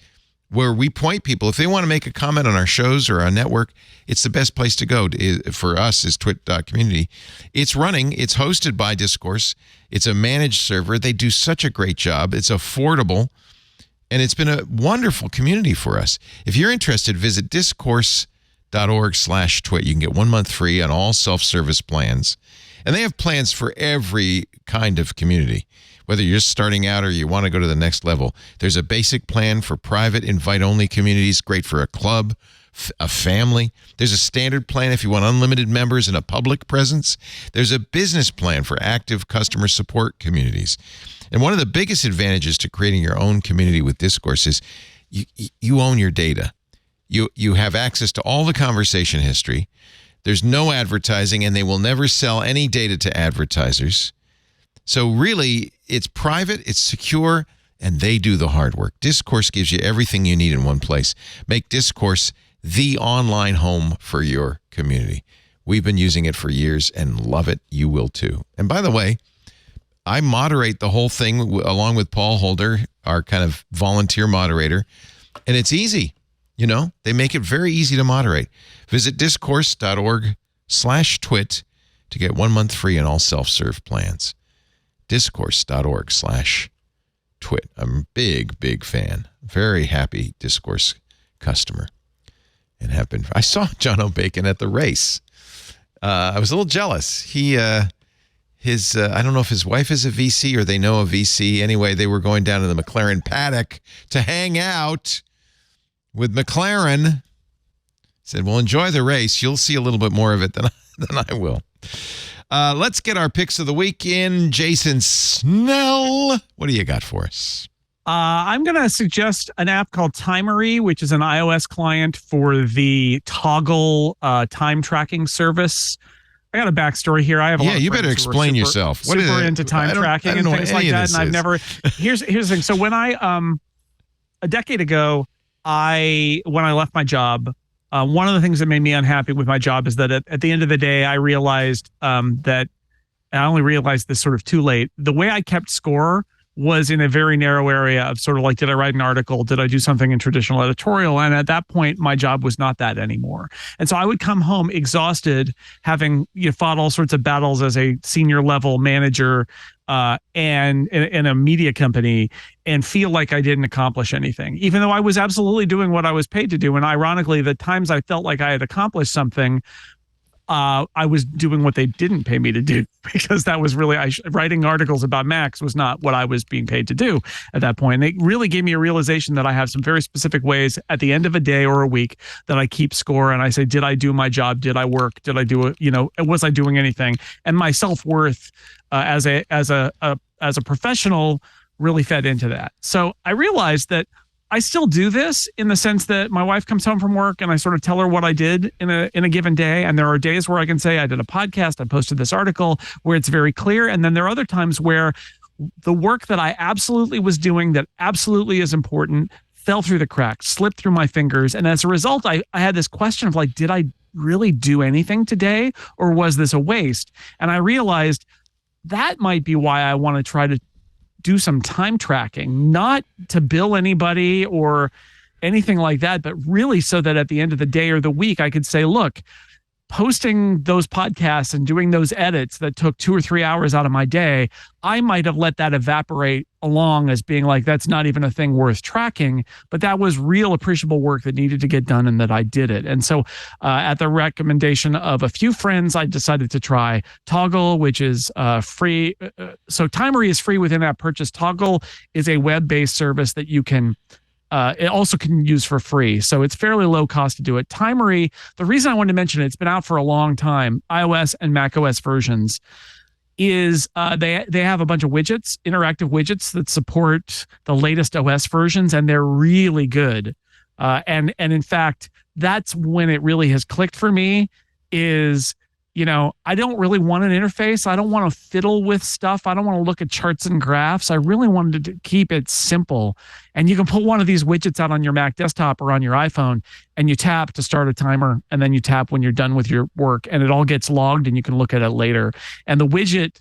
[SPEAKER 1] where we point people, if they want to make a comment on our shows or our network, it's the best place to go. For us is twit.community. It's running. It's hosted by Discourse. It's a managed server. They do such a great job. It's affordable, and it's been a wonderful community for us. If you're interested, visit discourse.community. discourse.org/twit. You can get 1 month free on all self-service plans. And they have plans for every kind of community, whether you're just starting out or you want to go to the next level. There's a basic plan for private invite-only communities, great for a club, a family. There's a standard plan if you want unlimited members and a public presence. There's a business plan for active customer support communities. And one of the biggest advantages to creating your own community with Discourse is you own your data. You have access to all the conversation history. There's no advertising, and they will never sell any data to advertisers. So really, it's private, it's secure, and they do the hard work. Discourse gives you everything you need in one place. Make Discourse the online home for your community. We've been using it for years and love it. You will too. And by the way, I moderate the whole thing along with Paul Holder, our kind of volunteer moderator, and it's easy. You know, they make it very easy to moderate. Visit discourse.org/twit to get 1 month free on all self-serve plans. Discourse.org/twit. I'm a big fan. Very happy Discourse customer. And have been. I saw John O'Bacon at the race. I was a little jealous. I don't know if his wife is a VC or they know a VC. Anyway, they were going down to the McLaren paddock to hang out with McLaren. Said, well, enjoy the race. You'll see a little bit more of it than I will. Let's get our picks of the week in. Jason Snell, what do you got for us?
[SPEAKER 4] I'm going to suggest an app called Timery, which is an iOS client for the Toggle time tracking service. I got a backstory here. I have a lot of
[SPEAKER 1] you better explain yourself.
[SPEAKER 4] Super into time tracking and things like that. And I've never. Here's the thing. So when a decade ago, when I left my job, one of the things that made me unhappy with my job is that at the end of the day, I realized that I only realized this sort of too late. The way I kept score was in a very narrow area of sort of like, did I write an article? Did I do something in traditional editorial? And at that point, my job was not that anymore. And so I would come home exhausted, having fought all sorts of battles as a senior level manager and in a media company, and feel like I didn't accomplish anything, even though I was absolutely doing what I was paid to do. And ironically, the times I felt like I had accomplished something, I was doing what they didn't pay me to do, because that was really writing articles about Macs was not what I was being paid to do at that point. And it really gave me a realization that I have some very specific ways at the end of a day or a week that I keep score, and I say, did I do my job? Did I work? Did I do it? Was I doing anything? And my self-worth as a professional really fed into that. So I realized that I still do this in the sense that my wife comes home from work and I sort of tell her what I did in a given day. And there are days where I can say I did a podcast, I posted this article, where it's very clear. And then there are other times where the work that I absolutely was doing that absolutely is important fell through the cracks, slipped through my fingers. And as a result, I had this question of like, did I really do anything today, or was this a waste? And I realized that might be why I want to try to do some time tracking, not to bill anybody or anything like that, but really so that at the end of the day or the week, I could say, look, posting those podcasts and doing those edits that took 2 or 3 hours out of my day, I might have let that evaporate along as being like, that's not even a thing worth tracking, but that was real appreciable work that needed to get done and that I did it. And so at the recommendation of a few friends, I decided to try Toggle, which is free. So Timery is free with in-app purchase. Toggle is a web-based service that you can it also can use for free. So it's fairly low cost to do it. Timery, the reason I wanted to mention it, it's been out for a long time, iOS and macOS versions, is they have a bunch of widgets, interactive widgets that support the latest OS versions, and they're really good. And in fact, that's when it really has clicked for me is, I don't really want an interface. I don't want to fiddle with stuff. I don't want to look at charts and graphs. I really wanted to keep it simple. And you can pull one of these widgets out on your Mac desktop or on your iPhone, and you tap to start a timer, and then you tap when you're done with your work, and it all gets logged and you can look at it later. And the widget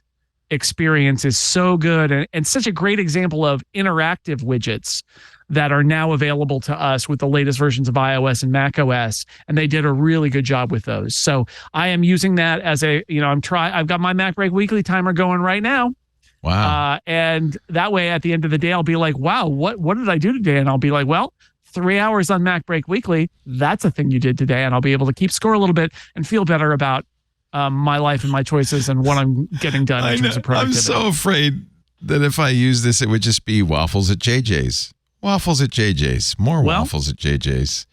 [SPEAKER 4] experience is so good and such a great example of interactive widgets that are now available to us with the latest versions of iOS and macOS, and they did a really good job with those. So I am using that as I've got my MacBreak weekly timer going right now.
[SPEAKER 1] Wow.
[SPEAKER 4] And that way at the end of the day, I'll be like, wow, what did I do today? And I'll be like, well, 3 hours on MacBreak Weekly. That's a thing you did today. And I'll be able to keep score a little bit and feel better about my life and my choices and what I'm getting done in terms of productivity.
[SPEAKER 1] I'm so afraid that if I use this, it would just be Waffles at JJ's. Waffles at JJ's. More Waffles at JJ's.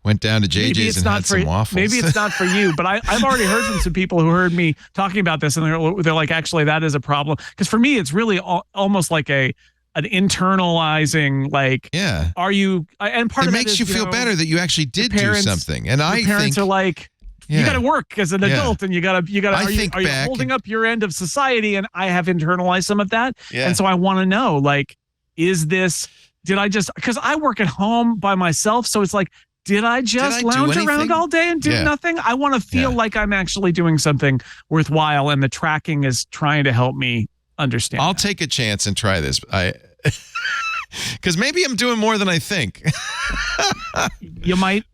[SPEAKER 1] Went down to JJ's and had some waffles.
[SPEAKER 4] Maybe it's not for you, but I've already heard from some people who heard me talking about this, and they're like, actually, that is a problem. Because for me, it's really almost like an internalizing, like, are you? And part of it
[SPEAKER 1] makes you feel better that you actually did do something. And I think
[SPEAKER 4] parents are like, you got to work as an adult, and you got to. Are you holding up your end of society? And I have internalized some of that, and so I want to know, like, is this? Did I just? Because I work at home by myself, so it's like. Did I just lounge around all day and do nothing? I want to feel like I'm actually doing something worthwhile, and the tracking is trying to help me understand.
[SPEAKER 1] I'll take a chance and try this. Because maybe I'm doing more than I think.
[SPEAKER 4] You might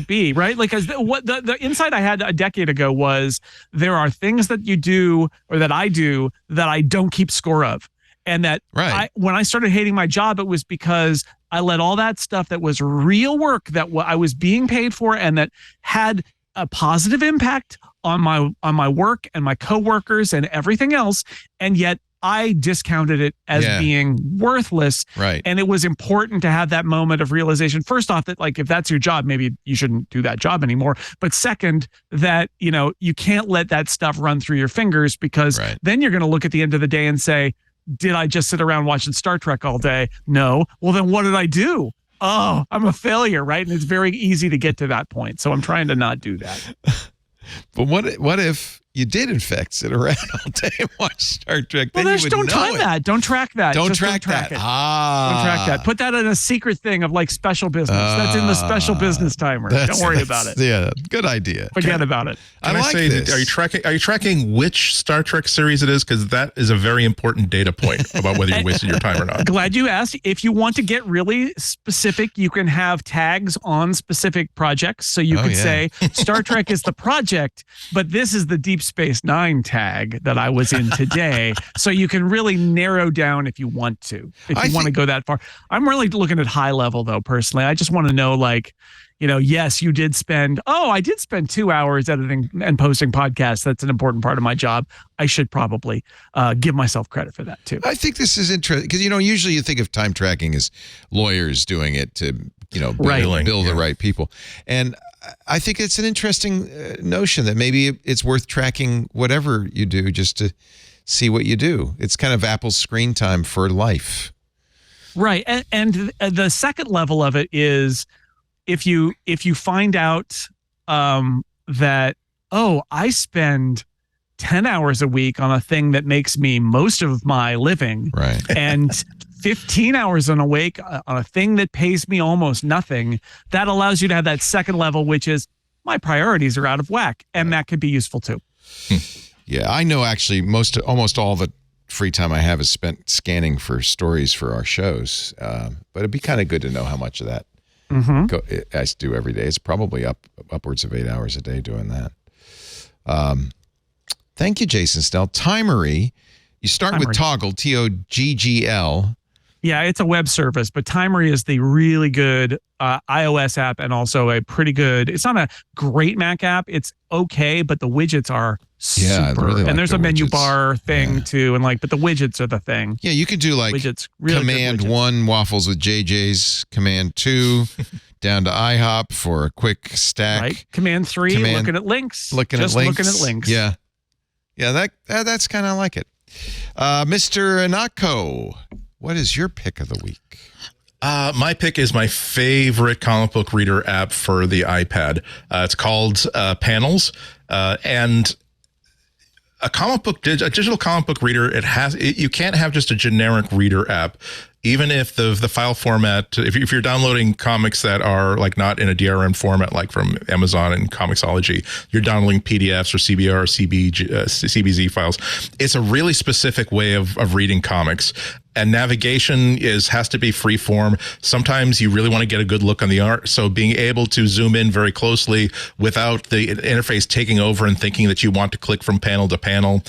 [SPEAKER 4] be right. Like, what the insight I had a decade ago was there are things that you do or that I do that I don't keep score of. And that when I started hating my job, it was because I let all that stuff that was real work that I was being paid for and that had a positive impact on my work and my coworkers and everything else. And yet I discounted it as being worthless.
[SPEAKER 1] Right.
[SPEAKER 4] And it was important to have that moment of realization. First off, that like, if that's your job, maybe you shouldn't do that job anymore. But second, that, you can't let that stuff run through your fingers because then you're going to look at the end of the day and say, did I just sit around watching Star Trek all day? No. Well, then what did I do? Oh, I'm a failure, right? And it's very easy to get to that point. So I'm trying to not do that.
[SPEAKER 1] But what if you did, in fact, sit around all day and watch Star Trek?
[SPEAKER 4] Well, don't time that. Don't track that.
[SPEAKER 1] Don't track that.
[SPEAKER 4] Don't track that. Put that in a secret thing of like special business. That's in the special business timer. Don't worry about it.
[SPEAKER 1] Yeah, good idea.
[SPEAKER 4] Forget about it.
[SPEAKER 5] Can I say, this. Are you tracking which Star Trek series it is? Because that is a very important data point about whether you're wasting your time or not.
[SPEAKER 4] Glad you asked. If you want to get really specific, you can have tags on specific projects. So you could say Star Trek is the project, but this is the Deep Space Nine tag that I was in today. So you can really narrow down if you want to, if you want to go that far. I'm really looking at high level though, personally. I just want to know, like, yes, you did spend, I did spend 2 hours editing and posting podcasts. That's an important part of my job. I should probably give myself credit for that too.
[SPEAKER 1] I think this is interesting because, usually you think of time tracking as lawyers doing it to, bill the right people. And I think it's an interesting notion that maybe it's worth tracking whatever you do just to see what you do. It's kind of Apple's screen time for life.
[SPEAKER 4] Right. And the second level of it is if you find out that, I spend 10 hours a week on a thing that makes me most of my living.
[SPEAKER 1] Right.
[SPEAKER 4] And 15 hours in a week on a thing that pays me almost nothing, that allows you to have that second level, which is my priorities are out of whack. And that could be useful too.
[SPEAKER 1] Yeah, I know actually almost all the free time I have is spent scanning for stories for our shows. But it'd be kind of good to know how much of that I do every day. It's probably upwards of 8 hours a day doing that. Thank you, Jason Snell. Timery, you start with Toggle, Toggl.
[SPEAKER 4] Yeah, it's a web service, but Timery is the really good iOS app and also a pretty good, it's not a great Mac app. It's okay, but the widgets are super.
[SPEAKER 1] Really
[SPEAKER 4] and there's a menu
[SPEAKER 1] widgets.
[SPEAKER 4] Bar thing too. And but the widgets are the thing.
[SPEAKER 1] Yeah, you could do like
[SPEAKER 4] widgets, really
[SPEAKER 1] Command 1 Waffles with JJ's, Command 2 down to IHOP for a quick stack.
[SPEAKER 4] Right. Command 3, looking at links.
[SPEAKER 1] Looking at links. Yeah. Yeah, that's kind of like it. Mr. Anako, what is your pick of the week?
[SPEAKER 5] My pick is my favorite comic book reader app for the iPad. It's called Panels, and a digital comic book reader. You can't have just a generic reader app. Even if the file format, if you're downloading comics that are like not in a DRM format, like from Amazon and Comixology, you're downloading PDFs or CBR or CBZ files. It's a really specific way of reading comics. And navigation has to be free form. Sometimes you really want to get a good look on the art. So being able to zoom in very closely without the interface taking over and thinking that you want to click from panel to panel.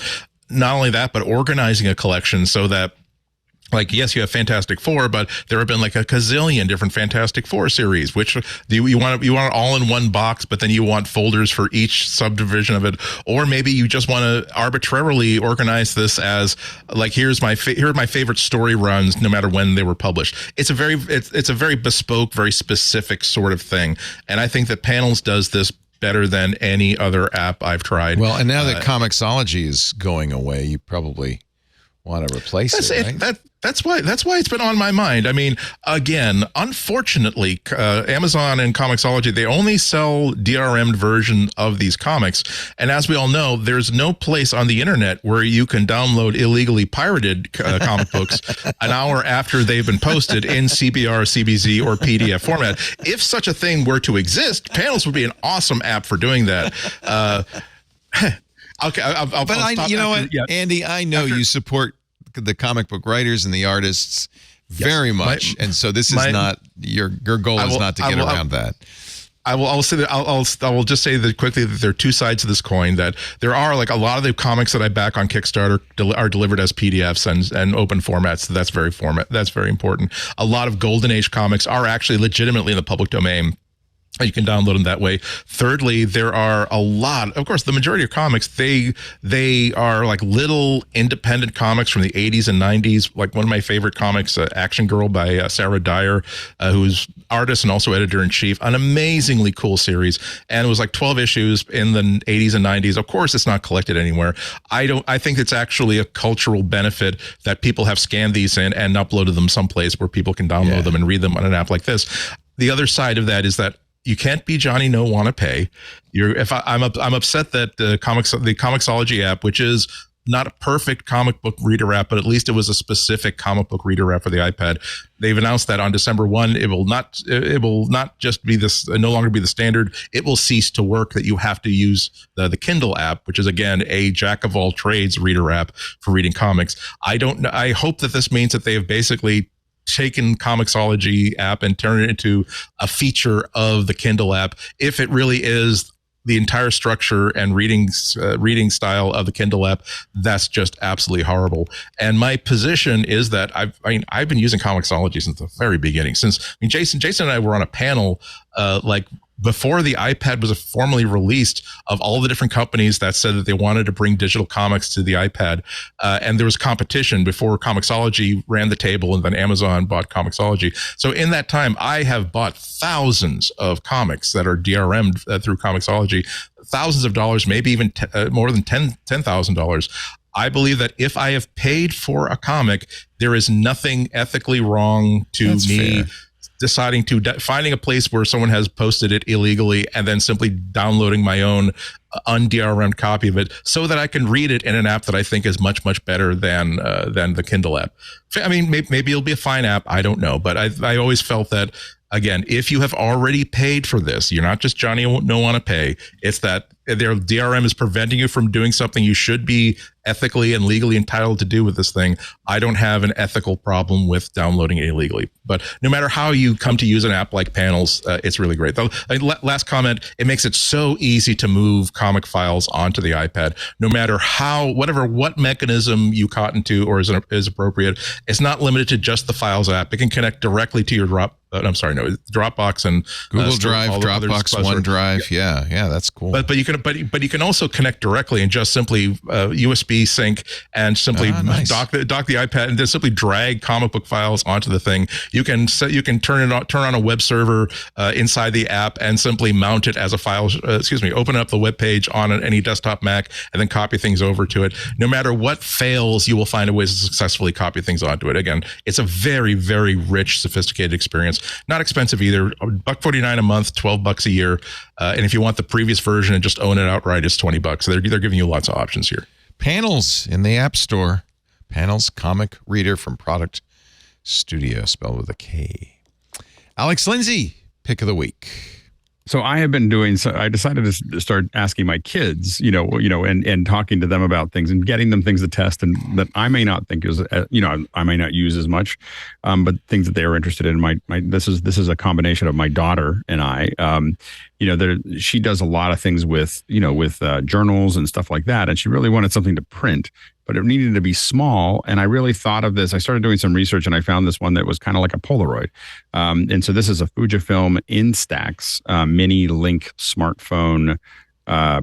[SPEAKER 5] Not only that, but organizing a collection so that Like, yes, you have Fantastic Four, but there have been like a gazillion different Fantastic Four series. Which do you want it all in one box, but then you want folders for each subdivision of it, or maybe you just want to arbitrarily organize this as like, here are my favorite story runs, no matter when they were published. It's a very bespoke, very specific sort of thing, and I think that Panels does this better than any other app I've tried.
[SPEAKER 1] Well, and now that Comixology is going away, you probably want to replace it, right?
[SPEAKER 5] That's why it's been on my mind. I mean, again, unfortunately, Amazon and Comixology, they only sell DRM'd version of these comics. And as we all know, there's no place on the internet where you can download illegally pirated comic books an hour after they've been posted in CBR, CBZ, or PDF format. If such a thing were to exist, Panels would be an awesome app for doing that. Okay,
[SPEAKER 1] you know what, Andy, I know you support the comic book writers and the artists very much, and so this is not your goal is not to get around that.
[SPEAKER 5] I will say that I will just say that quickly that there are two sides to this coin. That there are like a lot of the comics that I back on Kickstarter are delivered as PDFs and open formats. So that's very important. A lot of Golden Age comics are actually legitimately in the public domain. You can download them that way. Thirdly, there are a lot, of course, the majority of comics, they are like little independent comics from the 80s and 90s. Like one of my favorite comics, Action Girl by Sarah Dyer, who's artist and also editor-in-chief, an amazingly cool series. And it was like 12 issues in the 80s and 90s. Of course, it's not collected anywhere. I think it's actually a cultural benefit that people have scanned these in and uploaded them someplace where people can download them and read them on an app like this. The other side of that is that you can't be Johnny No Wanna Pay. I'm upset that the Comixology app, which is not a perfect comic book reader app, but at least it was a specific comic book reader app for the iPad. They've announced that on December 1, it will not just be this, no longer be the standard. It will cease to work. That you have to use the Kindle app, which is again a jack of all trades reader app for reading comics. I hope that this means that they have basically taken Comixology app and turn it into a feature of the Kindle app. If it really is the entire structure and reading style of the Kindle app, that's just absolutely horrible. And my position is that I've been using Comixology since the very beginning. Jason and I were on a panel like before the iPad was formally released, of all the different companies that said that they wanted to bring digital comics to the iPad. And there was competition before Comixology ran the table, and then Amazon bought Comixology. So in that time, I have bought thousands of comics that are DRM'd through Comixology, thousands of dollars, maybe even more than $10,000. I believe that if I have paid for a comic, there is nothing ethically wrong to me deciding to finding a place where someone has posted it illegally and then simply downloading my own un-DRM'd copy of it so that I can read it in an app that I think is much, much better than the Kindle app. I mean, maybe it'll be a fine app. I don't know. But I always felt that, again, if you have already paid for this, you're not just Johnny No Wanna Pay. It's that their DRM is preventing you from doing something you should be ethically and legally entitled to do with this thing. I don't have an ethical problem with downloading it illegally. But no matter how you come to use an app like Panels, it's really great. Last comment, it makes it so easy to move comic files onto the iPad. No matter what mechanism you cotton to or is appropriate, it's not limited to just the Files app. It can connect directly to your Dropbox and
[SPEAKER 1] Google Drive, Dropbox, OneDrive. Yeah, that's cool.
[SPEAKER 5] But you can also connect directly and just simply USB sync and simply dock the iPad and just simply drag comic book files onto the thing. You can turn on a web server inside the app and simply mount it as a file. Open up the web page on any desktop Mac and then copy things over to it. No matter what fails, you will find a way to successfully copy things onto it. Again, it's a very, very rich, sophisticated experience. Not expensive either. $1.49 a month, $12 a year. And if you want the previous version and just own it outright, it's $20. So they're giving you lots of options here.
[SPEAKER 1] Panels in the App Store. Panels comic reader from Product Studio, spelled with a K. Alex Lindsay, pick of the week.
[SPEAKER 6] So I have been doing. So I decided to start asking my kids, and talking to them about things and getting them things to test and that I may not think is, I may not use as much, but things that they are interested in. This is a combination of my daughter and I. She does a lot of things with journals and stuff like that, and she really wanted something to print. but it needed to be small. And I really thought of this. I started doing some research and I found this one that was kind of like a Polaroid. And so this is a Fujifilm Instax mini link smartphone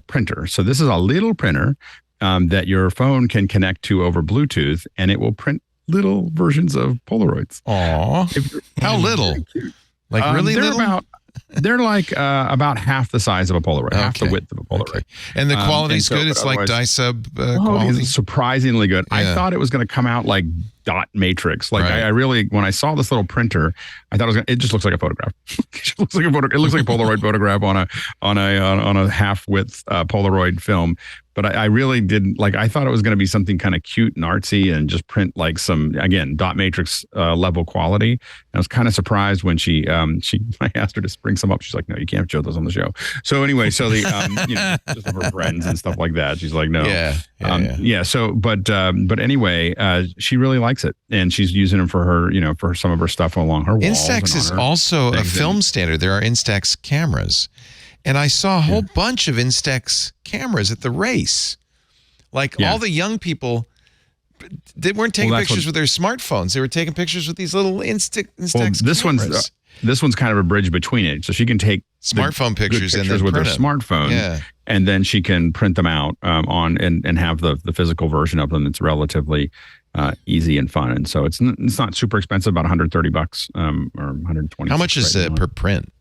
[SPEAKER 6] printer. So this is a little printer that your phone can connect to over Bluetooth, and it will print little versions of Polaroids.
[SPEAKER 1] Aw. How little? Like really little?
[SPEAKER 6] They're like about half the size of a Polaroid, half the width of a Polaroid.
[SPEAKER 1] Okay. And the quality's good? It's like dye-sub quality?
[SPEAKER 6] It's surprisingly good. Yeah. I thought it was going to come out like dot matrix. Like I really, when I saw this little printer, I thought it just looks like a photograph. It looks like a Polaroid photograph on a half width Polaroid film. But I really didn't I thought it was going to be something kind of cute and artsy and just print like some, again, dot matrix level quality. And I was kind of surprised when I asked her to bring some up. She's like, no, you can't show those on the show. So anyway, so the, just of her friends and stuff like that. She's like, no. Yeah. So, but anyway, she really likes it, and she's using them for her, for some of her stuff along her walls.
[SPEAKER 1] Instax is also a film standard. There are Instax cameras. And I saw a whole bunch of Instax cameras at the race. All the young people, they weren't taking pictures with their smartphones. They were taking pictures with these little Instax cameras.
[SPEAKER 6] This one's kind of a bridge between it. So she can take
[SPEAKER 1] smartphone pictures and then
[SPEAKER 6] with her
[SPEAKER 1] print
[SPEAKER 6] smartphone, and then she can print them out and have the physical version of them. It's relatively easy and fun. And so it's not super expensive, about $130 or $120.
[SPEAKER 1] How much is it per print?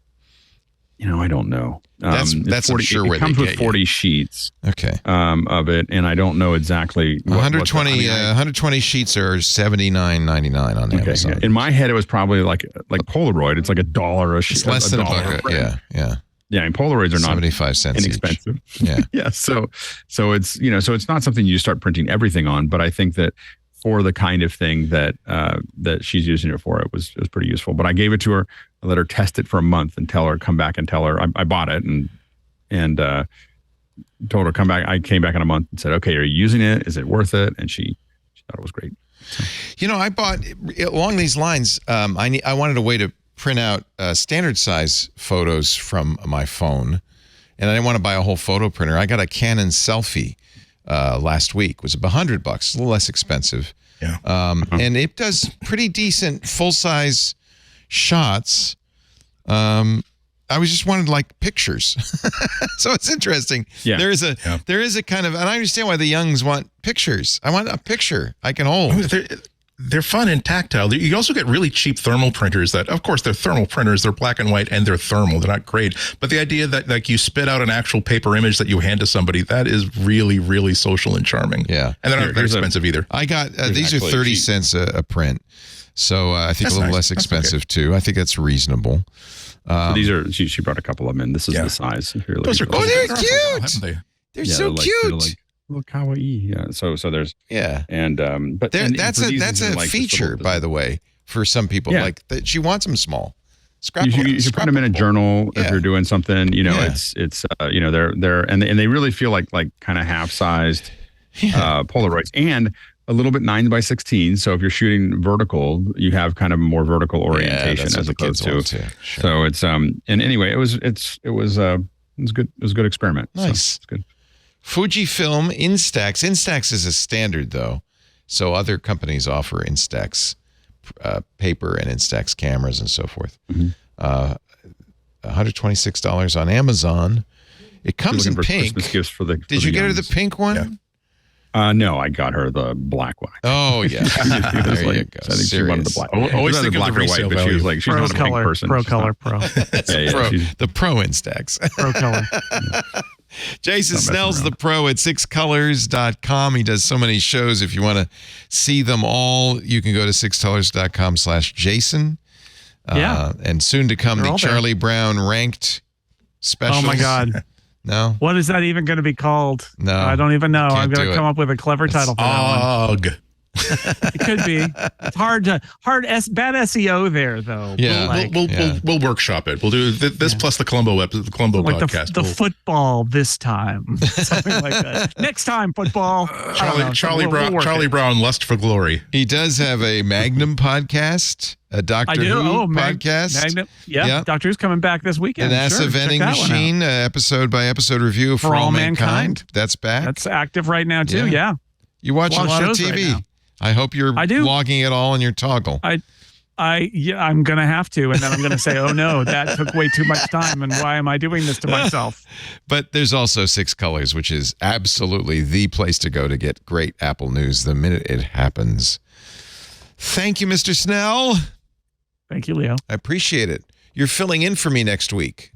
[SPEAKER 6] I don't know.
[SPEAKER 1] That's 40, sure where
[SPEAKER 6] it comes with 40 sheets.
[SPEAKER 1] Okay.
[SPEAKER 6] Of it, and I don't know exactly.
[SPEAKER 1] 120 sheets are $79.99 on Amazon.
[SPEAKER 6] Yeah. In my head, it was probably like Polaroid. It's like $1 a sheet.
[SPEAKER 1] It's less than $1. Yeah.
[SPEAKER 6] Yeah, and Polaroids are not
[SPEAKER 1] 75 cents
[SPEAKER 6] inexpensive.
[SPEAKER 1] Each. Yeah.
[SPEAKER 6] Yeah. So it's so it's not something you start printing everything on, but I think that for the kind of thing that she's using it for, it was pretty useful. But I gave it to her. I let her test it for a month and come back and tell her I bought it and told her come back. I came back in a month and said, okay, are you using it? Is it worth it? And she thought it was great. So.
[SPEAKER 1] I bought along these lines. I wanted a way to print out standard size photos from my phone, and I didn't want to buy a whole photo printer. I got a Canon Selfie last week. It was $100, a little less expensive.
[SPEAKER 5] Yeah.
[SPEAKER 1] And it does pretty decent full size shots. I was just wanted pictures. So it's interesting.
[SPEAKER 6] Yeah.
[SPEAKER 1] There is a kind of, and I understand why the youngs want pictures. I want a picture I can hold.
[SPEAKER 5] They're fun and tactile. You also get really cheap thermal printers that, of course, they're thermal printers. They're black and white and they're thermal. They're not great. But the idea that you spit out an actual paper image that you hand to somebody, that is really, really social and charming.
[SPEAKER 1] Yeah.
[SPEAKER 5] And they're not very expensive either.
[SPEAKER 1] I got, these are 30 cents a print. So I think that's a little less expensive too. I think that's reasonable.
[SPEAKER 6] These are, she brought a couple of them in. This is the size.
[SPEAKER 5] Those are cool.
[SPEAKER 1] They're cute. They're so cute.
[SPEAKER 6] Little kawaii. Yeah. So there's and but
[SPEAKER 1] that's a feature, by the way, for some people. That she wants them small.
[SPEAKER 6] You should put them in a journal if you're doing something. It's they're and they really feel like kind of half-sized Polaroids and a little bit 9:16. So if you're shooting vertical, you have kind of more vertical orientation as opposed to. Sure. So it's and anyway, it was good. It was a good experiment.
[SPEAKER 1] Nice.
[SPEAKER 6] So it's good.
[SPEAKER 1] Fujifilm Instax. Instax is a standard, though. So other companies offer Instax paper and Instax cameras and so forth. Mm-hmm. $126 on Amazon. It comes in pink.
[SPEAKER 6] Christmas gifts for the.
[SPEAKER 1] Did you get her the pink one?
[SPEAKER 6] Yeah. No, I got her the black one.
[SPEAKER 1] Oh, yeah. There you go.
[SPEAKER 6] I think she wanted the black.
[SPEAKER 5] Always think of the resale value.
[SPEAKER 6] But she was like, she's not a pink person.
[SPEAKER 4] Pro color.
[SPEAKER 1] The Pro Instax.
[SPEAKER 4] Pro color.
[SPEAKER 1] Jason Snell's the pro at sixcolors.com. He does so many shows. If you want to see them all, you can go to sixcolors.com/Jason. And soon to come, the Charlie Brown ranked special.
[SPEAKER 4] Oh, my God.
[SPEAKER 1] No?
[SPEAKER 4] What is that even going to be called?
[SPEAKER 1] No.
[SPEAKER 4] I don't even know. I'm going to come up with a clever title for that one. It could be. It's bad SEO there, though.
[SPEAKER 5] Yeah, we'll workshop it. We'll do this plus the Columbo podcast.
[SPEAKER 4] The football this time, something like that. Next time, football.
[SPEAKER 5] Charlie Brown, Lust for Glory.
[SPEAKER 1] He does have a Magnum podcast, a Doctor Who podcast.
[SPEAKER 4] Magnum. Yeah, Doctor Who's coming back this weekend.
[SPEAKER 1] An NASA vending machine, episode by episode review for all mankind. That's back.
[SPEAKER 4] That's active right now too. Yeah.
[SPEAKER 1] You watch a lot of TV. Right, I hope you're logging it all on your toggle.
[SPEAKER 4] I'm going to have to, and then I'm going to say, oh no, that took way too much time, and why am I doing this to myself?
[SPEAKER 1] But there's also 6 Colors, which is absolutely the place to go to get great Apple news the minute it happens. Thank you, Mr. Snell.
[SPEAKER 4] Thank you, Leo.
[SPEAKER 1] I appreciate it. You're filling in for me next week.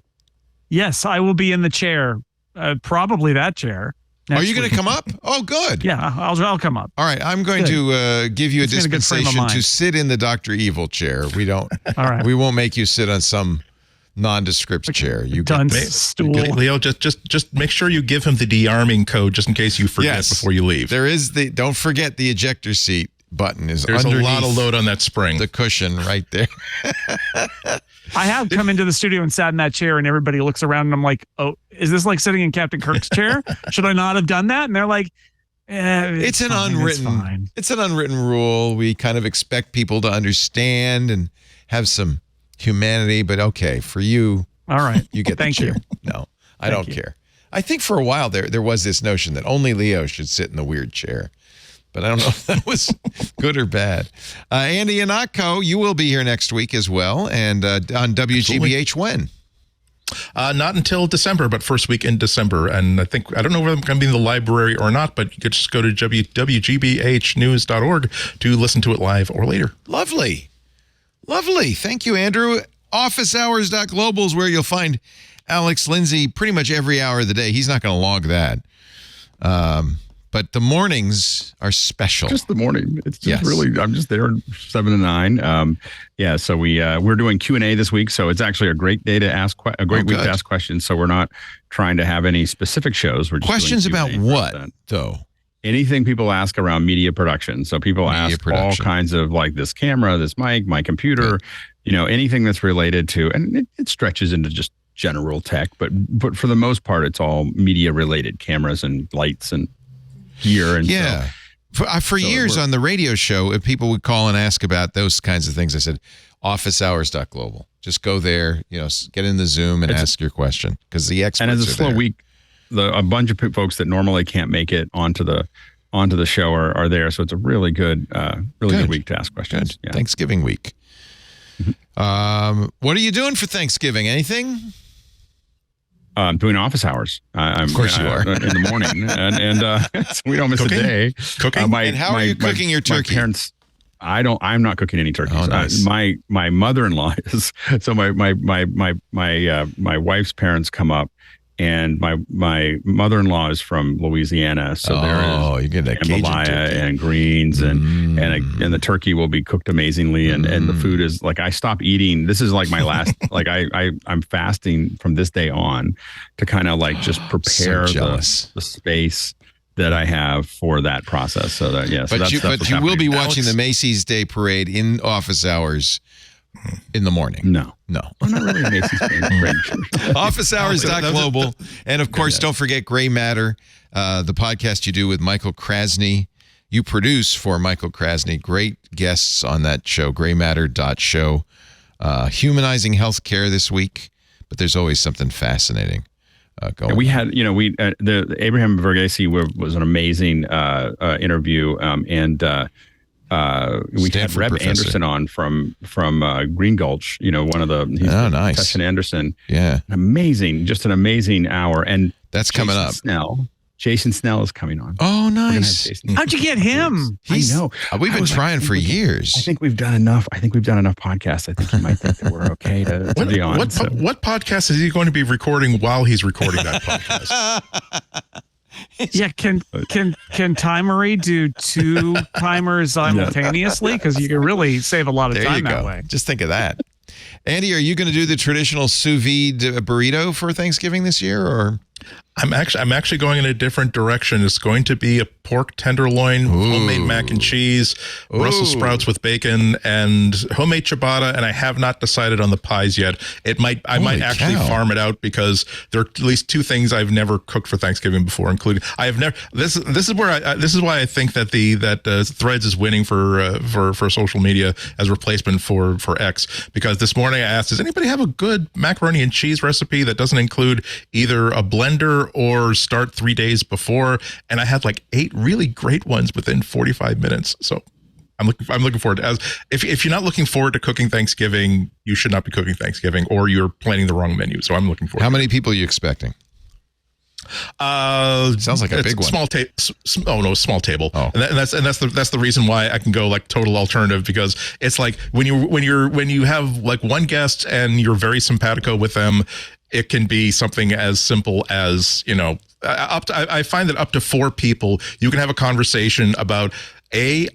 [SPEAKER 4] Yes, I will be in the chair, probably that chair.
[SPEAKER 1] Are you going to come up? Oh, good.
[SPEAKER 4] Yeah, I'll come up.
[SPEAKER 1] All right, I'm going to give you a dispensation to sit in the Dr. Evil chair. We don't. All right. We won't make you sit on some nondescript chair. You
[SPEAKER 4] stool.
[SPEAKER 5] Leo, just make sure you give him the de-arming code just in case you forget before you leave.
[SPEAKER 1] There is don't forget the ejector seat button is
[SPEAKER 5] There's a lot of load on that spring.
[SPEAKER 1] The cushion right there.
[SPEAKER 4] I have come into the studio and sat in that chair, and everybody looks around, and I'm like, oh, is this like sitting in Captain Kirk's chair? Should I not have done that? And they're like,
[SPEAKER 1] it's an unwritten rule. We kind of expect people to understand and have some humanity, but okay, for you,
[SPEAKER 4] all right,
[SPEAKER 1] you get the chair. You. No, I don't care. I think for a while there was this notion that only Leo should sit in the weird chair. But I don't know if that was good or bad. Andy Ihnatko, you will be here next week as well. And on WGBH when?
[SPEAKER 5] Not until December, but first week in December. And I don't know whether I'm going to be in the library or not, but you could just go to WGBHnews.org to listen to it live or later.
[SPEAKER 1] Lovely. Thank you, Andrew. OfficeHours.global is where you'll find Alex Lindsay pretty much every hour of the day. He's not going to log that. But the mornings are special.
[SPEAKER 6] Just the morning. It's just really, I'm just there 7 to 9. So we're doing Q&A this week. So it's actually a great day to ask, a great week to ask questions. So we're not trying to have any specific shows. We're just
[SPEAKER 1] questions about what, though?
[SPEAKER 6] Anything people ask around media production. So people ask all kinds of like this camera, this mic, my computer, anything that's related to, and it stretches into just general tech. But for the most part, it's all media related, cameras and lights and gear. And
[SPEAKER 1] for years on the radio show, if people would call and ask about those kinds of things, I said officehours.global. Just go there, get in the Zoom and ask your question because the experts.
[SPEAKER 6] And as a slow week, a bunch of folks that normally can't make it onto the show are there, so it's a really good week to ask questions.
[SPEAKER 1] Yeah. Thanksgiving week. What are you doing for Thanksgiving? Anything?
[SPEAKER 6] I'm doing office hours.
[SPEAKER 1] Of course you are.
[SPEAKER 6] In the morning, and so we don't miss a day.
[SPEAKER 5] Cooking.
[SPEAKER 1] And how are you cooking your turkey?
[SPEAKER 6] My parents. I'm not cooking any turkeys.
[SPEAKER 1] Oh, nice.
[SPEAKER 6] My mother-in-law is. So my wife's parents come up, and my mother-in-law is from Louisiana. So
[SPEAKER 1] you get that
[SPEAKER 6] jambalaya and greens, and the turkey will be cooked amazingly, and the food is like I stopped eating. This is like my last. Like I'm fasting from this day on to kind of like just prepare the space that I have for that process. So that But
[SPEAKER 1] you will be watching the Macy's Day Parade in office hours in the morning.
[SPEAKER 6] No. I'm not really a Macy's fan.
[SPEAKER 1] OfficeHours.global. And of course, don't forget Gray Matter, the podcast you do with Michael Krasny. You produce for Michael Krasny. Great guests on that show, graymatter.show. Humanizing healthcare this week, but there's always something fascinating going.
[SPEAKER 6] And we had, the Abraham Verghese was an amazing interview, and we had Reb Anderson on from Green Gulch, one of the
[SPEAKER 1] nice.
[SPEAKER 6] Session Anderson.
[SPEAKER 1] Yeah.
[SPEAKER 6] Just an amazing hour. And
[SPEAKER 1] that's coming up.
[SPEAKER 6] Jason Snell is coming on.
[SPEAKER 1] Oh, nice.
[SPEAKER 4] How'd you get him?
[SPEAKER 6] I know.
[SPEAKER 1] We've been trying for years.
[SPEAKER 6] I think we've done enough. podcasts. I think he might think that we're okay to be on.
[SPEAKER 5] What podcast is he going to be recording while he's recording that podcast?
[SPEAKER 4] Yeah, can Timery do 2 timers simultaneously? Because you can really save a lot of time that way.
[SPEAKER 1] Just think of that. Andy, are you going to do the traditional sous vide burrito for Thanksgiving this year, or?
[SPEAKER 5] I'm actually going in a different direction. It's going to be a pork tenderloin, homemade mac and cheese, Brussels sprouts with bacon, and homemade ciabatta. And I have not decided on the pies yet. I might actually farm it out because there are at least 2 things I've never cooked for Thanksgiving before, including I have never. This is why I think that Threads is winning for social media as replacement for X, because this morning I asked, does anybody have a good macaroni and cheese recipe that doesn't include either a blend calendar or start 3 days before. And I had like 8 really great ones within 45 minutes. So I'm looking forward to, if you're not looking forward to cooking Thanksgiving, you should not be cooking Thanksgiving, or you're planning the wrong menu. So I'm looking forward.
[SPEAKER 1] How many people are you expecting? Sounds like a big one.
[SPEAKER 5] Small table.
[SPEAKER 1] Oh.
[SPEAKER 5] And that's the reason why I can go like total alternative, because it's like when you have like one guest and you're very simpatico with them, it can be something as simple as, I find that up to 4 people, you can have a conversation about,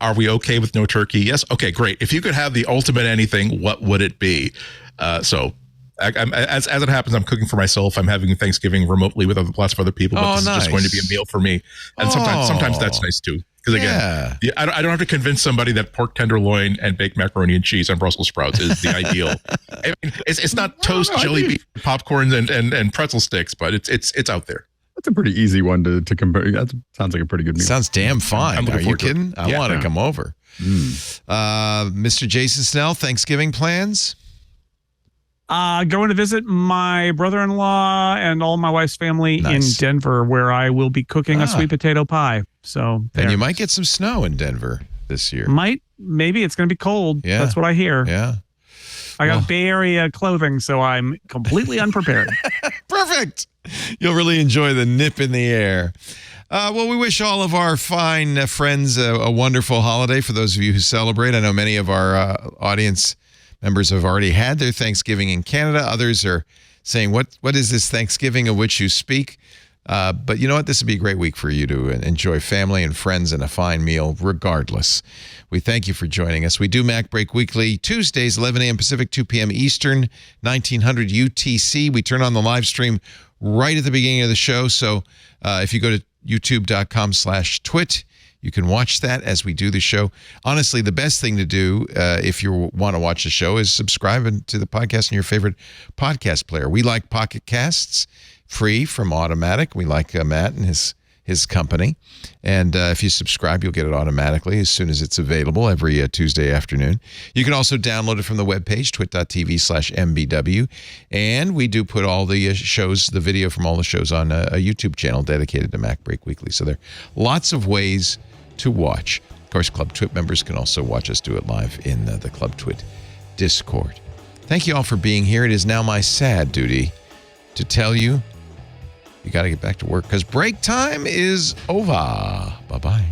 [SPEAKER 5] are we okay with no turkey? Yes. Okay, great. If you could have the ultimate anything, what would it be? As it happens, I'm cooking for myself. I'm having Thanksgiving remotely with lots of other people, but this is just going to be a meal for me. And sometimes that's nice too. Because again, I don't have to convince somebody that pork tenderloin and baked macaroni and cheese and Brussels sprouts is the ideal. I mean, it's not toast, jelly bean, popcorn, and pretzel sticks, but it's out there.
[SPEAKER 6] That's a pretty easy one to compare. That sounds like a pretty good meal.
[SPEAKER 1] Sounds damn fine. Are you kidding? I want to come over. Mr. Jason Snell, Thanksgiving plans?
[SPEAKER 4] Going to visit my brother-in-law and all my wife's family in Denver, where I will be cooking a sweet potato pie. So
[SPEAKER 1] and you might get some snow in Denver this year.
[SPEAKER 4] Maybe it's going to be cold.
[SPEAKER 1] Yeah.
[SPEAKER 4] That's what I hear.
[SPEAKER 1] Yeah.
[SPEAKER 4] I got Bay Area clothing, so I'm completely unprepared.
[SPEAKER 1] Perfect. You'll really enjoy the nip in the air. Well, we wish all of our fine friends a wonderful holiday. For those of you who celebrate, I know many of our audience members have already had their Thanksgiving in Canada. Others are saying, what is this Thanksgiving of which you speak? But you know what? This would be a great week for you to enjoy family and friends and a fine meal regardless. We thank you for joining us. We do MacBreak Weekly Tuesdays, 11 a.m. Pacific, 2 p.m. Eastern, 1900 UTC. We turn on the live stream right at the beginning of the show. So if you go to youtube.com/twit, you can watch that as we do the show. Honestly, the best thing to do if you want to watch the show is subscribe to the podcast in your favorite podcast player. We like Pocket Casts, free from Automatic. We like Matt and his company. And if you subscribe, you'll get it automatically as soon as it's available every Tuesday afternoon. You can also download it from the webpage, twit.tv/MBW. And we do put all the shows, the video from all the shows on a YouTube channel dedicated to MacBreak Weekly. So there are lots of ways to watch. Of course, Club Twit members can also watch us do it live in the Club Twit Discord. Thank you all for being here. It is now my sad duty to tell you got to get back to work because break time is over. Bye-bye.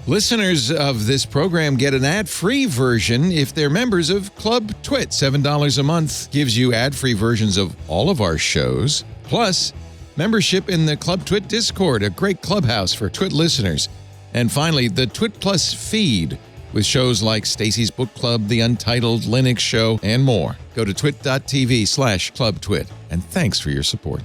[SPEAKER 1] Listeners of this program get an ad-free version if they're members of Club Twit. $7 a month gives you ad-free versions of all of our shows, plus membership in the Club Twit Discord, a great clubhouse for Twit listeners. And finally, the Twit Plus feed with shows like Stacy's Book Club, The Untitled Linux Show, and more. Go to twit.tv/clubtwit, and thanks for your support.